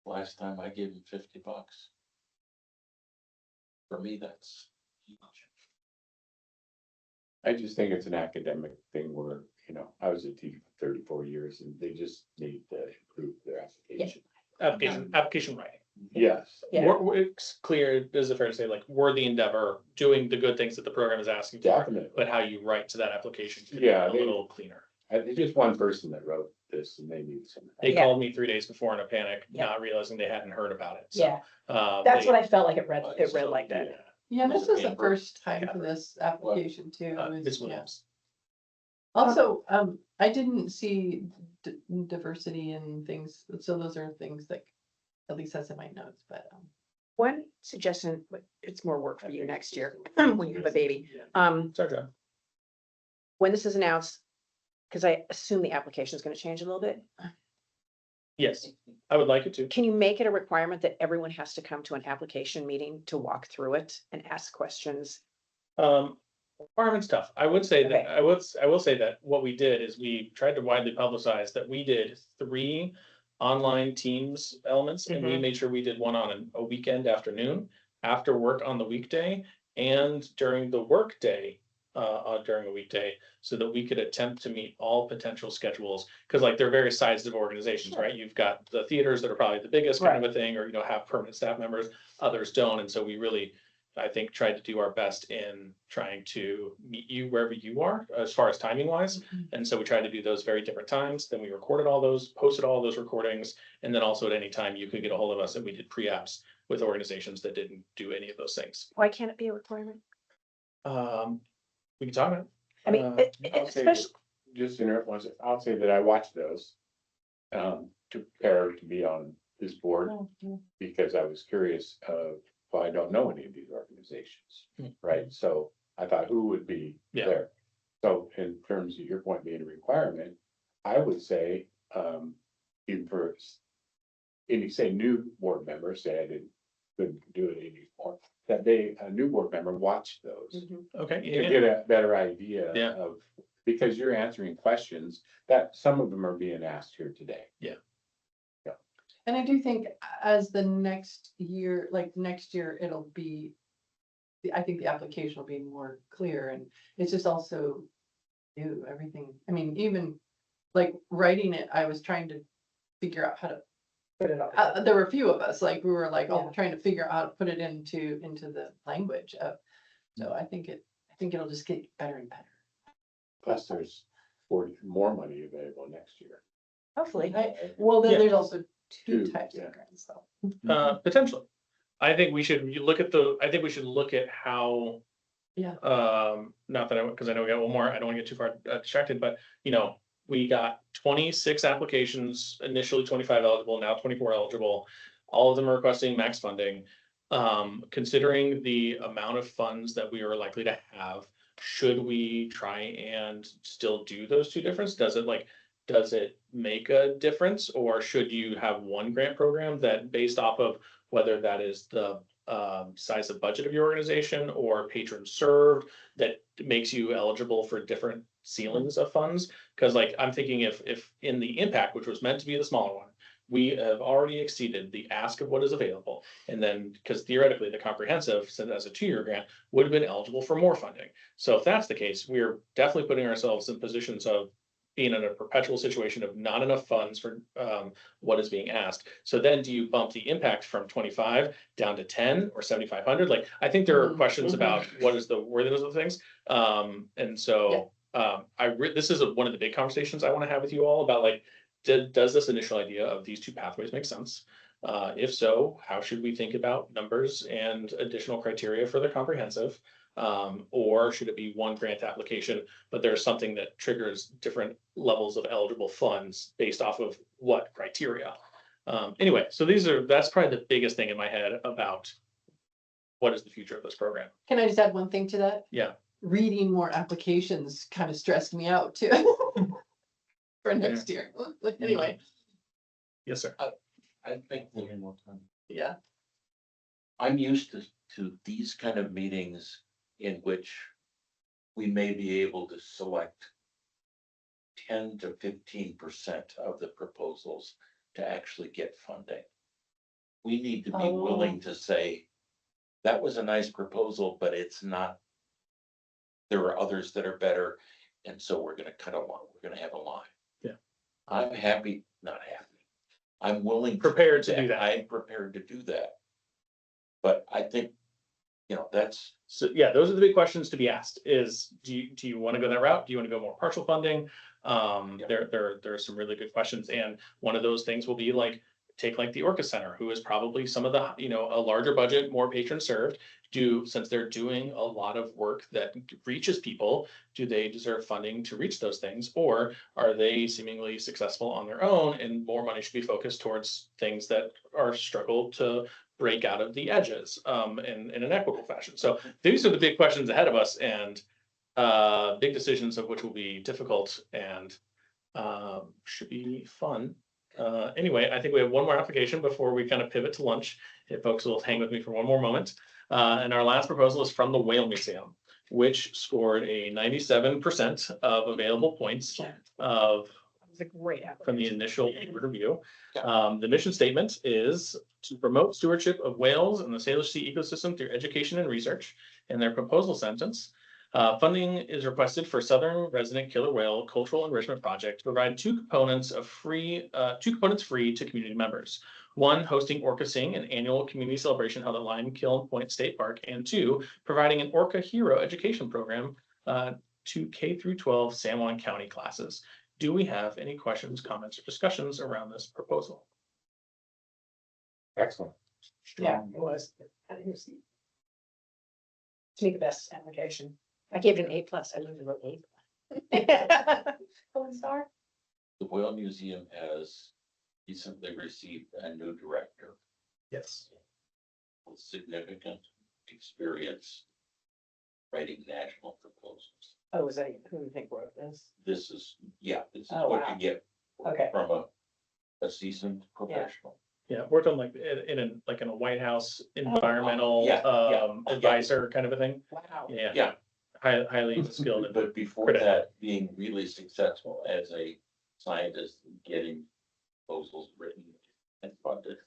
Last time I gave him $50. For me, that's huge. I just think it's an academic thing where, I was a teacher for 34 years and they just need to improve their application. Application writing. Yes, Yeah. It's clear, is it fair to say, like, worthy endeavor, doing the good things that the program is asking for, definitely. but how you write to that application could be Yeah, a little cleaner. It's just one person that wrote this and they need some. They Yeah. called me 3 days before in a panic, Yeah. not realizing they hadn't heard about it. So, Yeah, that's they- what I felt like it read like that. Yeah. Yeah, this is the Amber? first time for this application too. Ms. Yeah. Williams. Also, I didn't see diversity in things, so those are things that at least that's in my notes, but. One suggestion, but it's more work for you next year, when you have a baby. It's our job. When this is announced, because I assume the application is gonna change a little bit, Yes, I would like it to. can you make it a requirement that everyone has to come to an application meeting to walk through it and ask questions? Requirements tough. I would say that, Okay. I will say that what we did is we tried to widely publicize that we did 3 online Teams elements, and we made sure we did one on a weekend afternoon, after work on the weekday, and during the workday, during a weekday, so that we could attempt to meet all potential schedules. Cause like there are various sizes of organizations, right? You've got the theaters that are probably the biggest kind of a thing, or, have permanent staff members, others don't. And so we really, I think, tried to do our best in trying to meet you wherever you are, as far as timing wise. And so we tried to do those very different times. Then we recorded all those, posted all those recordings. And then also at any time you could get a hold of us, and we did pre-apps with organizations that didn't do any of those things. Why can't it be a requirement? We can talk about it. I mean, I'll say that- especially, Just to interrupt one second, I'll say that I watched those. To prepare to be on this board, because I was curious well, I don't know any of these organizations, right? So I thought, who would be Yeah. there? So in terms of your point being a requirement, I would say, even for any, say, new board members, say I couldn't do it anymore, that a new board member watch those. Mhm. Okay. To Yeah. get a better idea Yeah. of because you're answering questions that some of them are being asked here today. And I do think as the next year, like next year, it'll be, I think the application will be more clear and it's just also new, everything. I mean, even like writing it, I was trying to figure out how to, Put it all. there were a few of us, like we were like, Yeah. oh, trying to figure out how to put it into the language of. So I think it'll just get better and better. Plus, there's 40 more money available next year. Hopefully. Well, then Yeah. there's also two Two, types yeah. of grants though. Potentially. I think we should look at how, Yeah. not that because I know we got one more, I don't want to get too far distracted, but we got 26 applications, initially 25 eligible, now 24 eligible. All of them are requesting max funding. Considering the amount of funds that we are likely to have, should we try and still do those two difference? Does it make a difference, or should you have one grant program that based off of whether that is the size of budget of your organization or patron served that makes you eligible for different ceilings of funds? Because I'm thinking if in the impact, which was meant to be the smaller one, we have already exceeded the ask of what is available. And then, because theoretically the comprehensive, since as a 2-year grant, would have been eligible for more funding. So if that's the case, we're definitely putting ourselves in positions of being in a perpetual situation of not enough funds for what is being asked. So then do you bump the impact from 25 down to 10 or 7,500? I think there are Mhm. questions about what is the worthiness of things. And so this is one of the big conversations I want to have with you all about does this initial idea of these two pathways make sense? If so, how should we think about numbers and additional criteria for the comprehensive? Or should it be one grant application, but there's something that triggers different levels of eligible funds based off of what criteria? Anyway, so that's probably the biggest thing in my head about what is the future of this program. Can I just add one thing to that? Yeah. Reading more applications kind of stressed me out too. For next year. Anyway, Yes, sir. I think that yeah. I'm used to these kind of meetings in which we may be able to select 10 to 15% of the proposals to actually get funding. We need to be willing to say, that was a nice proposal, but it's not. There are others that are better, and so we're gonna cut a line, we're gonna have a line. Yeah. I'm happy, not happy. I'm willing. Prepared to do that. I'm prepared to do that. But I think, that's. So yeah, those are the big questions to be asked is, do you want to go that route? Do you want to go more partial funding? There are some really good questions. And one of those things will be take the Orca Center, who is probably some of the, a larger budget, more patron served. Since they're doing a lot of work that reaches people, do they deserve funding to reach those things? Or are they seemingly successful on their own and more money should be focused towards things that are struggle to break out of the edges in an equitable fashion? So these are the big questions ahead of us and big decisions of which will be difficult and should be fun. Anyway, I think we have one more application before we kind of pivot to lunch. If folks will hang with me for one more moment. And our last proposal is from the Whale Museum, which scored a 97% of available points of It's a great from the application. initial review. The mission statement is to promote stewardship of whales and the Salish Sea ecosystem through education and research. In their proposal sentence, funding is requested for Southern Resident Killer Whale Cultural Enrichment Project to provide two components free to community members. One, hosting Orca Sing, an annual community celebration held at Lime Kiln Point State Park, and two, providing an Orca Hero education program to K through 12 San Juan County classes. Do we have any questions, comments, or discussions around this proposal? Excellent. Yeah, it was. To me, the best application. I gave it an A+. I literally wrote A. Golden star. The Whale Museum has recently received a new director Yes. with significant experience writing national proposals. Oh, was that, who do you think wrote this? This is Oh, what wow. you get Okay. from a seasoned professional. Yeah, worked on in a White House environmental Yeah. advisor kind of a thing. Wow. Yeah. Yeah. highly skilled. and- But before Critic. that, being really successful as a scientist, getting proposals written and funded.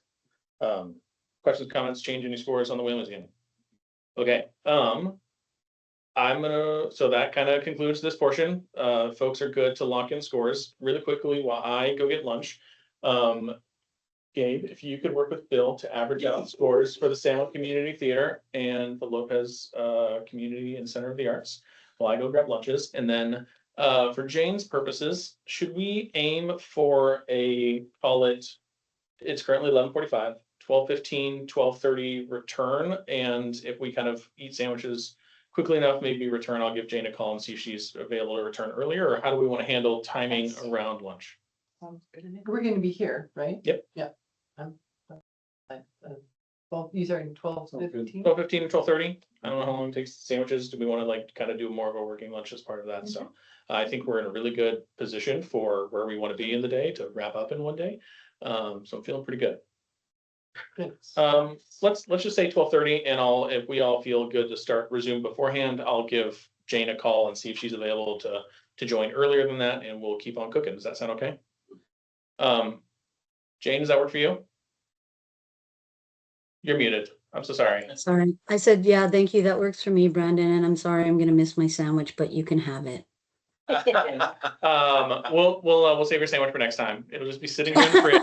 Questions, comments, change any scores on the Whalens game? Okay, so that kind of concludes this portion. Folks are good to lock in scores really quickly while I go get lunch. Gabe, if you could work with Bill to average out scores for the Salem Community Theater and the Lopez Community and Center of the Arts while I go grab lunches. And then for Jane's purposes, should we aim for call it, it's currently 11:45, 12:15, 12:30 return. And if we kind of eat sandwiches quickly enough, maybe return, I'll give Jane a call and see if she's available to return earlier, or how do we want to handle timing around lunch? We're gonna be here, right? Yep. Yeah. Well, these are 12:15. 12:15 to 12:30. I don't know how long it takes sandwiches. Do we want to like kind of do more of a working lunch as part of that? So I think we're in a really good position for where we want to be in the day to wrap up in one day. So I'm feeling pretty good. Let's just say 12:30, and if we all feel good to resume beforehand, I'll give Jane a call and see if she's available to join earlier than that, and we'll keep on cooking. Does that sound okay? Jane, does that work for you? You're muted. I'm so sorry. Sorry. I said, yeah, thank you. That works for me, Brandon. And I'm sorry, I'm gonna miss my sandwich, but you can have it. We'll save your sandwich for next time. It'll just be sitting here in the fridge.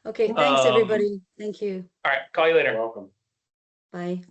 Okay, thanks, Um, everybody. Thank you. All right, call you later. Welcome. Bye.